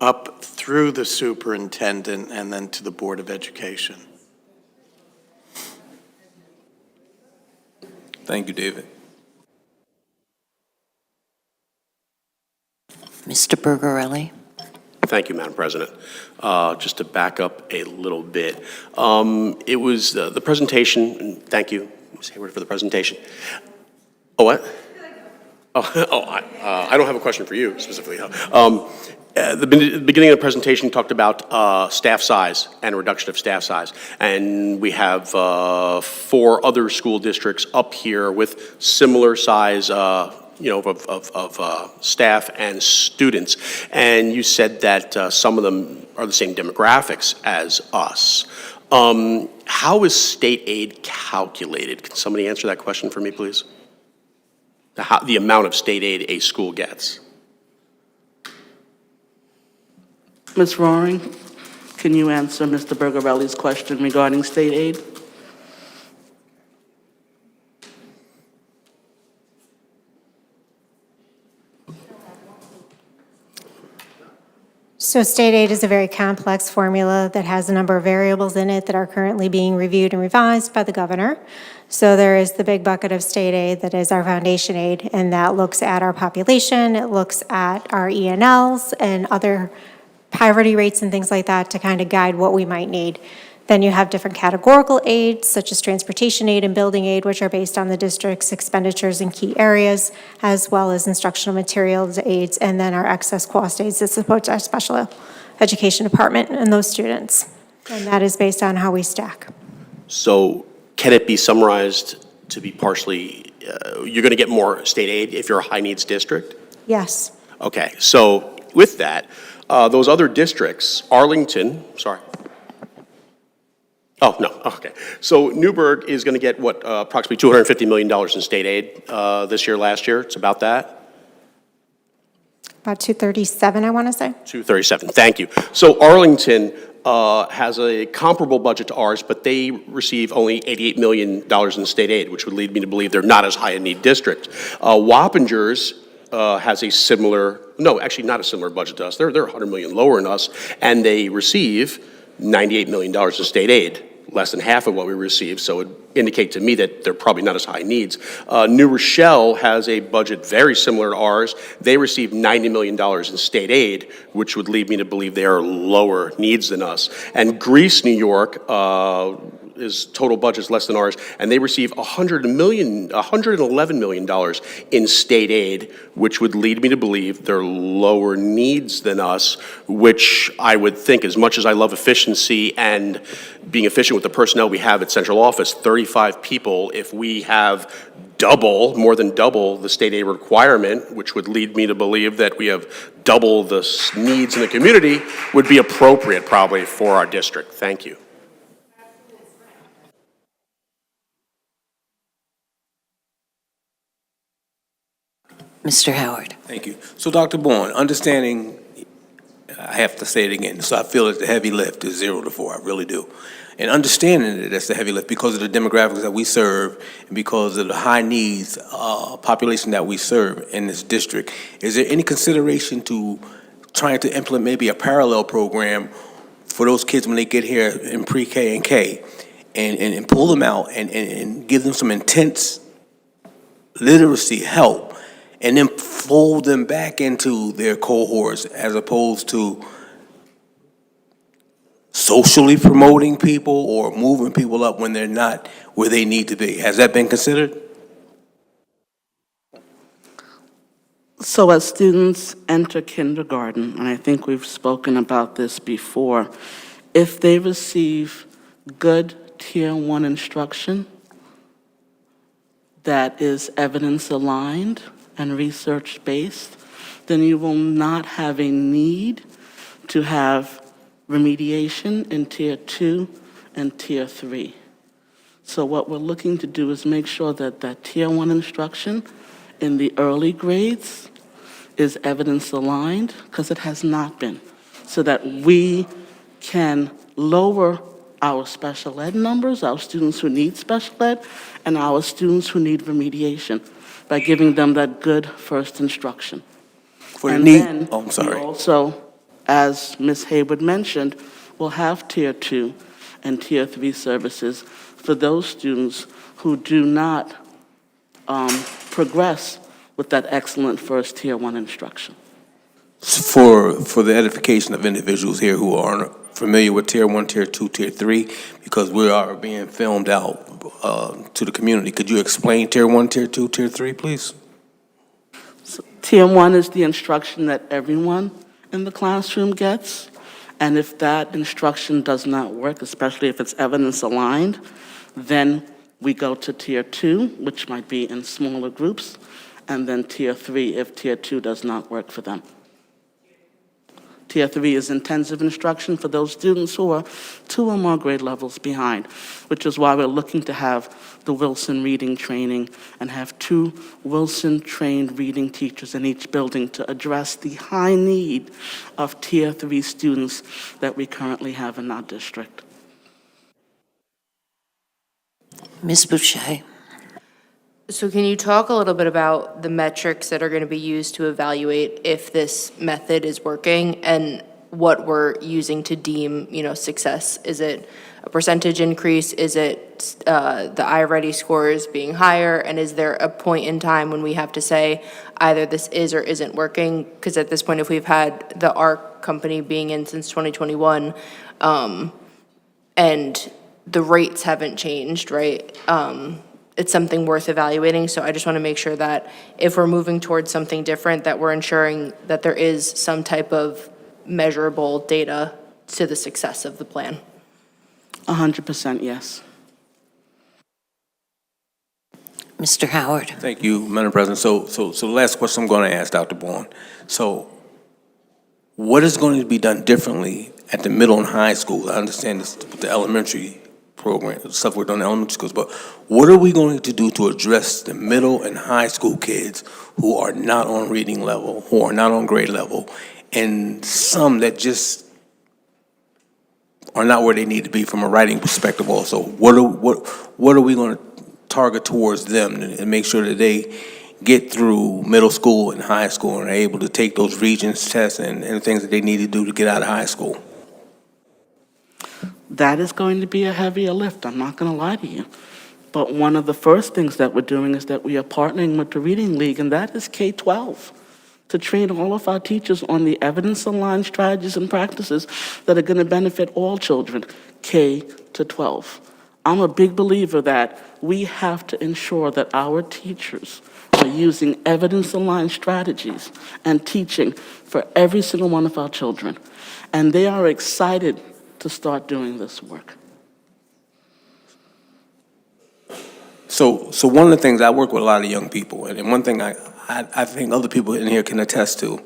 up through the superintendent and then to the Board of Education. Thank you, David. Mr. Bergarelli? Thank you, Madam President. Just to back up a little bit, it was the presentation, and thank you, Ms. Hayward, for the presentation. Oh, what? I don't have a question for you specifically. The beginning of the presentation talked about staff size and reduction of staff size. And we have 4 other school districts up here with similar size of staff and students. And you said that some of them are the same demographics as us. How is state aid calculated? Can somebody answer that question for me, please? The amount of state aid a school gets. Ms. Roaring, can you answer Mr. Bergarelli's question regarding state aid? So state aid is a very complex formula that has a number of variables in it that are currently being reviewed and revised by the governor. So there is the big bucket of state aid that is our foundation aid, and that looks at our population, it looks at our ENLs and other poverty rates and things like that to kind of guide what we might need. Then you have different categorical aids, such as transportation aid and building aid, which are based on the district's expenditures in key areas, as well as instructional materials aids, and then our excess cost aids that support our special education department and those students. And that is based on how we stack. So can it be summarized to be partially, you're going to get more state aid if you're a high needs district? Yes. Okay, so with that, those other districts, Arlington, sorry. Oh, no, okay. So Newburgh is going to get what, approximately $250 million in state aid this year, last year? It's about that? About 237, I want to say. 237, thank you. So Arlington has a comparable budget to ours, but they receive only $88 million in state aid, which would lead me to believe they're not as high a need district. Wappingers has a similar, no, actually not a similar budget to us. They're $100 million lower than us, and they receive $98 million in state aid, less than half of what we receive, so it would indicate to me that they're probably not as high needs. New Rochelle has a budget very similar to ours. They receive $90 million in state aid, which would lead me to believe they are lower needs than us. And Greece, New York, is total budget is less than ours, and they receive $111 million in state aid, which would lead me to believe they're lower needs than us, which I would think, as much as I love efficiency and being efficient with the personnel we have at central office, 35 people, if we have more than double the state aid requirement, which would lead me to believe that we have double the needs in the community, would be appropriate probably for our district. Thank you. Mr. Howard. Thank you. So, Dr. Bourne, understanding, I have to say it again, so I feel it's the heavy lift is 0 to 4, I really do. And understanding that that's the heavy lift because of the demographics that we serve and because of the high needs population that we serve in this district, is there any consideration to trying to implement maybe a parallel program for those kids when they get here in pre-K and K and pull them out and give them some intense literacy help and then fold them back into their cohorts as opposed to socially promoting people or moving people up when they're not where they need to be? Has that been considered? So as students enter kindergarten, and I think we've spoken about this before, if they receive good Tier 1 instruction that is evidence-aligned and research-based, then you will not have a need to have remediation in Tier 2 and Tier 3. So what we're looking to do is make sure that that Tier 1 instruction in the early grades is evidence-aligned, because it has not been, so that we can lower our special ed numbers, our students who need special ed, and our students who need remediation, by giving them that good first instruction. For the And need, then oh, I'm sorry. we also, as Ms. Haywood mentioned, will have Tier 2 and Tier 3 services for those students who do not progress with that excellent first Tier 1 instruction. For the edification of individuals here who aren't familiar with Tier 1, Tier 2, Tier 3, because we are being filmed out to the community, could you explain Tier 1, Tier 2, Tier 3, please? So, Tier 1 is the instruction that everyone in the classroom gets, and if that instruction does not work, especially if it's evidence-aligned, then we go to Tier 2, which might be in smaller groups, and then Tier 3 if Tier 2 does not work for them. Tier 3 is intensive instruction for those students who are 2 or more grade levels behind, which is why we're looking to have the Wilson reading training and have 2 Wilson-trained reading teachers in each building to address the high need of Tier 3 students that we currently have in our district. Ms. Boucher. So can you talk a little bit about the metrics that are going to be used to evaluate if this method is working and what we're using to deem, success? Is it a percentage increase? Is it the iReady scores being higher? And is there a point in time when we have to say either this is or isn't working? Because at this point, if we've had the ARC company being in since 2021, and the rates haven't changed, right? It's something worth evaluating. So I just want to make sure that if we're moving towards something different, that we're ensuring that there is some type of measurable data to the success of the plan. 100% yes. Mr. Howard. Thank you, Madam President. So the last question I'm going to ask Dr. Bourne. So what is going to be done differently at the middle and high school? I understand this with the elementary program, stuff we're doing in elementary schools, but what are we going to do to address the middle and high school kids who are not on reading level, who are not on grade level, and some that just are not where they need to be from a writing perspective also? What are we going to target towards them and make sure that they get through middle school and high school and are able to take those Regents tests and things that they need to do to get out of high school? That is going to be a heavier lift, I'm not going to lie to you. But one of the first things that we're doing is that we are partnering with the Reading League, and that is K-12, to train all of our teachers on the evidence-aligned strategies and practices that are going to benefit all children, K to 12. I'm a big believer that we have to ensure that our teachers are using evidence-aligned strategies and teaching for every single one of our children. And they are excited to start doing this work. So one of the things, I work with a lot of young people, and one thing I think other people in here can attest to,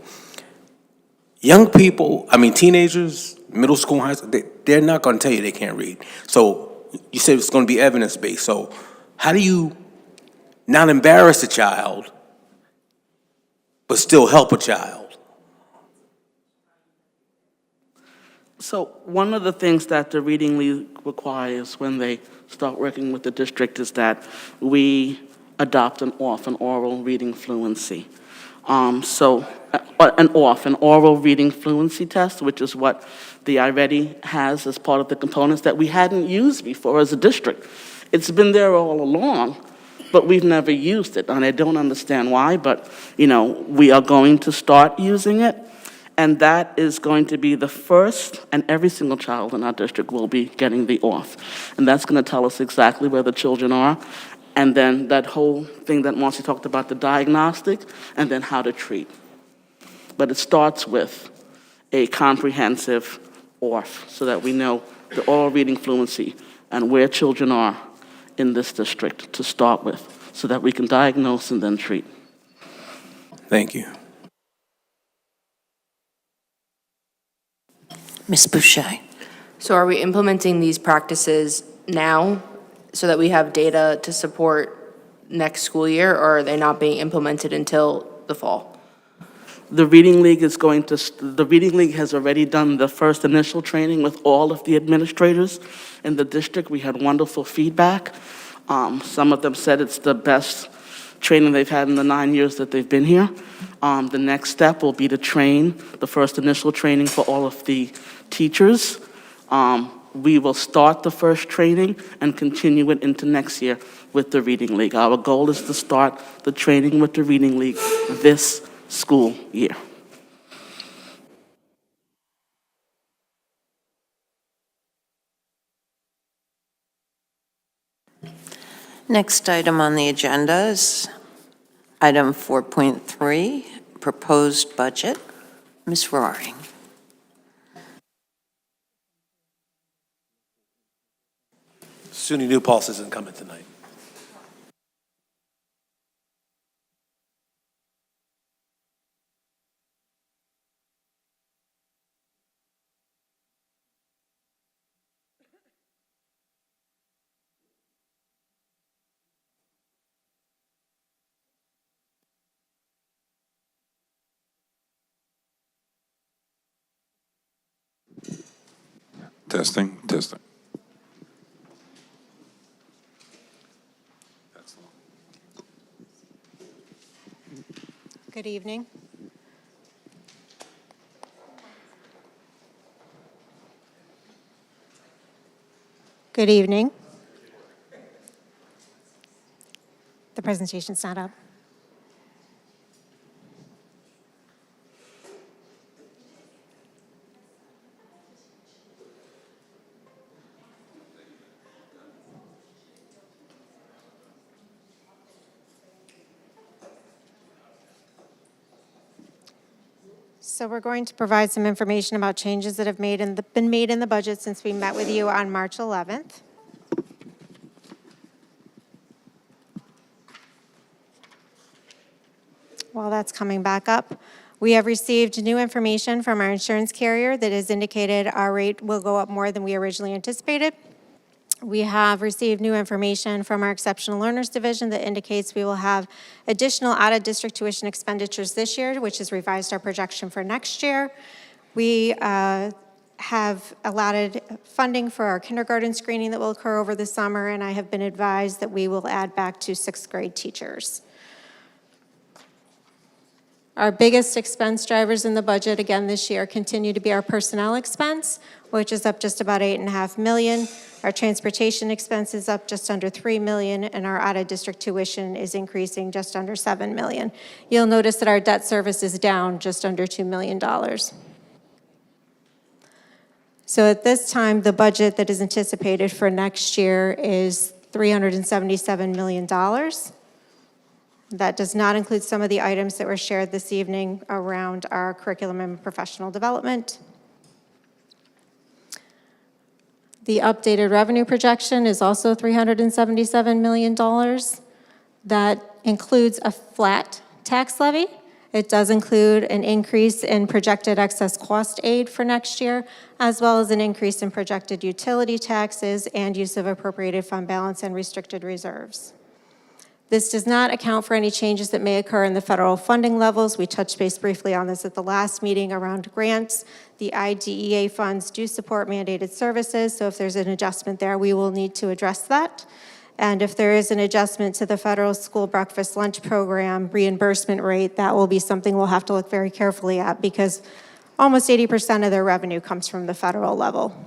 young people, teenagers, middle school, high school, they're not going to tell you they can't read. So you said it's going to be evidence-based. So how do you not embarrass a child, but still help a child? So one of the things that the Reading League requires when they start working with the district is that we adopt an oral reading fluency. An oral reading fluency test, which is what the iReady has as part of the components that we hadn't used before as a district. It's been there all along, but we've never used it, and I don't understand why, but, we are going to start using it. And that is going to be the first, and every single child in our district will be getting the auth. And that's going to tell us exactly where the children are and then that whole thing that Marcy talked about, the diagnostic, and then how to treat. But it starts with a comprehensive ORF so that we know the oral reading fluency and where children are in this district to start with so that we can diagnose and then treat. Thank you. Ms. Boucher. So are we implementing these practices now so that we have data to support next school year, or are they not being implemented until the fall? The Reading League the Reading League has already done the first initial training with all of the administrators in the district. We had wonderful feedback. Some of them said it's the best training they've had in the 9 years that they've been here. The next step will be to train, the first initial training for all of the teachers. We will start the first training and continue it into next year with the Reading League. Our goal is to start the training with the Reading League this school year. Next item on the agenda is item 4.3, proposed budget. Ms. Roaring. SUNY New Paltz isn't coming tonight. Testing, testing. Good evening. Good evening. The presentation's not up. So we're going to provide some information about changes that have been made in the budget since we met with you on March 11th. While that's coming back up, we have received new information from our insurance carrier that has indicated our rate will go up more than we originally anticipated. We have received new information from our Exceptional Learners Division that indicates we will have additional out-of-district tuition expenditures this year, which has revised our projection for next year. We have allotted funding for our kindergarten screening that will occur over the summer, and I have been advised that we will add back 2 sixth grade teachers. Our biggest expense drivers in the budget again this year continue to be our personnel expense, which is up just about $8.5 million. Our transportation expense is up just under $3 million, and our out-of-district tuition is increasing just under $7 million. You'll notice that our debt service is down just under $2 million. So at this time, the budget that is anticipated for next year is $377 million. That does not include some of the items that were shared this evening around our curriculum and professional development. The updated revenue projection is also $377 million. That includes a flat tax levy. It does include an increase in projected excess cost aid for next year, as well as an increase in projected utility taxes and use of appropriated fund balance and restricted reserves. This does not account for any changes that may occur in the federal funding levels. We touched base briefly on this at the last meeting around grants. The IDEA funds do support mandated services, so if there's an adjustment there, we will need to address that. And if there is an adjustment to the federal school breakfast lunch program reimbursement rate, that will be something we'll have to look very carefully at because almost 80% of their revenue comes from the federal level.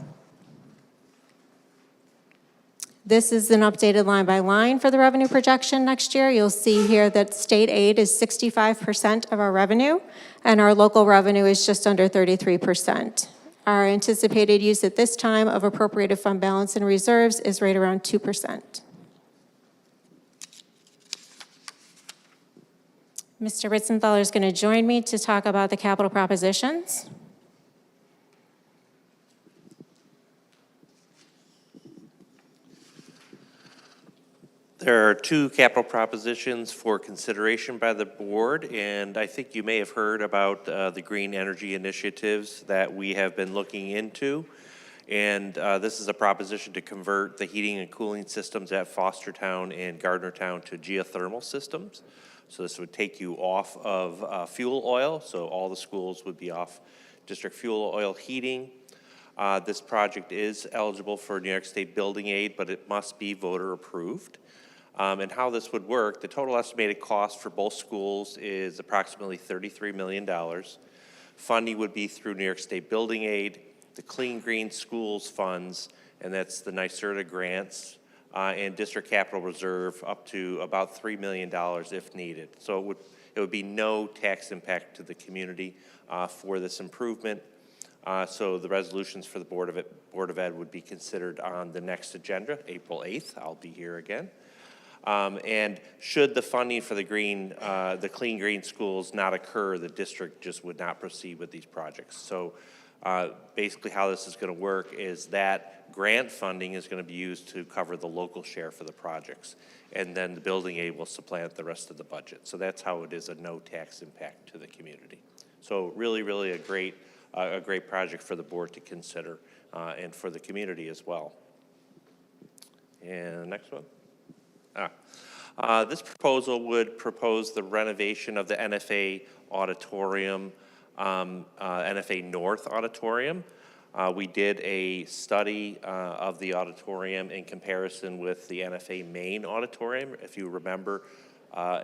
This is an updated line by line for the revenue projection next year. You'll see here that state aid is 65% of our revenue, and our local revenue is just under 33%. Our anticipated use at this time of appropriated fund balance and reserves is right around 2%. Mr. Ritzenthaler is going to join me to talk about the capital propositions. There are two capital propositions for consideration by the board, and I think you may have heard about the green energy initiatives that we have been looking into. And this is a proposition to convert the heating and cooling systems at Fostertown and Gardnertown to geothermal systems. So this would take you off of fuel oil, so all the schools would be off district fuel oil heating. This project is eligible for New York State building aid, but it must be voter approved. And how this would work, the total estimated cost for both schools is approximately $33 million. Funding would be through New York State building aid, the Clean Green Schools funds, and that's the NYSERDA grants, and district capital reserve up to about $3 million if needed. So it would be no tax impact to the community for this improvement. So the resolutions for the Board of Ed would be considered on the next agenda, April 8th. I'll be here again. And should the funding for the Clean Green Schools not occur, the district just would not proceed with these projects. So basically how this is going to work is that grant funding is going to be used to cover the local share for the projects. And then the building aid will supplant the rest of the budget. So that's how it is a no tax impact to the community. So really, really a great project for the board to consider and for the community as well. And the next one. This proposal would propose the renovation of the NFA auditorium, NFA North auditorium. We did a study of the auditorium in comparison with the NFA Main auditorium. If you remember,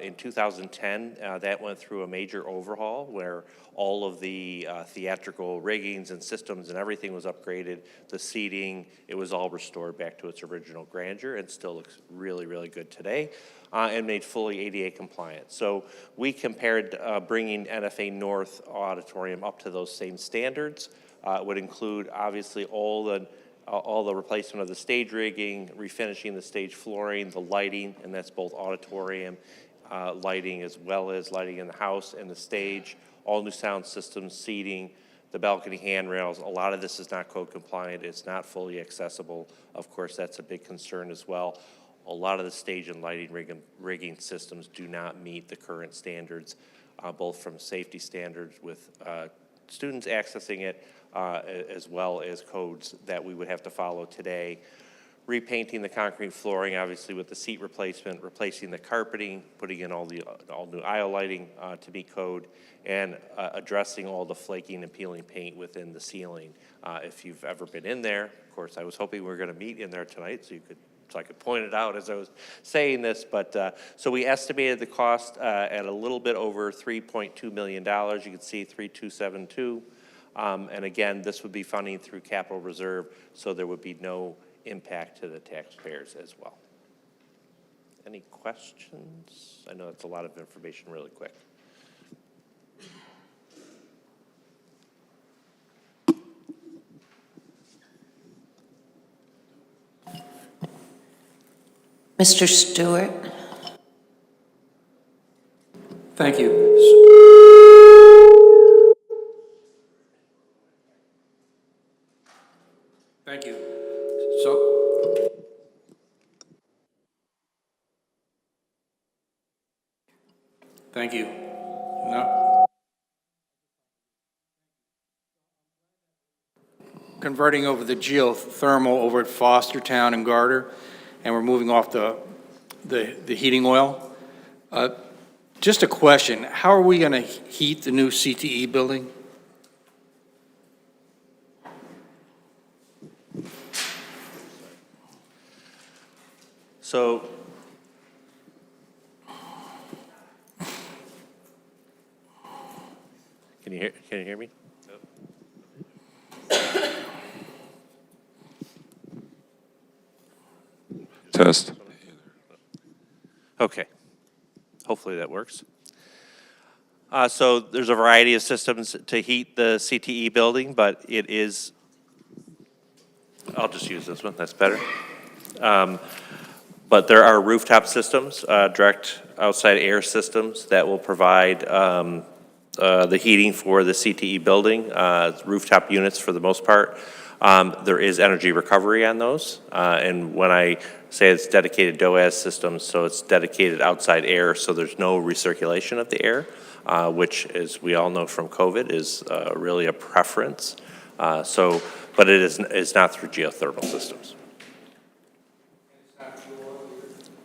in 2010, that went through a major overhaul where all of the theatrical riggings and systems and everything was upgraded. The seating, it was all restored back to its original grandeur and still looks really, really good today and made fully ADA compliant. So we compared bringing NFA North Auditorium up to those same standards. It would include obviously all the replacement of the stage rigging, refinishing the stage flooring, the lighting, and that's both auditorium lighting as well as lighting in the house and the stage, all new sound systems, seating, the balcony handrails. A lot of this is not code compliant. It's not fully accessible. Of course, that's a big concern as well. A lot of the stage and lighting rigging systems do not meet the current standards, both from safety standards with students accessing it, as well as codes that we would have to follow today. Repainting the concrete flooring, obviously with the seat replacement, replacing the carpeting, putting in all new aisle lighting to meet code, and addressing all the flaking and peeling paint within the ceiling. If you've ever been in there, of course, I was hoping we were going to meet in there tonight so I could point it out as I was saying this, but so we estimated the cost at a little bit over $3.2 million. You can see 3,272. And again, this would be funding through capital reserve, so there would be no impact to the taxpayers as well. Any questions? I know that's a lot of information really quick. Mr. Stewart? Thank you. Thank you. Thank you. No. Converting over the geothermal over at Fostertown and Garter, and we're moving off the heating oil. Just a question, how are we going to heat the new CTE building? So can you hear me? Test. Okay. Hopefully that works. So there's a variety of systems to heat the CTE building, but it is, I'll just use this one, that's better. But there are rooftop systems, direct outside air systems that will provide the heating for the CTE building, rooftop units for the most part. There is energy recovery on those. And when I say it's dedicated DOAS systems, so it's dedicated outside air, so there's no recirculation of the air, which, as we all know from COVID, is really a preference. But it is not through geothermal systems.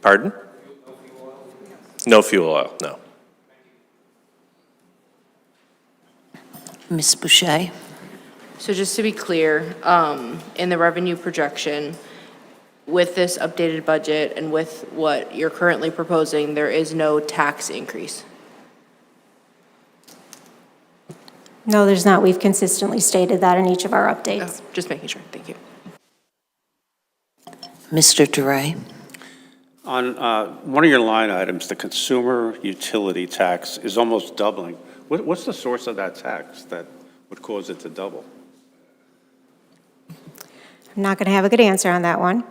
Pardon? No fuel oil, no. Ms. Boucher? So just to be clear, in the revenue projection, with this updated budget and with what you're currently proposing, there is no tax increase. No, there's not. We've consistently stated that in each of our updates. Just making sure, thank you. Mr. DeRay? On one of your line items, the consumer utility tax is almost doubling. What's the source of that tax that would cause it to double? I'm not going to have a good answer on that one.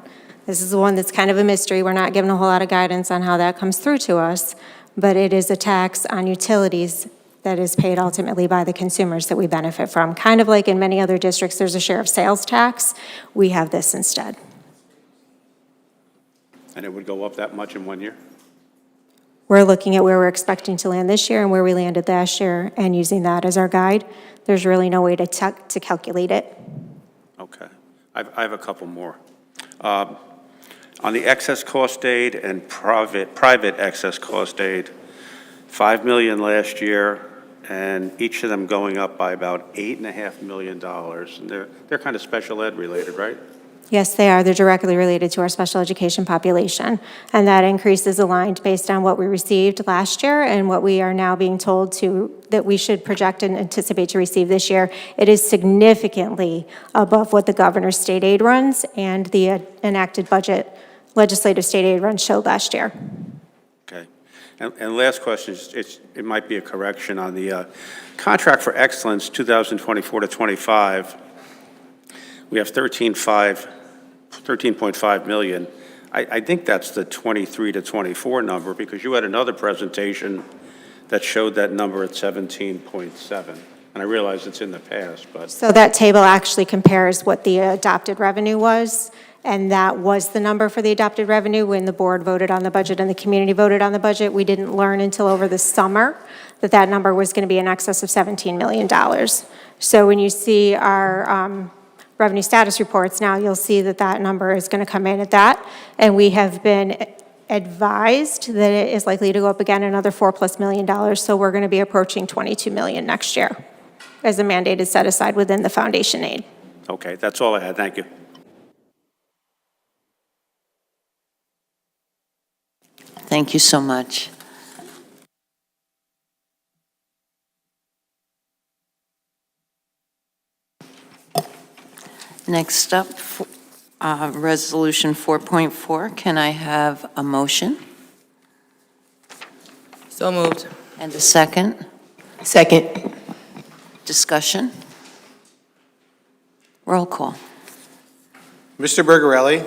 This is the one that's kind of a mystery. We're not given a whole lot of guidance on how that comes through to us, but it is a tax on utilities that is paid ultimately by the consumers that we benefit from. Kind of like in many other districts, there's a share of sales tax. We have this instead. And it would go up that much in 1 year? We're looking at where we're expecting to land this year and where we landed last year and using that as our guide. There's really no way to calculate it. Okay. I have a couple more. On the excess cost aid and private excess cost aid, $5 million last year, and each of them going up by about $8.5 million. And they're kind of special ed related, right? Yes, they are. They're directly related to our special education population. And that increase is aligned based on what we received last year and what we are now being told that we should project and anticipate to receive this year. It is significantly above what the governor's state aid runs and the enacted budget legislative state aid runs showed last year. Okay. And last question, it might be a correction on the contract for excellence 2024 to 25. We have 13.5 million. I think that's the 23 to 24 number, because you had another presentation that showed that number at 17.7. And I realize it's in the past, but. So that table actually compares what the adopted revenue was, and that was the number for the adopted revenue when the board voted on the budget and the community voted on the budget. We didn't learn until over the summer that that number was going to be in excess of $17 million. So when you see our revenue status reports now, you'll see that that number is going to come in at that. And we have been advised that it is likely to go up again another $4+ million. So we're going to be approaching $22 million next year as the mandate is set aside within the foundation aid. Okay, that's all I had. Thank you. Thank you so much. Next up, Resolution 4.4. Can I have a motion? So moved. And a second? Second. Discussion? Roll call. Mr. Bergarelli?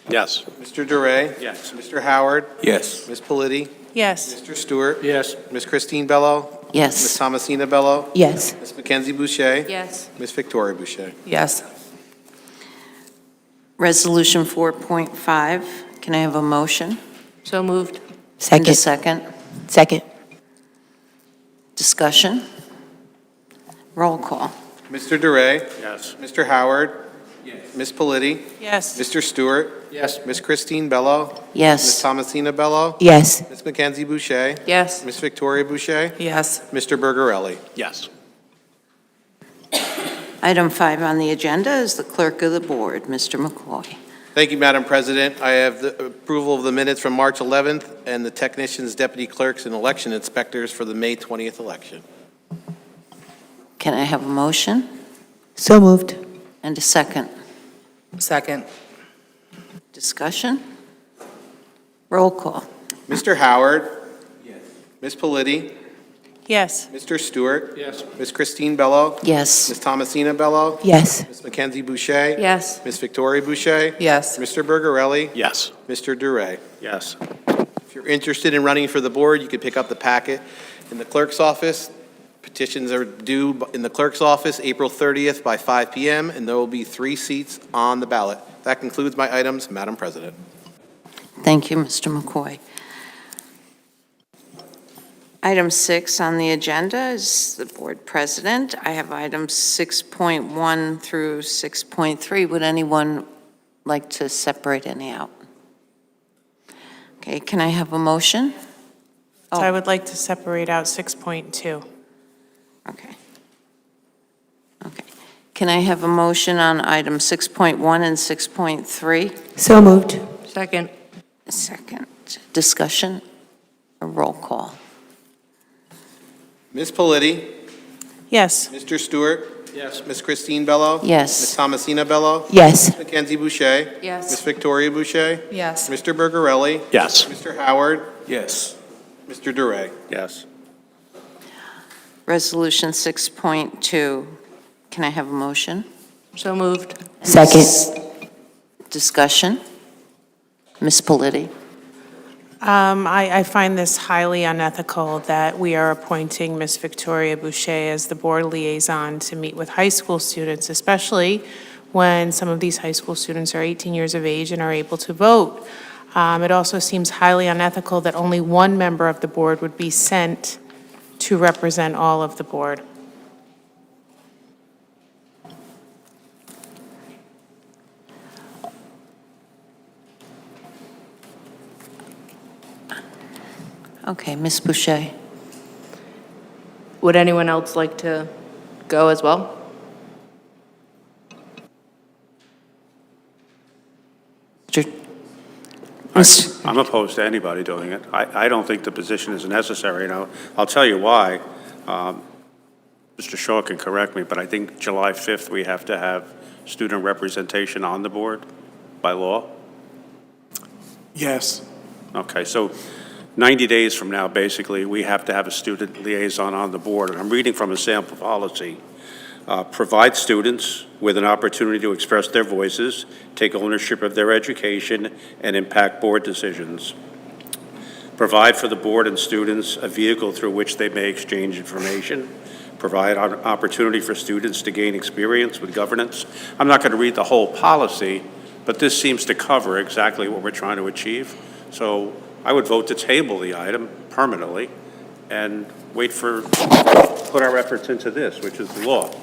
Yes. Mr. DeRay? Yes. Mr. Howard? Yes. Ms. Politi? Yes. Mr. Stewart? Yes. Ms. Christine Bello? Yes. Ms. Thomasina Bello? Yes. Ms. Mackenzie Boucher? Yes. Ms. Victoria Boucher? Yes. Resolution 4.5. Can I have a motion? So moved. And a second? Second. Discussion? Roll call. Mr. DeRay? Yes. Mr. Howard? Yes. Ms. Politi? Yes. Mr. Stewart? Yes. Ms. Christine Bello? Ms. Yes. Thomasina Bello? Yes. Ms. Mackenzie Boucher? Yes. Ms. Victoria Boucher? Yes. Mr. Bergarelli? Yes. Item 5 on the agenda is the clerk of the board, Mr. McCoy. Thank you, Madam President. I have the approval of the minutes from March 11th and the technicians, deputy clerks, and election inspectors for the May 20th election. Can I have a motion? So moved. And a second? Second. Discussion? Roll call. Mr. Howard? Yes. Ms. Politi? Yes. Mr. Stewart? Yes. Ms. Christine Bello? Yes. Ms. Thomasina Bello? Yes. Ms. Mackenzie Boucher? Yes. Ms. Victoria Boucher? Yes. Mr. Bergarelli? Yes. Mr. Duray? Yes. If you're interested in running for the board, you can pick up the packet in the clerk's office. Petitions are due in the clerk's office April 30th by 5 p.m., and there will be 3 seats on the ballot. That concludes my items, Madam President. Thank you, Mr. McCoy. Item 6 on the agenda is the board president. I have items 6.1 through 6.3. Would anyone like to separate any out? Okay, can I have a motion? So I would like to separate out 6.2. Okay. Okay. Can I have a motion on item 6.1 and 6.3? So moved. Second. Second. Discussion? A roll call. Ms. Politi? Yes. Mr. Stewart? Yes. Ms. Christine Bello? Yes. Ms. Thomasina Bello? Yes. Ms. Mackenzie Boucher? Yes. Ms. Victoria Boucher? Yes. Mr. Bergarelli? Yes. Mr. Howard? Yes. Mr. Duray? Yes. Resolution 6.2. Can I have a motion? So moved. Second. Discussion? Ms. Politi? I find this highly unethical that we are appointing Ms. Victoria Boucher as the board liaison to meet with high school students, especially when some of these high school students are 18 years of age and are able to vote. It also seems highly unethical that only one member of the board would be sent to represent all of the board. Okay, Ms. Boucher. Would anyone else like to go as well? I'm opposed to anybody doing it. I don't think the position is necessary, and I'll tell you why. Mr. Shaw can correct me, but I think July 5th, we have to have student representation on the board by law. Yes. Okay, so 90 days from now, basically, we have to have a student liaison on the board, and I'm reading from a sample policy. Provide students with an opportunity to express their voices, take ownership of their education, and impact board decisions. Provide for the board and students a vehicle through which they may exchange information. Provide an opportunity for students to gain experience with governance. I'm not going to read the whole policy, but this seems to cover exactly what we're trying to achieve. So I would vote to table the item permanently and put our efforts into this, which is the law.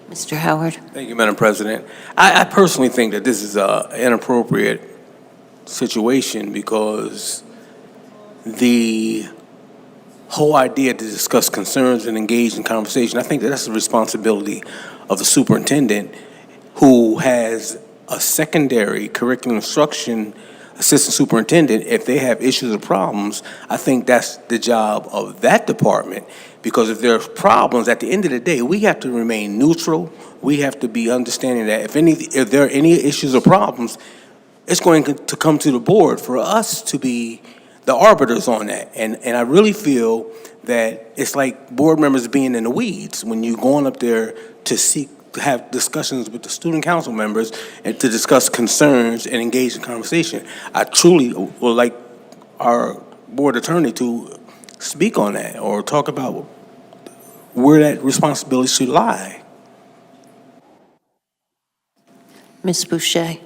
Mr. Howard? Thank you, Madam President. I personally think that this is an inappropriate situation because the whole idea to discuss concerns and engage in conversation, I think that that's the responsibility of the superintendent who has a secondary curriculum instruction assistant superintendent. If they have issues or problems, I think that's the job of that department. Because if there's problems, at the end of the day, we have to remain neutral. We have to be understanding that if there are any issues or problems, it's going to come to the board for us to be the arbiters on that. And I really feel that it's like board members being in the weeds when you're going up there to have discussions with the student council members and to discuss concerns and engage in conversation. I truly would like our board attorney to speak on that or talk about where that responsibility should lie. Ms. Boucher?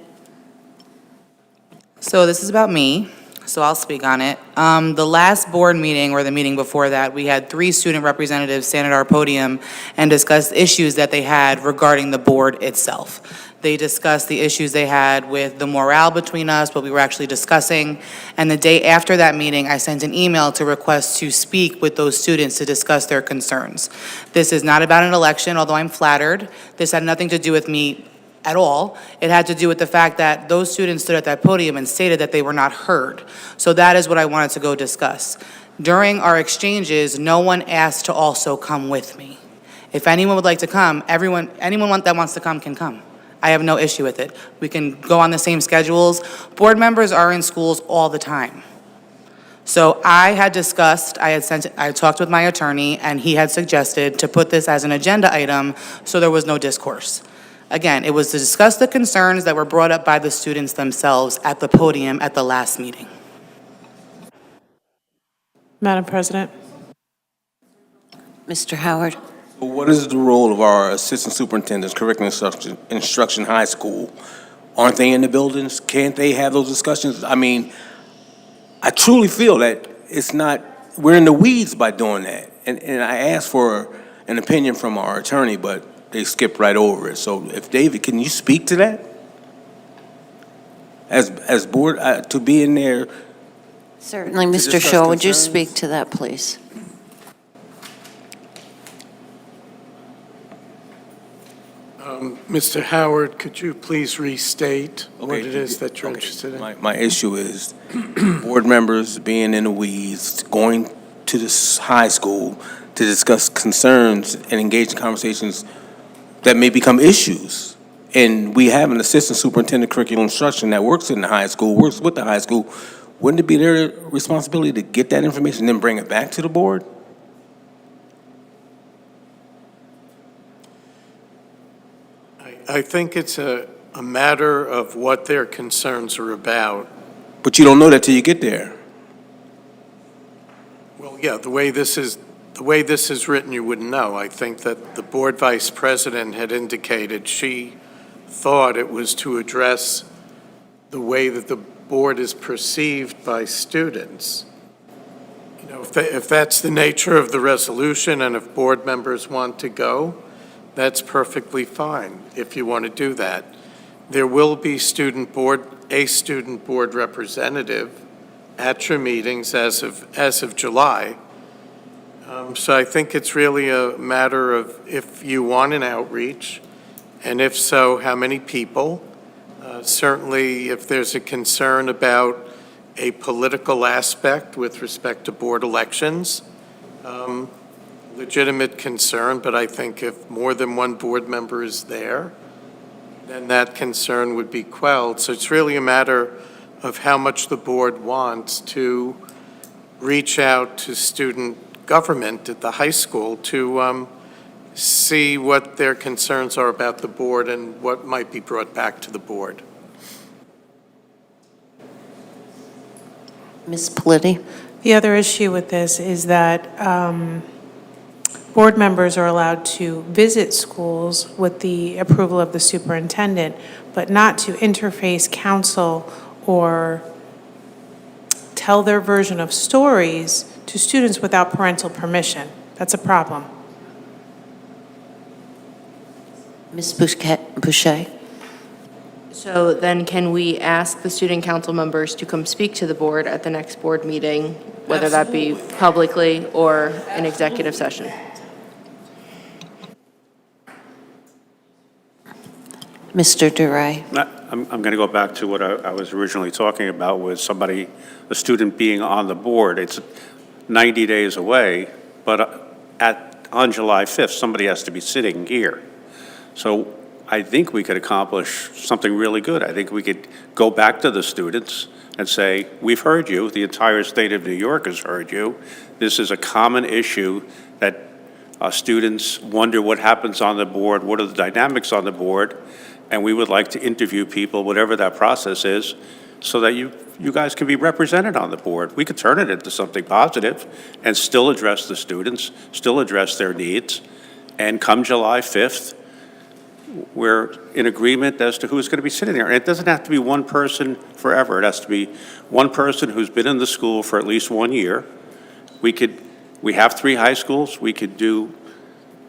So this is about me, so I'll speak on it. The last board meeting, or the meeting before that, we had 3 student representatives stand at our podium and discuss issues that they had regarding the board itself. They discussed the issues they had with the morale between us, what we were actually discussing. And the day after that meeting, I sent an email to request to speak with those students to discuss their concerns. This is not about an election, although I'm flattered. This had nothing to do with me at all. It had to do with the fact that those students stood at that podium and stated that they were not heard. So that is what I wanted to go discuss. During our exchanges, no one asked to also come with me. If anyone would like to come, anyone that wants to come can come. I have no issue with it. We can go on the same schedules. Board members are in schools all the time. So I had talked with my attorney, and he had suggested to put this as an agenda item so there was no discourse. Again, it was to discuss the concerns that were brought up by the students themselves at the podium at the last meeting. Madam President. Mr. Howard? What is the role of our assistant superintendents, curriculum instruction high school? Aren't they in the buildings? Can't they have those discussions? I mean, I truly feel that we're in the weeds by doing that. And I asked for an opinion from our attorney, but they skipped right over it. So if David, can you speak to that? As board, to be in there. Certainly, To Mr. discuss Shaw, would you concerns? speak to that, please? Mr. Howard, could you please restate what it is that you're interested in? My issue is board members being in the weeds, going to this high school to discuss concerns and engage in conversations that may become issues. And we have an assistant superintendent curriculum instruction that works in the high school, works with the high school. Wouldn't it be their responsibility to get that information and then bring it back to the board? I think it's a matter of what their concerns are about. But you don't know that till you get there. Well, yeah, the way this is written, you wouldn't know. I think that the board vice president had indicated she thought it was to address the way that the board is perceived by students. You know, if that's the nature of the resolution and if board members want to go, that's perfectly fine if you want to do that. There will be a student board representative at your meetings as of July. So I think it's really a matter of if you want an outreach, and if so, how many people. Certainly, if there's a concern about a political aspect with respect to board elections, legitimate concern, but I think if more than one board member is there, then that concern would be quelled. So it's really a matter of how much the board wants to reach out to student government at the high school to see what their concerns are about the board and what might be brought back to the board. Ms. Politi? The other issue with this is that board members are allowed to visit schools with the approval of the superintendent, but not to interface counsel or tell their version of stories to students without parental permission. That's a problem. Ms. Boucher? So then can we ask the student council members to come speak to the board at the next board meeting, whether that be publicly or in executive session? Mr. Duray? I'm going to go back to what I was originally talking about with a student being on the board. It's 90 days away, but on July 5th, somebody has to be sitting here. So I think we could accomplish something really good. I think we could go back to the students and say, we've heard you, the entire state of New York has heard you. This is a common issue that students wonder what happens on the board, what are the dynamics on the board, and we would like to interview people, whatever that process is, so that you guys can be represented on the board. We could turn it into something positive and still address the students, still address their needs, and come July 5th, we're in agreement as to who's going to be sitting there. And it doesn't have to be one person forever. It has to be one person who's been in the school for at least 1 year. We have 3 high schools. We could do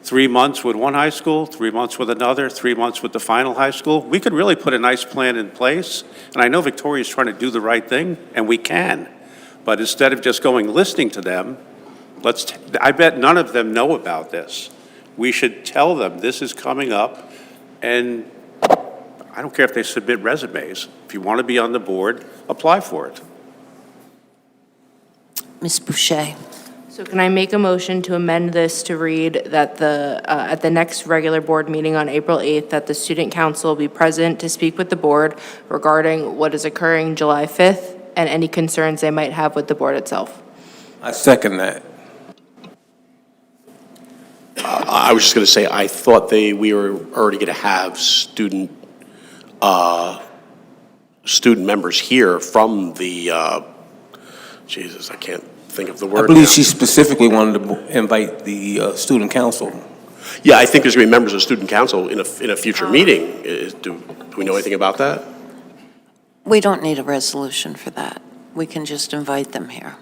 3 months with one high school, 3 months with another, 3 months with the final high school. We could really put a nice plan in place. And I know Victoria's trying to do the right thing, and we can. But instead of just going listening to them, I bet none of them know about this. We should tell them this is coming up. And I don't care if they submit resumes. If you want to be on the board, apply for it. Ms. Boucher? So can I make a motion to amend this to read that at the next regular board meeting on April 8th, that the student council be present to speak with the board regarding what is occurring July 5th, and any concerns they might have with the board itself. I second that. I was just going to say, I thought we were already going to have student members here from the, Jesus, I can't think of the word I believe now. she specifically wanted to invite the student council. Yeah, I think there's going to be members of student council in a future meeting. Do we know anything about that? We don't need a resolution for that. We can just invite them here.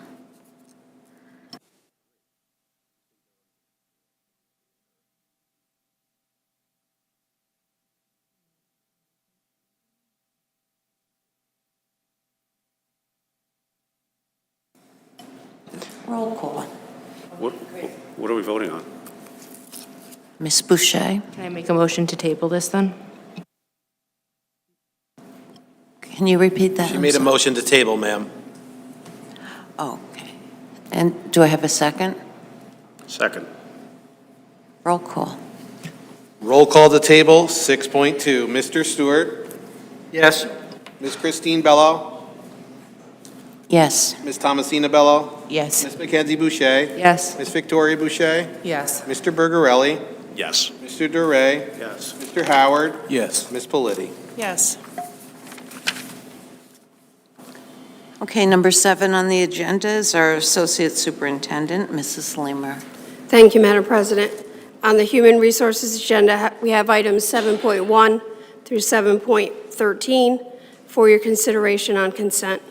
Roll call. What are we voting on? Ms. Boucher, Can I make a motion to table this then? can you repeat that? She I'm made a sorry. motion to table, ma'am. Oh, okay. And do I have a second? Second. Roll call. Roll call to table 6.2. Mr. Stewart? Yes. Ms. Christine Bello? Yes. Ms. Thomasina Bello? Yes. Ms. Mackenzie Boucher? Yes. Ms. Victoria Boucher? Yes. Mr. Bergarelli? Yes. Mr. Duray? Yes. Mr. Howard? Yes. Ms. Politi? Yes. Okay, number 7 on the agenda is our Associate Superintendent, Mrs. Leamer. Thank you, Madam President. On the Human Resources agenda, we have items 7.1 through 7.13 for your consideration on consent.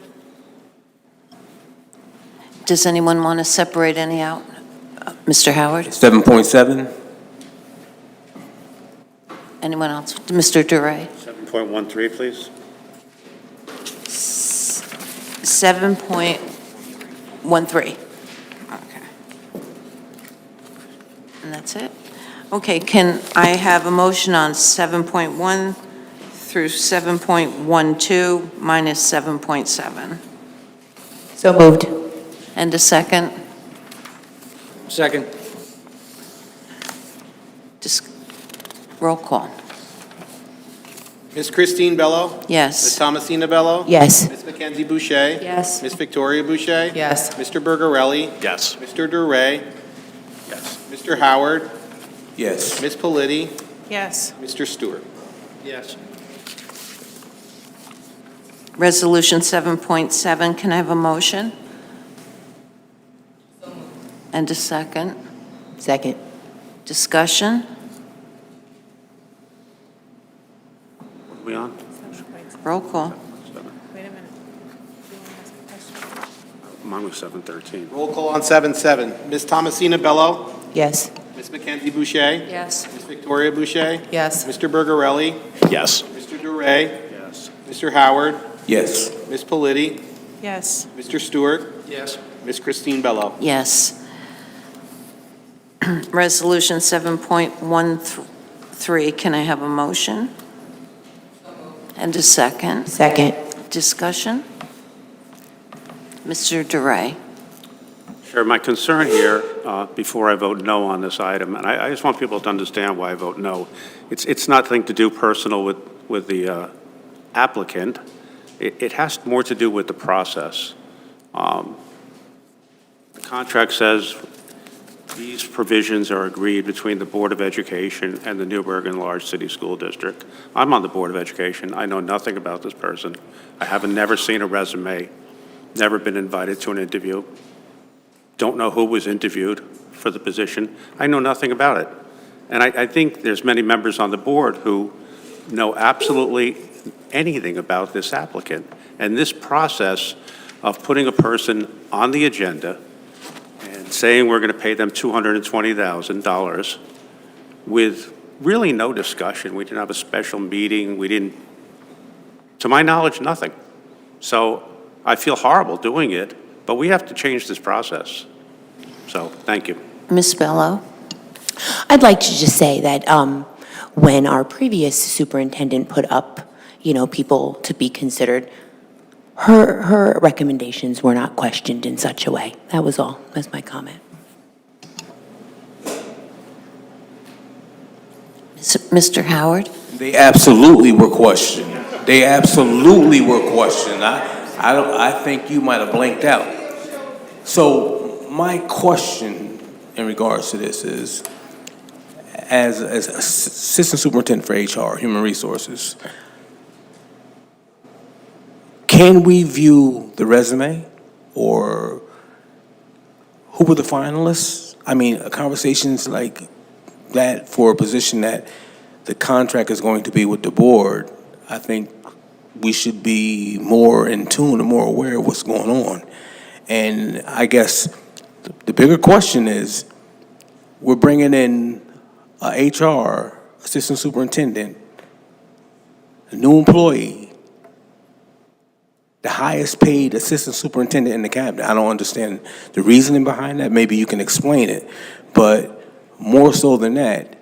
Does anyone want to separate any out? Mr. Howard? 7.7? Anyone else? Mr. Duray? 7.13, please. 7.13. Okay. And that's it? Okay, can I have a motion on 7.1 through 7.12 minus 7.7? So moved. And a second? Second. Roll call. Ms. Christine Bello? Ms. Yes. Thomasina Bello? Yes. Ms. Mackenzie Boucher? Yes. Ms. Victoria Boucher? Yes. Mr. Bergarelli? Yes. Mr. Duray? Yes. Mr. Howard? Yes. Ms. Politi? Yes. Mr. Stewart? Yes. Resolution 7.7, can I have a motion? And a second? Second. Discussion? What are we on? Roll call. Wait a minute. Mine was 7.13. Roll call on 7.7. Ms. Thomasina Bello? Yes. Ms. Mackenzie Boucher? Yes. Ms. Victoria Boucher? Yes. Mr. Bergarelli? Yes. Mr. Duray? Yes. Mr. Howard? Yes. Ms. Politi? Yes. Mr. Stewart? Yes. Ms. Christine Bello? Yes. Resolution 7.13, can I have a motion? And a second? Second. Discussion? Mr. Duray? Sure. My concern here, before I vote no on this item, and I just want people to understand why I vote no. It's nothing to do personal with the applicant. It has more to do with the process. The contract says these provisions are agreed between the Board of Education and the Newburgh Enlarged City School District. I'm on the Board of Education. I know nothing about this person. I haven't never seen a resume, never been invited to an interview, don't know who was interviewed for the position. I know nothing about it. And I think there's many members on the board who know absolutely anything about this applicant. And this process of putting a person on the agenda and saying we're going to pay them $220,000 with really no discussion. We didn't have a special meeting. We didn't, to my knowledge, nothing. So I feel horrible doing it, but we have to change this process. So, thank you. Ms. Bello? I'd like to just say that when our previous superintendent put up, people to be considered, her recommendations were not questioned in such a way. That was all. That's my comment. Mr. Howard? They absolutely were questioned. They absolutely were questioned. I think you might have blanked out. So my question in regards to this is, as Assistant Superintendent for HR, Human Resources, can we view the resume, or who were the finalists? I mean, conversations like that for a position that the contract is going to be with the board, I think we should be more in tune and more aware of what's going on. And I guess the bigger question is, we're bringing in a HR assistant superintendent, a new employee, the highest paid assistant superintendent in the cabinet. I don't understand the reasoning behind that. Maybe you can explain it. But more so than that,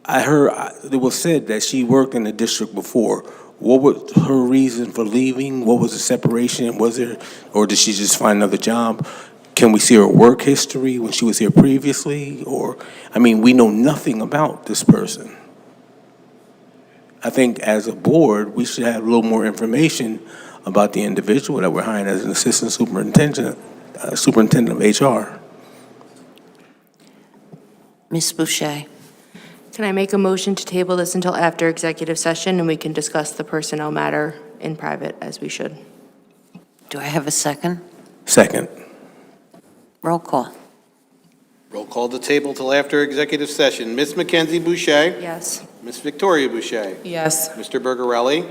I heard it was said that she worked in the district before. What was her reason for leaving? What was the separation? Was there, or did she just find another job? Can we see her work history when she was here previously? Or, I mean, we know nothing about this person. I think as a board, we should have a little more information about the individual that we're hiring as an assistant superintendent of HR. Ms. Boucher. Can I make a motion to table this until after executive session, and we can discuss the personnel matter in private as we should? Do I have a second? Second. Roll call. Roll call to table till after executive session. Ms. Mackenzie Boucher? Yes. Ms. Victoria Boucher? Yes. Mr. Bergarelli?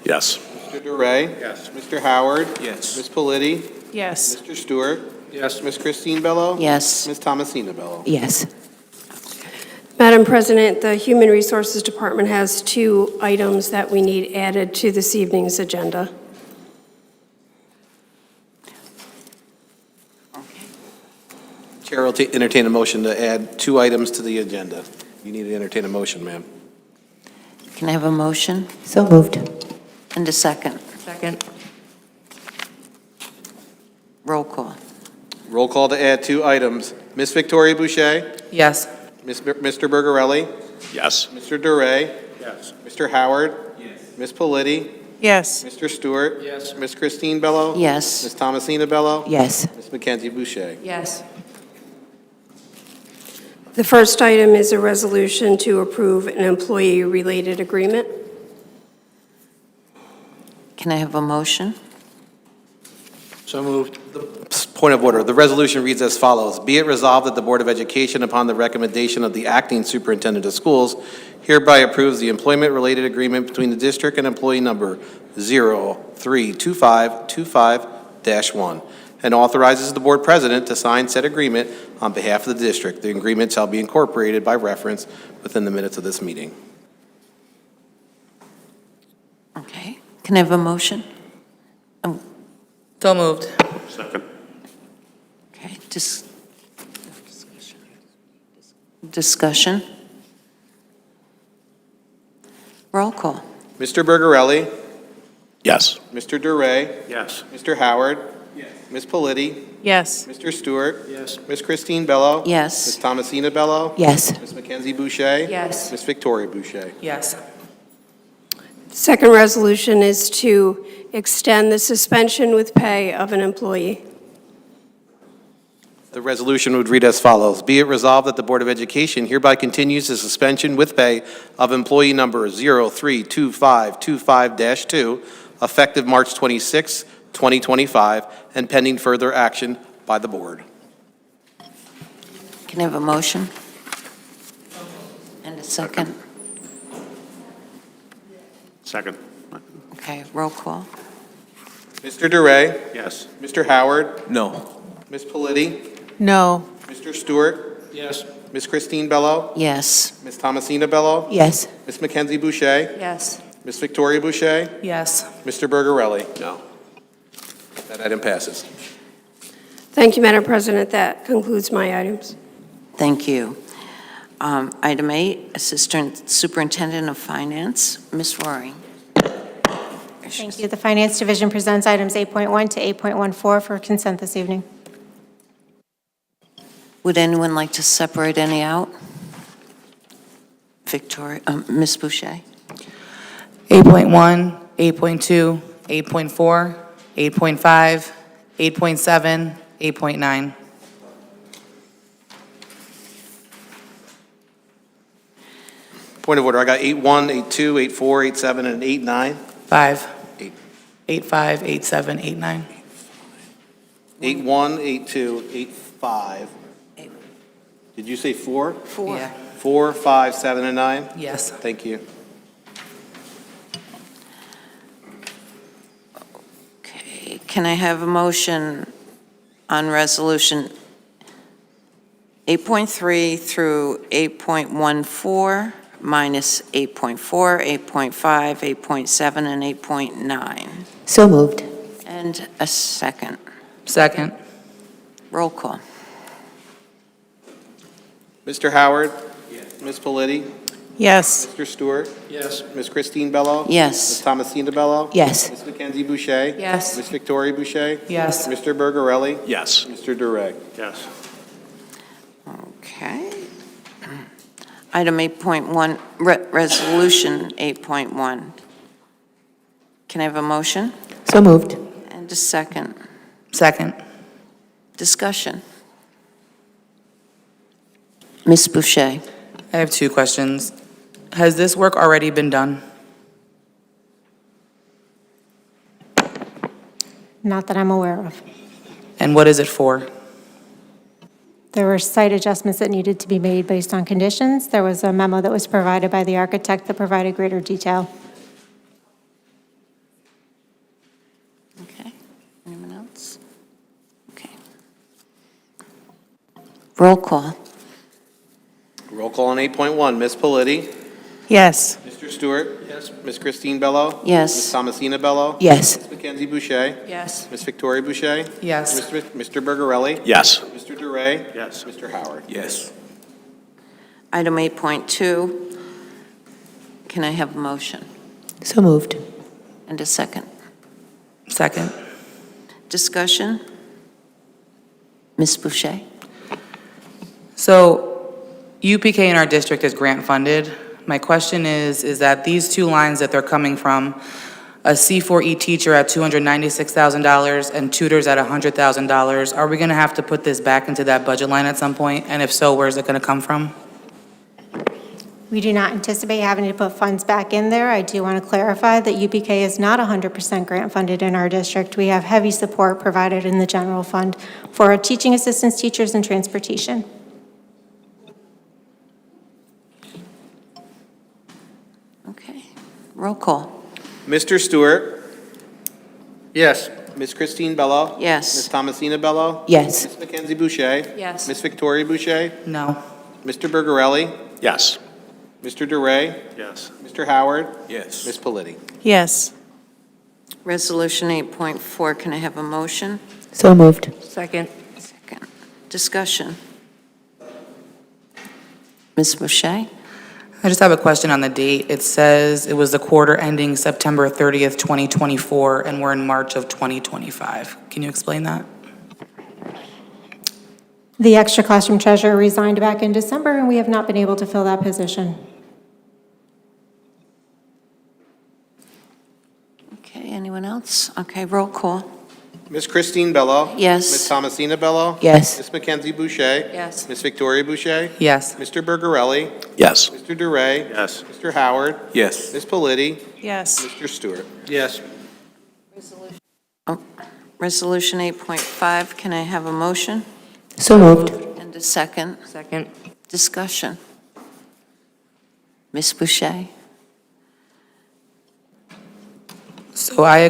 Yes. Mr. DeRay? Yes. Mr. Howard? Yes. Ms. Politi? Yes. Mr. Stewart? Yes. Ms. Christine Bello? Yes. Ms. Thomasina Bello? Yes. Madam President, the Human Resources Department has 2 items that we need added to this evening's agenda. Chair will entertain a motion to add 2 items to the agenda. You need to entertain a motion, ma'am. Can I have a motion So moved. and a second? Second. Roll call. Roll call to add 2 items. Ms. Victoria Boucher? Yes. Mr. Bergarelli? Yes. Mr. DeRay? Yes. Mr. Howard? Yes. Ms. Politi? Yes. Mr. Stewart? Yes. Ms. Christine Bello? Yes. Ms. Thomasina Bello? Yes. Ms. Mackenzie Boucher? Yes. The first item is a resolution to approve an employee-related agreement. Can I have a motion? So moved. Point of order. The resolution reads as follows. Be it resolved that the Board of Education, upon the recommendation of the acting superintendent of schools, hereby approves the employment-related agreement between the district and employee number 032525-1 and authorizes the board president to sign said agreement on behalf of the district. The agreement shall be incorporated by reference within the minutes of this meeting. Okay. Can I have a motion? So moved. Second. Okay. Discussion? Roll call. Mr. Bergarelli? Yes. Mr. DeRay? Yes. Mr. Howard? Yes. Ms. Politi? Yes. Mr. Stewart? Yes. Ms. Christine Bello? Yes. Ms. Thomasina Bello? Yes. Ms. Mackenzie Boucher? Yes. Ms. Victoria Boucher? Yes. The second resolution is to extend the suspension with pay of an employee. The resolution would read as follows. Be it resolved that the Board of Education hereby continues the suspension with pay of employee number 032525-2, effective March 26, 2025, and pending further action by the board. Can I have a motion? And a second? Second. Okay. Roll call. Mr. DeRay? Yes. Mr. Howard? No. Ms. Politi? No. Mr. Stewart? Yes. Ms. Christine Bello? Yes. Ms. Thomasina Bello? Yes. Ms. Mackenzie Boucher? Yes. Ms. Victoria Boucher? Yes. Mr. Bergarelli? No. That item passes. Thank you, Madam President. That concludes my items. Thank you. Item 8, Assistant Superintendent of Finance, Ms. Waring. Thank you. The Finance Division presents items 8.1 to 8.14 for consent this evening. Would anyone like to separate any out? Ms. Boucher? 8.1, 8.2, 8.4, 8.5, 8.7, 8.9. Point of order, I got 8.1, 8.2, 8.4, 8.7, and 8.9. 5. 8.5, 8.7, 8.9. 8.1, 8.2, 8.5. Did you say 4? 4. Yeah. 4, 5, 7, and 9? Yes. Thank you. Okay, can I have a motion on resolution 8.3 through 8.14 minus 8.4, 8.5, 8.7, and 8.9? So moved. And a second. Second. Roll call. Mr. Howard? Yes. Ms. Politti? Yes. Mr. Stewart? Yes. Ms. Christine Bello? Yes. Ms. Thomasina Bello? Yes. Ms. Mackenzie Boucher? Yes. Ms. Victoria Boucher? Yes. Mr. Bergarelli? Yes. Mr. Duray? Yes. Okay. Item 8.1, resolution 8.1. Can I have a motion? So moved. And a second. Second. Discussion. Ms. Boucher? I have 2 questions. Has this work already been done? Not that I'm aware of. And what is it for? There were site adjustments that needed to be made based on conditions. There was a memo that was provided by the architect that provided greater detail. Okay. Anyone else? Okay. Roll call. Roll call on 8.1. Ms. Politti? Yes. Mr. Stewart? Yes. Ms. Christine Bello? Yes. Ms. Thomasina Bello? Yes. Ms. Mackenzie Boucher? Yes. Ms. Victoria Boucher? Yes. Mr. Bergarelli? Yes. Mr. Duray? Yes. Mr. Howard? Yes. Item 8.2. Can I have a motion? So moved. And a second. Second. Discussion? Ms. Boucher? So UPK in our district is grant funded. My question is that these 2 lines that they're coming from, a C4E teacher at $296,000 and tutors at $100,000, are we going to have to put this back into that budget line at some point? And if so, where's it going to come from? We do not anticipate having to put funds back in there. I do want to clarify that UPK is not 100% grant funded in our district. We have heavy support provided in the general fund for our teaching assistants, teachers, and transportation. Okay. Roll call. Mr. Stewart? Yes. Ms. Christine Bello? Yes. Ms. Thomasina Bello? Yes. Ms. Mackenzie Boucher? Yes. Ms. Victoria Boucher? No. Mr. Bergarelli? Yes. Mr. Duray? Yes. Mr. Howard? Yes. Ms. Politti? Yes. Resolution 8.4. Can I have a motion? So moved. Second. Second. Discussion. Ms. Boucher? I just have a question on the date. It says it was the quarter ending September 30th, 2024, and we're in March of 2025. Can you explain that? The extra classroom treasurer resigned back in December, and we have not been able to fill that position. Okay, anyone else? Okay, roll call. Ms. Christine Bello? Yes. Ms. Thomasina Bello? Yes. Ms. Mackenzie Boucher? Yes. Ms. Victoria Boucher? Yes. Mr. Bergarelli? Yes. Mr. Duray? Yes. Mr. Howard? Yes. Ms. Politti? Yes. Mr. Stewart? Yes. Resolution 8.5. Can I have a motion? So moved. And a second. Second. Discussion. Ms. Boucher? So I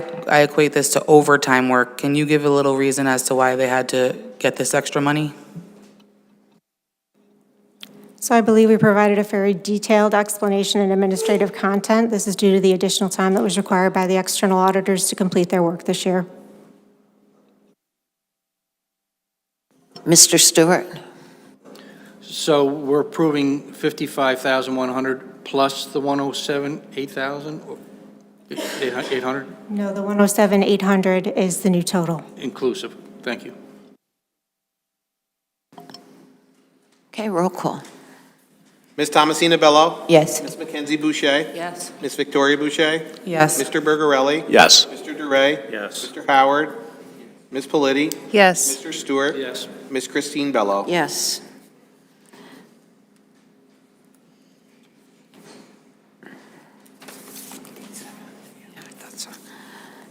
equate this to overtime work. Can you give a little reason as to why they had to get this extra money? So I believe we provided a very detailed explanation and administrative content. This is due to the additional time that was required by the external auditors to complete their work this year. Mr. Stewart? So we're approving 55,100 plus the 107, 8,000, 800 No, the 107,800 is the new total. inclusive. Thank you. Okay, roll call. Ms. Thomasina Bello? Yes. Ms. Mackenzie Boucher? Yes. Ms. Victoria Boucher? Yes. Mr. Bergarelli? Yes. Mr. Duray? Yes. Mr. Howard? Ms. Politi? Yes. Mr. Stewart? Yes. Ms. Christine Bello? Yes.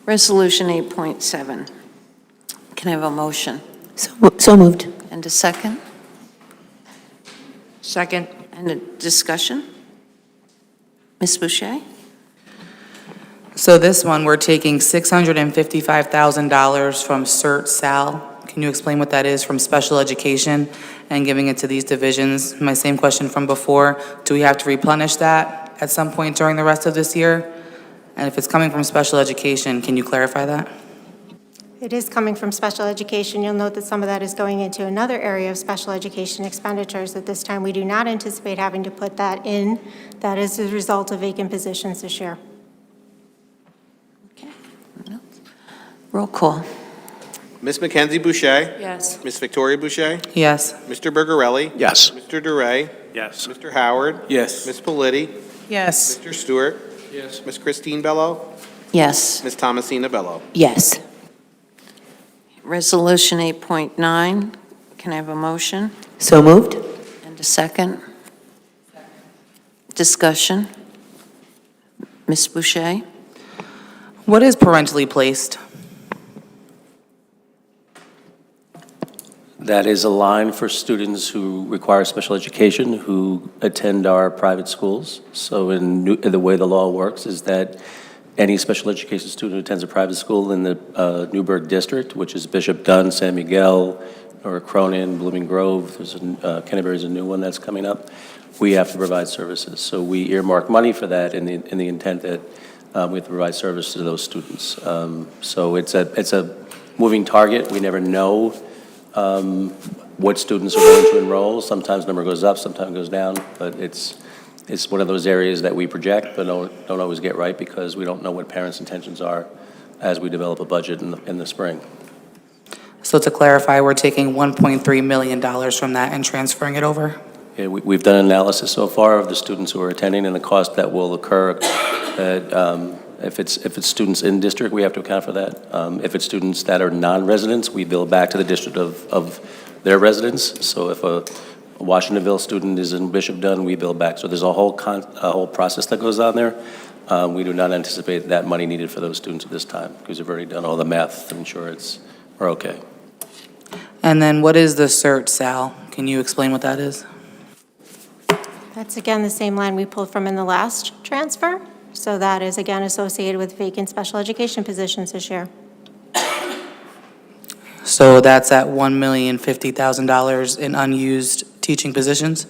Resolution 8.7. Can I have a motion? So moved. And a second? Second. And a discussion? Ms. Boucher? So this one, we're taking $655,000 from CERT Sal. Can you explain what that is from special education and giving it to these divisions? My same question from before. Do we have to replenish that at some point during the rest of this year? And if it's coming from special education, can you clarify that? It is coming from special education. You'll note that some of that is going into another area of special education expenditures. At this time, we do not anticipate having to put that in. That is a result of vacant positions this year. Roll call. Ms. Mackenzie Boucher? Yes. Ms. Victoria Boucher? Yes. Mr. Bergarelli? Yes. Mr. Duray? Yes. Mr. Howard? Yes. Ms. Politi? Yes. Mr. Stewart? Yes. Ms. Christine Bello? Yes. Ms. Thomasina Bello? Yes. Resolution 8.9. Can I have a motion? So moved. And a second? Discussion? Ms. Boucher? What is parentally placed? That is a line for students who require special education who attend our private schools. So the way the law works is that any special education student who attends a private school in the Newburgh district, which is Bishop Dunn, San Miguel, or Cronin, Blooming Grove, Canterbury's a new one that's coming up, we have to provide services. So we earmark money for that in the intent that we have to provide service to those students. So it's a moving target. We never know what students are going to enroll. Sometimes the number goes up, sometimes it goes down, but it's one of those areas that we project but don't always get right because we don't know what parents' intentions are as we develop a budget in the spring. So to clarify, we're taking $1.3 million from that and transferring it over? Yeah, we've done an analysis so far of the students who are attending and the cost that will occur. That if it's students in district, we have to account for that. If it's students that are non-residents, we bill back to the district of their residents. So if a Washingtonville student is in Bishop Dunn, we bill back. So there's a whole process that goes on there. We do not anticipate that money needed for those students at this time because we've already done all the math to ensure we're okay. And then what is the CERT Sal? Can you explain what that is? That's again the same line we pulled from in the last transfer. So that is again associated with vacant special education positions this year. So that's at $1,050,000 in unused teaching positions?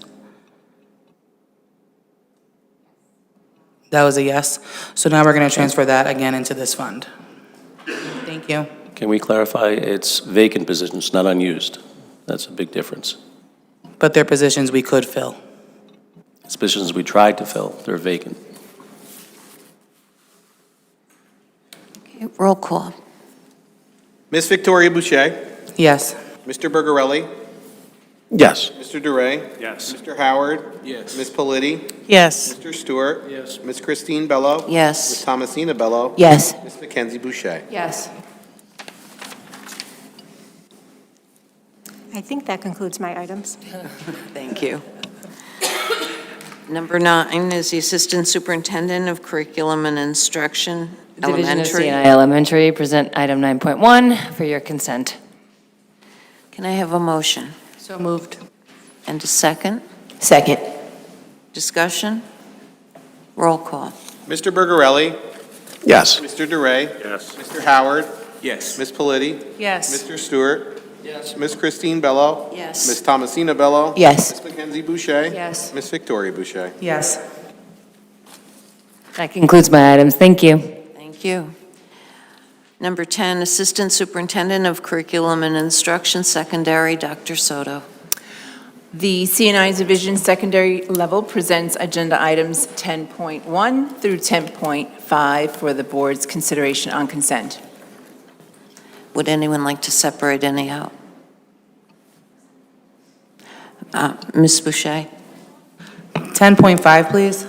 That was a yes. So now we're going to transfer that again into this fund. Thank you. Can we clarify? It's vacant positions, not unused. That's a big difference. But they're positions we could fill. It's positions we tried to fill. They're vacant. Okay, roll call. Ms. Victoria Boucher? Yes. Mr. Bergarelli? Yes. Mr. Duray? Yes. Mr. Howard? Yes. Ms. Politi? Yes. Mr. Stewart? Yes. Ms. Christine Bello? Yes. Ms. Thomasina Bello? Yes. Ms. Mackenzie Boucher? Yes. I think that concludes my items. Thank you. Number 9 is the Assistant Superintendent of Curriculum and Instruction, Division of Elementary. CNI Elementary, present item 9.1 for your consent. Can I have a motion? So moved. And a second? Second. Discussion? Roll call. Mr. Bergarelli? Yes. Mr. Duray? Yes. Mr. Howard? Yes. Ms. Politi? Yes. Mr. Stewart? Yes. Ms. Christine Bello? Yes. Ms. Thomasina Bello? Yes. Ms. Mackenzie Boucher? Yes. Ms. Victoria Boucher? Yes. That concludes my items. Thank you. Thank you. Number 10, Assistant Superintendent of Curriculum and Instruction, Secondary, Dr. Soto. The CNI Division Secondary Level presents agenda items 10.1 through 10.5 for the board's consideration on consent. Would anyone like to separate any out? Ms. Boucher? 10.5, please.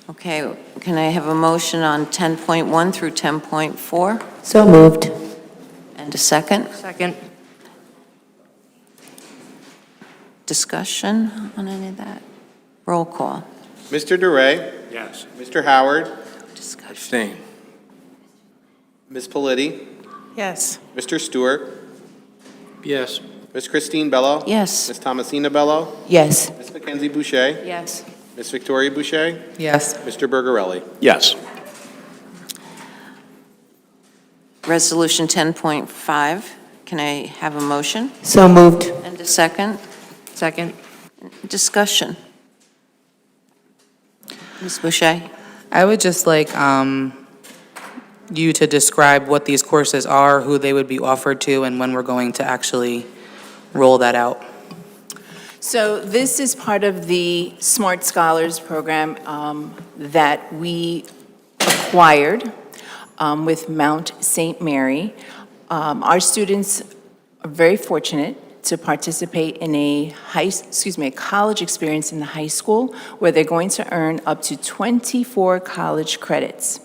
Okay, Can I have a motion on 10.1 through 10.4? So moved. And a second? Second. Discussion on any of that? Roll call. Mr. DeRay? Yes. Mr. Howard? Abstain. Ms. Politi? Yes. Mr. Stewart? Yes. Ms. Christine Bello? Yes. Ms. Thomasina Bello? Yes. Ms. Mackenzie Boucher? Yes. Ms. Victoria Boucher? Yes. Mr. Bergarelli? Yes. Resolution 10.5. Can I have a motion? So moved. And a second? Second. Discussion. Ms. Boucher? I would just like you to describe what these courses are, who they would be offered to, and when we're going to actually roll that out. So this is part of the Smart Scholars program that we acquired with Mount St. Mary. Our students are very fortunate to participate in a college experience in the high school where they're going to earn up to 24 college credits.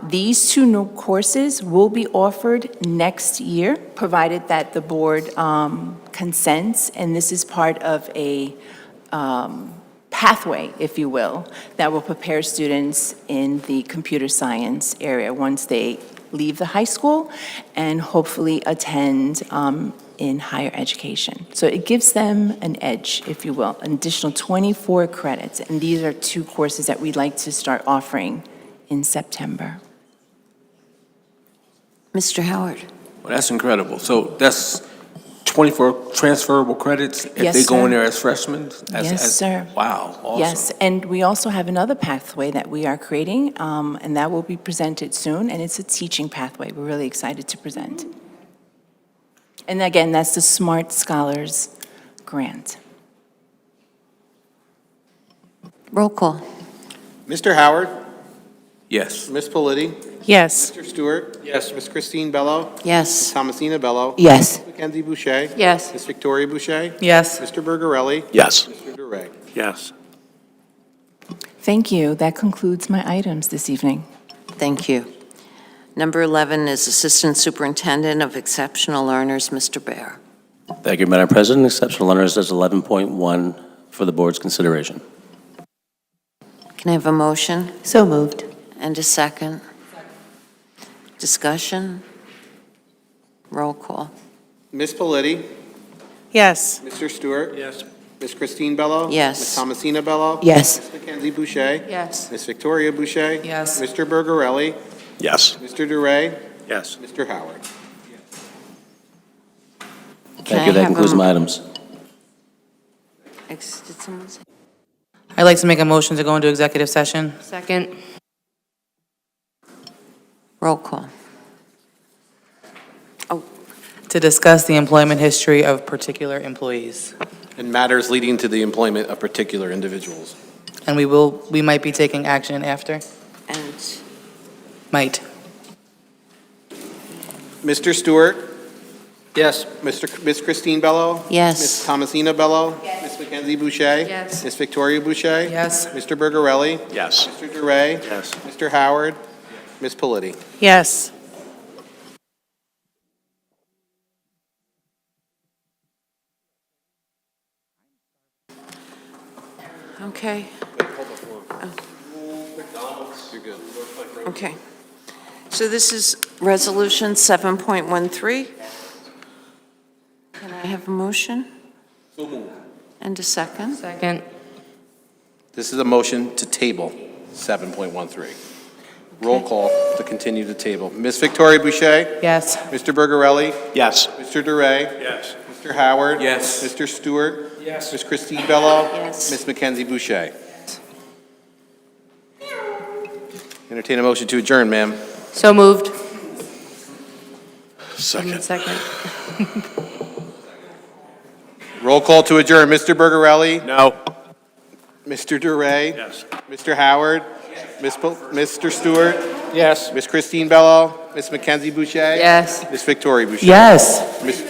These two new courses will be offered next year, provided that the board consents, and this is part of a pathway, if you will, that will prepare students in the computer science area once they leave the high school and hopefully attend in higher education. So it gives them an edge, if you will, an additional 24 credits, and these are two courses that we'd like to start offering in September. Mr. Howard? Well, that's incredible. So that's 24 transferable credits if Yes, they go in sir. there as freshmen? Yes, sir. Wow, awesome. Yes, and we also have another pathway that we are creating, and that will be presented soon, and it's a teaching pathway. We're really excited to present. And again, that's the Smart Scholars Grant. Roll call. Mr. Howard? Yes. Ms. Politi? Yes. Mr. Stewart? Yes. Ms. Christine Bello? Yes. Ms. Thomasina Bello? Yes. Ms. Mackenzie Boucher? Yes. Ms. Victoria Boucher? Yes. Mr. Bergarelli? Yes. Mr. DeRay? Yes. Thank you. That concludes my items this evening. Thank you. Number 11 is Assistant Superintendent of Exceptional Learners, Mr. Bear. Thank you, Madam President. Exceptional learners is 11.1 for the board's consideration. Can I have a motion So moved. and a second? Discussion? Roll call. Ms. Politi? Yes. Mr. Stewart? Yes. Ms. Christine Bello? Yes. Ms. Thomasina Bello? Yes. Ms. Mackenzie Boucher? Yes. Ms. Victoria Boucher? Yes. Mr. Bergarelli? Yes. Mr. DeRay? Yes. Mr. Howard? Thank you. That concludes my items. Did someone say? I'd like to make a motion to go into executive session. Second. Roll call. To discuss the employment history of particular employees. And matters leading to the employment of particular individuals. And we might be taking action after. And Might. Mr. Stewart? Yes. Ms. Christine Bello? Yes. Ms. Thomasina Bello? Yes. Ms. Mackenzie Boucher? Yes. Ms. Victoria Boucher? Yes. Mr. Bergarelli? Yes. Mr. DeRay? Yes. Mr. Howard? Ms. Politi? Yes. Okay. You're good. Okay. So this is Resolution 7.13. Can I have a motion? And a second? Second. This is a motion to table 7.13. Roll call to continue to table. Ms. Victoria Boucher? Yes. Mr. Bergarelli? Yes. Mr. DeRay? Yes. Mr. Howard? Yes. Mr. Stewart? Yes. Ms. Christine Bello? Yes. Ms. Mackenzie Boucher? Entertain a motion to adjourn, ma'am. So moved. Second. Second. Roll call to adjourn. Mr. Bergarelli? No. Mr. DeRay? Yes. Mr. Howard? Mr. Stewart? Yes. Ms. Christine Bello? Ms. Mackenzie Boucher? Yes. Ms. Victoria Boucher? Yes. Ms.